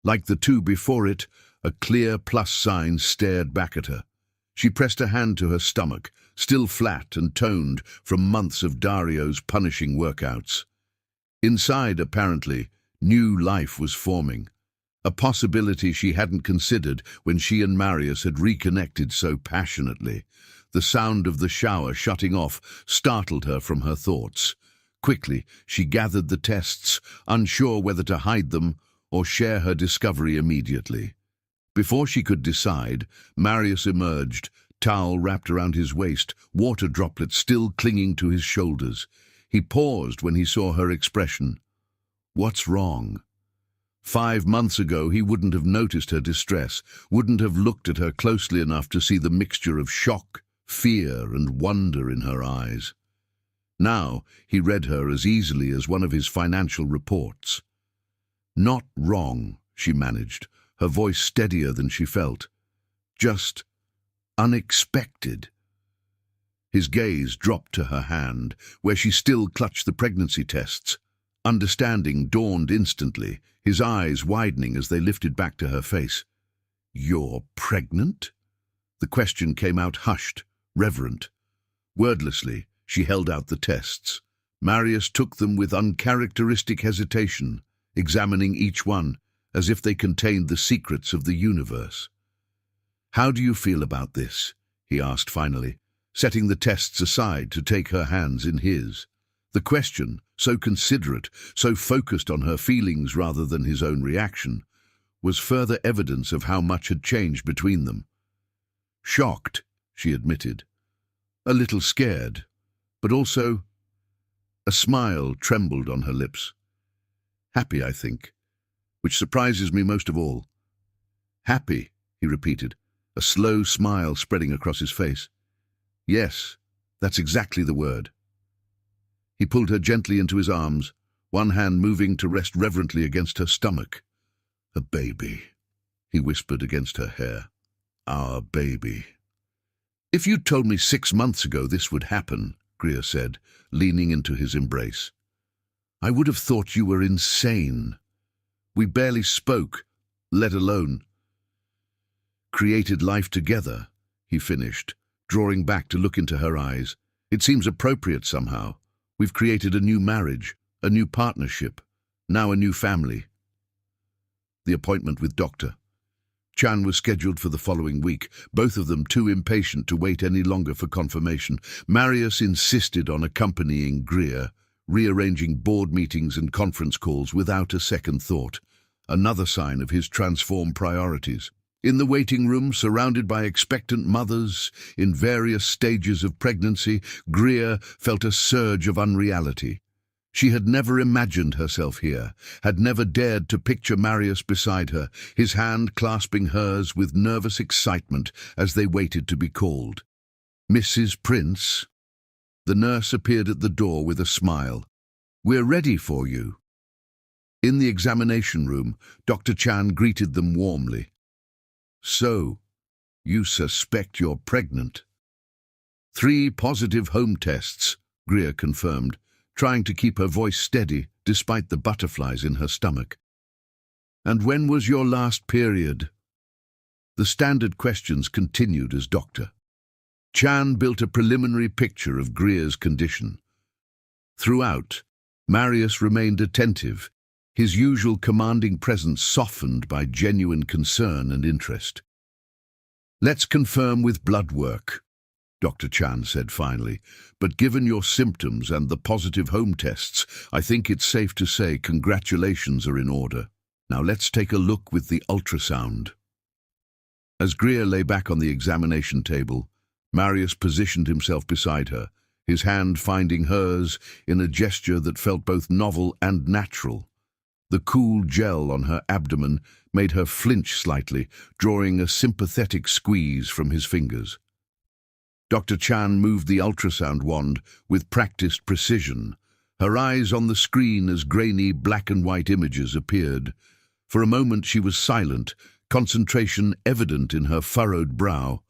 Like the 2 before it, a clear plus sign stared back at her. She pressed a hand to her stomach, still flat and toned from months of Dario's punishing workouts. Inside, apparently, new life was forming, a possibility she hadn't considered when she and Marius had reconnected so passionately. The sound of the shower shutting off startled her from her thoughts. Quickly, she gathered the tests, unsure whether to hide them or share her discovery immediately. Before she could decide, Marius emerged, towel wrapped around his waist, water droplets still clinging to his shoulders. He paused when he saw her expression. What's wrong? 5 months ago, he wouldn't have noticed her distress, wouldn't have looked at her closely enough to see the mixture of shock, fear, and wonder in her eyes. Now, he read her as easily as one of his financial reports. Not wrong, she managed, her voice steadier than she felt. Just unexpected. His gaze dropped to her hand, where she still clutched the pregnancy tests. Understanding dawned instantly, his eyes widening as they lifted back to her face. You're pregnant? The question came out hushed, reverent. Wordlessly, she held out the tests. Marius took them with uncharacteristic hesitation, examining each one as if they contained the secrets of the universe. How do you feel about this? He asked finally, setting the tests aside to take her hands in his. The question, so considerate, so focused on her feelings rather than his own reaction, was further evidence of how much had changed between them. Shocked, she admitted. A little scared, but also a smile trembled on her lips. Happy, I think, which surprises me most of all. Happy, he repeated, a slow smile spreading across his face. Yes, that's exactly the word. He pulled her gently into his arms, one hand moving to rest reverently against her stomach. A baby, he whispered against her hair. Our baby. If you'd told me 6 months ago this would happen, Greer said, leaning into his embrace, I would have thought you were insane. We barely spoke, let alone created life together, he finished, drawing back to look into her eyes. It seems appropriate somehow. We've created a new marriage, a new partnership, now a new family. The appointment with Dr. Chan was scheduled for the following week, both of them too impatient to wait any longer for confirmation. Marius insisted on accompanying Greer, rearranging board meetings and conference calls without a second thought, another sign of his transformed priorities. In the waiting room, surrounded by expectant mothers in various stages of pregnancy, Greer felt a surge of unreality. She had never imagined herself here, had never dared to picture Marius beside her, his hand clasping hers with nervous excitement as they waited to be called. Mrs. Prince? The nurse appeared at the door with a smile. We're ready for you. In the examination room, Dr. Chan greeted them warmly. So, you suspect you're pregnant? 3 positive home tests, Greer confirmed, trying to keep her voice steady despite the butterflies in her stomach. And when was your last period? The standard questions continued as Dr. Chan built a preliminary picture of Greer's condition. Throughout, Marius remained attentive, his usual commanding presence softened by genuine concern and interest. Let's confirm with blood work, Dr. Chan said finally, but given your symptoms and the positive home tests, I think it's safe to say congratulations are in order. Now let's take a look with the ultrasound. As Greer lay back on the examination table, Marius positioned himself beside her, his hand finding hers in a gesture that felt both novel and natural. The cool gel on her abdomen made her flinch slightly, drawing a sympathetic squeeze from his fingers. Dr. Chan moved the ultrasound wand with practiced precision, her eyes on the screen as grainy black and white images appeared. For a moment she was silent, concentration evident in her furrowed brow.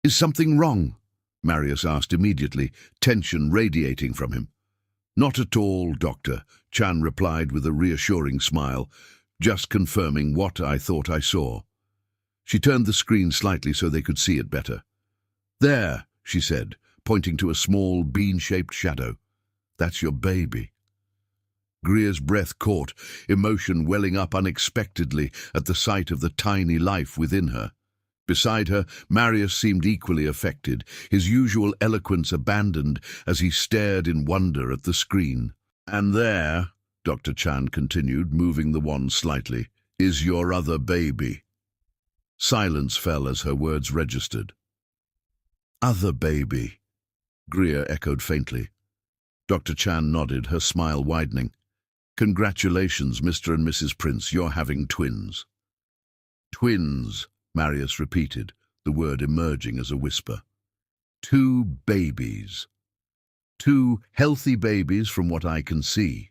Is something wrong? Marius asked immediately, tension radiating from him. Not at all, Doctor, Chan replied with a reassuring smile, just confirming what I thought I saw. She turned the screen slightly so they could see it better. There, she said, pointing to a small bean-shaped shadow. That's your baby. Greer's breath caught, emotion welling up unexpectedly at the sight of the tiny life within her. Beside her, Marius seemed equally affected, his usual eloquence abandoned as he stared in wonder at the screen. And there, Dr. Chan continued, moving the wand slightly, is your other baby. Silence fell as her words registered. Other baby, Greer echoed faintly. Dr. Chan nodded, her smile widening. Congratulations, Mr. and Mrs. Prince, you're having twins. Twins, Marius repeated, the word emerging as a whisper. 2 babies. 2 healthy babies from what I can see,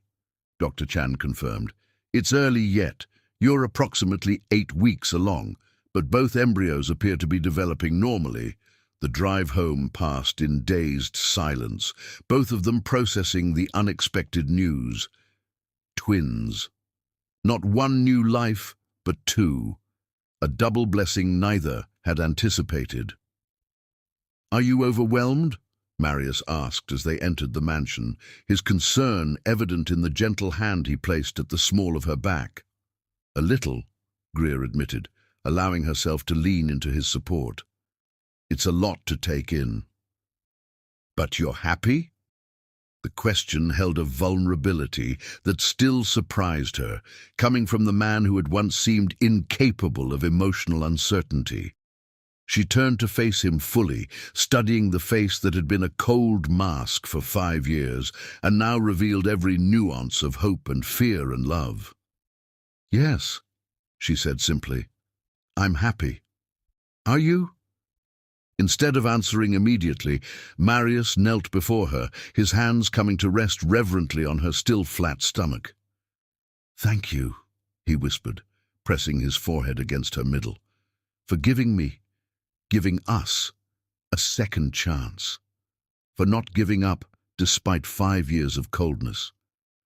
Dr. Chan confirmed. It's early yet. You're approximately 8 weeks along, but both embryos appear to be developing normally. The drive home passed in dazed silence, both of them processing the unexpected news. Twins. Not 1 new life, but 2. A double blessing neither had anticipated. Are you overwhelmed? Marius asked as they entered the mansion, his concern evident in the gentle hand he placed at the small of her back. A little, Greer admitted, allowing herself to lean into his support. It's a lot to take in. But you're happy? The question held a vulnerability that still surprised her, coming from the man who had once seemed incapable of emotional uncertainty. She turned to face him fully, studying the face that had been a cold mask for 5 years and now revealed every nuance of hope and fear and love. "Yes," she said simply. "I'm happy. Are you?" Instead of answering immediately, Marius knelt before her, his hands coming to rest reverently on her still flat stomach. "Thank you," he whispered, pressing his forehead against her middle, "for giving me, giving us, a second chance, for not giving up despite 5 years of coldness,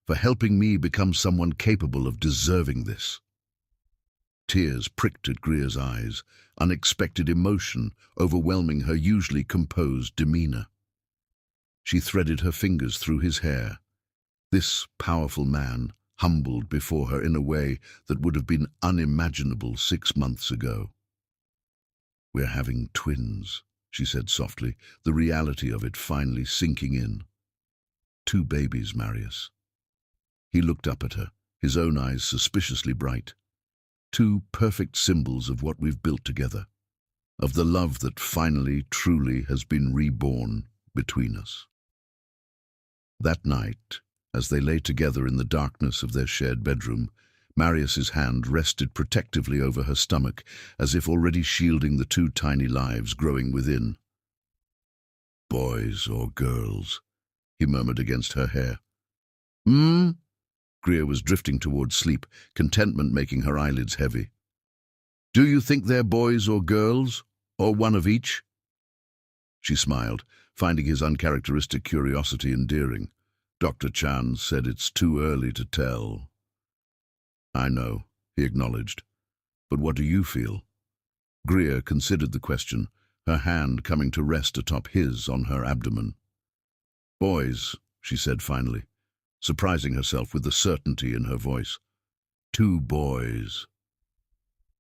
for helping me become someone capable of deserving this." Tears pricked at Greer's eyes, unexpected emotion overwhelming her usually composed demeanor. She threaded her fingers through his hair. This powerful man humbled before her in a way that would have been unimaginable 6 months ago. "We're having twins," she said softly, the reality of it finally sinking in. "2 babies, Marius." He looked up at her, his own eyes suspiciously bright. 2 perfect symbols of what we've built together, of the love that finally, truly has been reborn between us. That night, as they lay together in the darkness of their shared bedroom, Marius's hand rested protectively over her stomach, as if already shielding the 2 tiny lives growing within. "Boys or girls?" he murmured against her hair. Greer was drifting towards sleep, contentment making her eyelids heavy. "Do you think they're boys or girls, or one of each?" She smiled, finding his uncharacteristic curiosity endearing. "Dr. Chan said it's too early to tell." "I know," he acknowledged. "But what do you feel?" Greer considered the question, her hand coming to rest atop his on her abdomen. "Boys," she said finally, surprising herself with the certainty in her voice. "2 boys."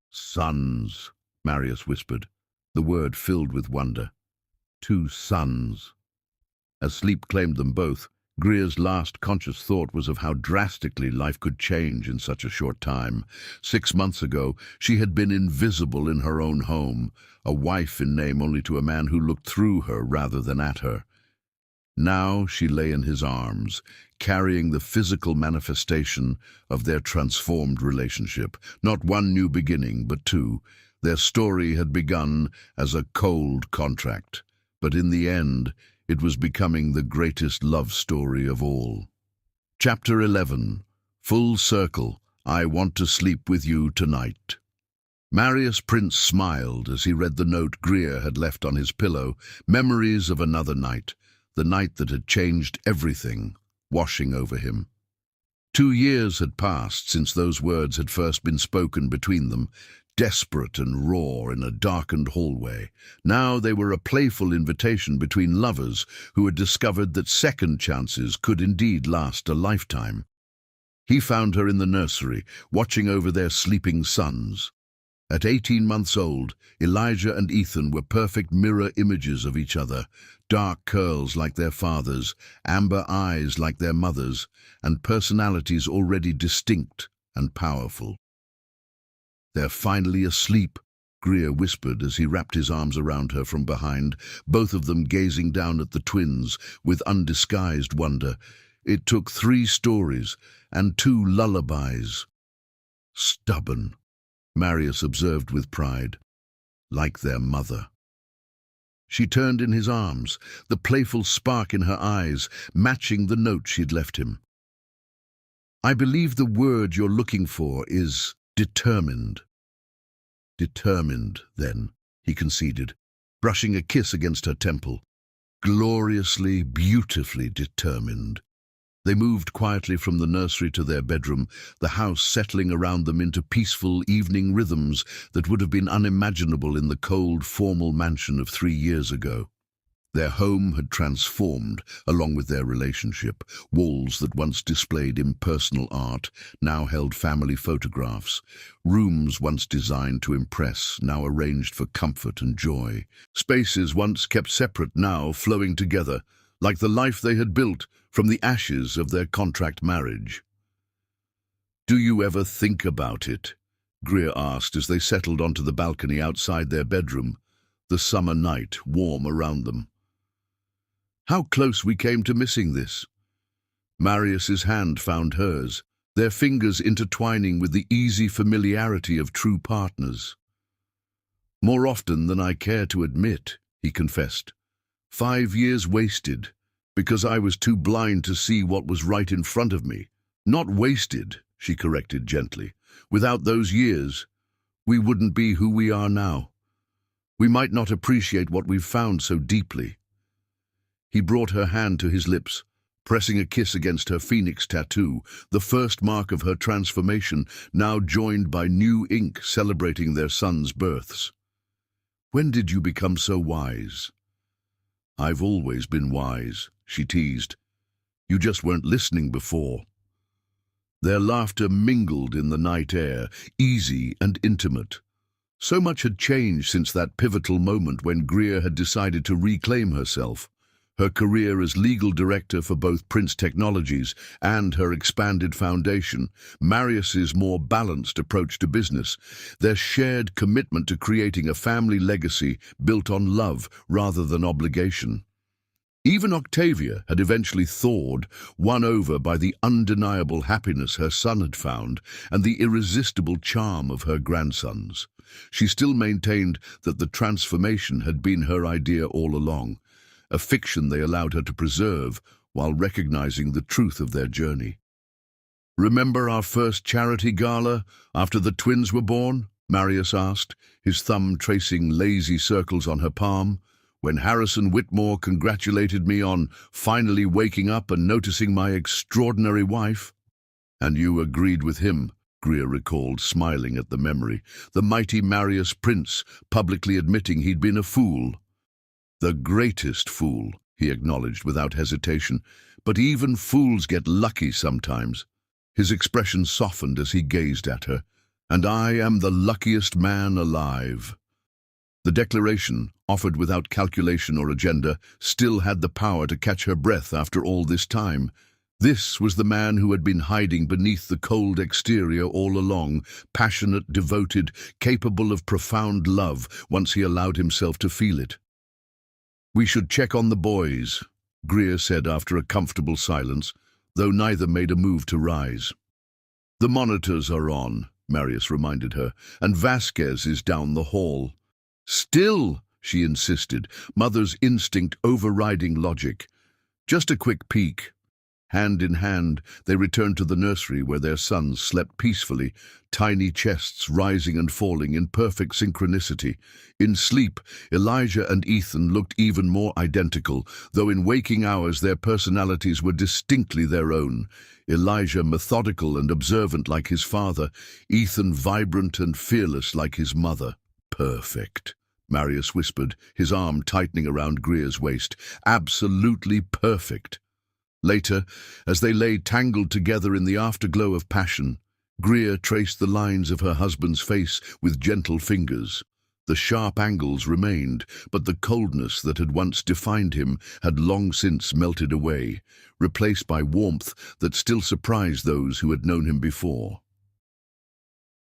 "Sons," Marius whispered, the word filled with wonder. 2 sons. As sleep claimed them both, Greer's last conscious thought was of how drastically life could change in such a short time. 6 months ago, she had been invisible in her own home, a wife in name only to a man who looked through her rather than at her. Now she lay in his arms, carrying the physical manifestation of their transformed relationship. Not 1 new beginning, but 2. Their story had begun as a cold contract, but in the end, it was becoming the greatest love story of all. Chapter 11. Full Circle. I Want to Sleep With You Tonight. Marius Prince smiled as he read the note Greer had left on his pillow, memories of another night, the night that had changed everything, washing over him. 2 years had passed since those words had first been spoken between them, desperate and raw in a darkened hallway. Now they were a playful invitation between lovers who had discovered that second chances could indeed last a lifetime. He found her in the nursery, watching over their sleeping sons. At 18 months old, Elijah and Ethan were perfect mirror images of each other, dark curls like their father's, amber eyes like their mother's, and personalities already distinct and powerful. "They're finally asleep," Greer whispered as he wrapped his arms around her from behind, both of them gazing down at the twins with undisguised wonder. It took 3 stories and 2 lullabies. "Stubborn," Marius observed with pride, "like their mother." She turned in his arms, the playful spark in her eyes matching the note she'd left him. "I believe the word you're looking for is determined." "Determined, then," he conceded, brushing a kiss against her temple. "Gloriously, beautifully determined." They moved quietly from the nursery to their bedroom, the house settling around them into peaceful evening rhythms that would have been unimaginable in the cold, formal mansion of 3 years ago. Their home had transformed, along with their relationship. Walls that once displayed impersonal art now held family photographs. Rooms once designed to impress, now arranged for comfort and joy. Spaces once kept separate now flowing together, like the life they had built from the ashes of their contract marriage. "Do you ever think about it?" Greer asked as they settled onto the balcony outside their bedroom, the summer night warm around them. "How close we came to missing this." Marius's hand found hers, their fingers intertwining with the easy familiarity of true partners. "More often than I care to admit," he confessed. 5 years wasted, because I was too blind to see what was right in front of me. Not wasted, she corrected gently. Without those years, we wouldn't be who we are now. We might not appreciate what we've found so deeply. He brought her hand to his lips, pressing a kiss against her phoenix tattoo, the first mark of her transformation, now joined by new ink celebrating their sons' births. "When did you become so wise?" "I've always been wise," she teased. "You just weren't listening before." Their laughter mingled in the night air, easy and intimate. So much had changed since that pivotal moment when Greer had decided to reclaim herself. Her career as legal director for both Prince Technologies and her expanded foundation, Marius's more balanced approach to business, their shared commitment to creating a family legacy built on love rather than obligation. Even Octavia had eventually thawed, won over by the undeniable happiness her son had found and the irresistible charm of her grandsons. She still maintained that the transformation had been her idea all along, a fiction they allowed her to preserve while recognizing the truth of their journey. "Remember our first charity gala after the twins were born?" Marius asked, his thumb tracing lazy circles on her palm. "When Harrison Whitmore congratulated me on finally waking up and noticing my extraordinary wife?" "And you agreed with him," Greer recalled, smiling at the memory. The mighty Marius Prince publicly admitting he'd been a fool. "The greatest fool," he acknowledged without hesitation, "but even fools get lucky sometimes." His expression softened as he gazed at her. "And I am the luckiest man alive." The declaration, offered without calculation or agenda, still had the power to catch her breath after all this time. This was the man who had been hiding beneath the cold exterior all along, passionate, devoted, capable of profound love once he allowed himself to feel it. "We should check on the boys," Greer said after a comfortable silence, though neither made a move to rise. "The monitors are on," Marius reminded her, "and Vasquez is down the hall." "Still," she insisted, mother's instinct overriding logic. "Just a quick peek." Hand in hand, they returned to the nursery where their sons slept peacefully, tiny chests rising and falling in perfect synchronicity. In sleep, Elijah and Ethan looked even more identical, though in waking hours their personalities were distinctly their own. Elijah methodical and observant like his father, Ethan vibrant and fearless like his mother. "Perfect," Marius whispered, his arm tightening around Greer's waist. "Absolutely perfect." Later, as they lay tangled together in the afterglow of passion, Greer traced the lines of her husband's face with gentle fingers. The sharp angles remained, but the coldness that had once defined him had long since melted away, replaced by warmth that still surprised those who had known him before.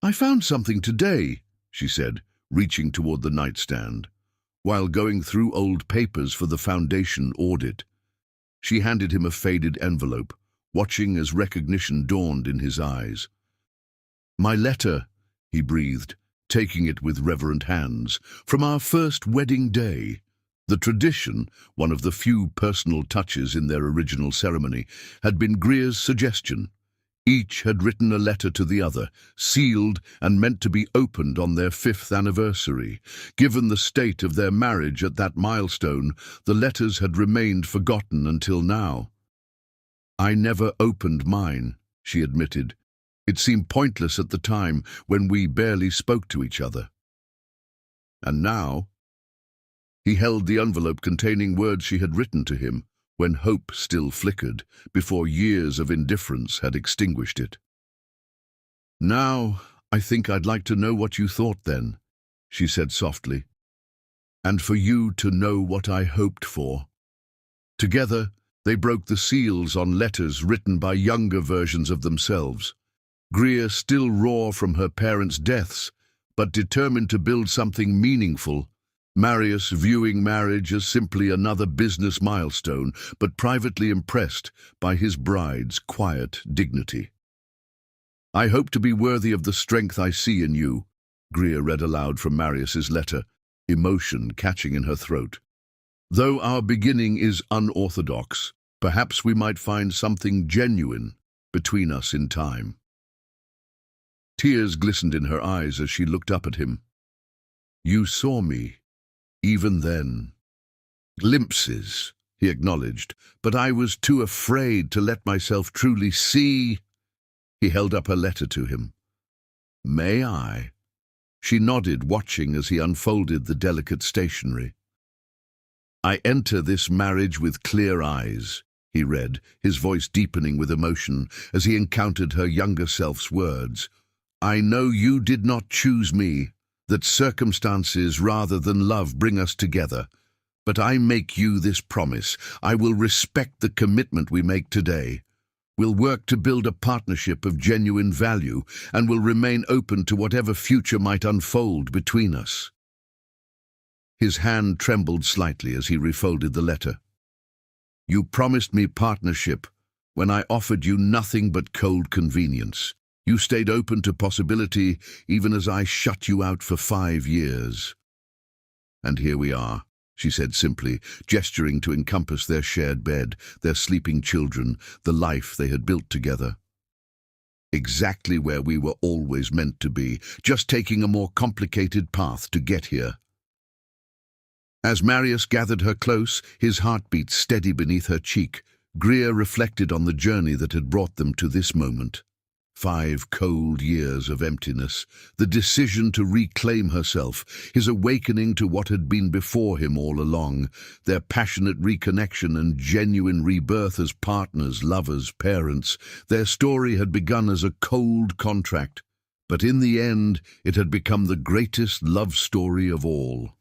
"I found something today," she said, reaching toward the nightstand, while going through old papers for the foundation audit. She handed him a faded envelope, watching as recognition dawned in his eyes. "My letter," he breathed, taking it with reverent hands, "from our first wedding day." The tradition, one of the few personal touches in their original ceremony, had been Greer's suggestion. Each had written a letter to the other, sealed and meant to be opened on their 5th anniversary. Given the state of their marriage at that milestone, the letters had remained forgotten until now. "I never opened mine," she admitted. "It seemed pointless at the time when we barely spoke to each other." And now, he held the envelope containing words she had written to him, when hope still flickered, before years of indifference had extinguished it. "Now, I think I'd like to know what you thought then," she said softly. "And for you to know what I hoped for." Together, they broke the seals on letters written by younger versions of themselves. Greer still raw from her parents' deaths, but determined to build something meaningful. Marius viewing marriage as simply another business milestone, but privately impressed by his bride's quiet dignity. "I hope to be worthy of the strength I see in you," Greer read aloud from Marius's letter, emotion catching in her throat. "Though our beginning is unorthodox, perhaps we might find something genuine between us in time." Tears glistened in her eyes as she looked up at him. "You saw me, even then." "Glimpses," he acknowledged, "but I was too afraid to let myself truly see." He held up her letter to him. "May I?" She nodded, watching as he unfolded the delicate stationery. "I enter this marriage with clear eyes," he read, his voice deepening with emotion as he encountered her younger self's words. "I know you did not choose me, that circumstances rather than love bring us together. But I make you this promise: I will respect the commitment we make today. We'll work to build a partnership of genuine value, and will remain open to whatever future might unfold between us." His hand trembled slightly as he refolded the letter. "You promised me partnership when I offered you nothing but cold convenience. You stayed open to possibility even as I shut you out for 5 years. And here we are," she said simply, gesturing to encompass their shared bed, their sleeping children, the life they had built together. "Exactly where we were always meant to be, just taking a more complicated path to get here." As Marius gathered her close, his heartbeat steady beneath her cheek, Greer reflected on the journey that had brought them to this moment. 5 cold years of emptiness, the decision to reclaim herself, his awakening to what had been before him all along, their passionate reconnection and genuine rebirth as partners, lovers, parents. Their story had begun as a cold contract, but in the end it had become the greatest love story of all.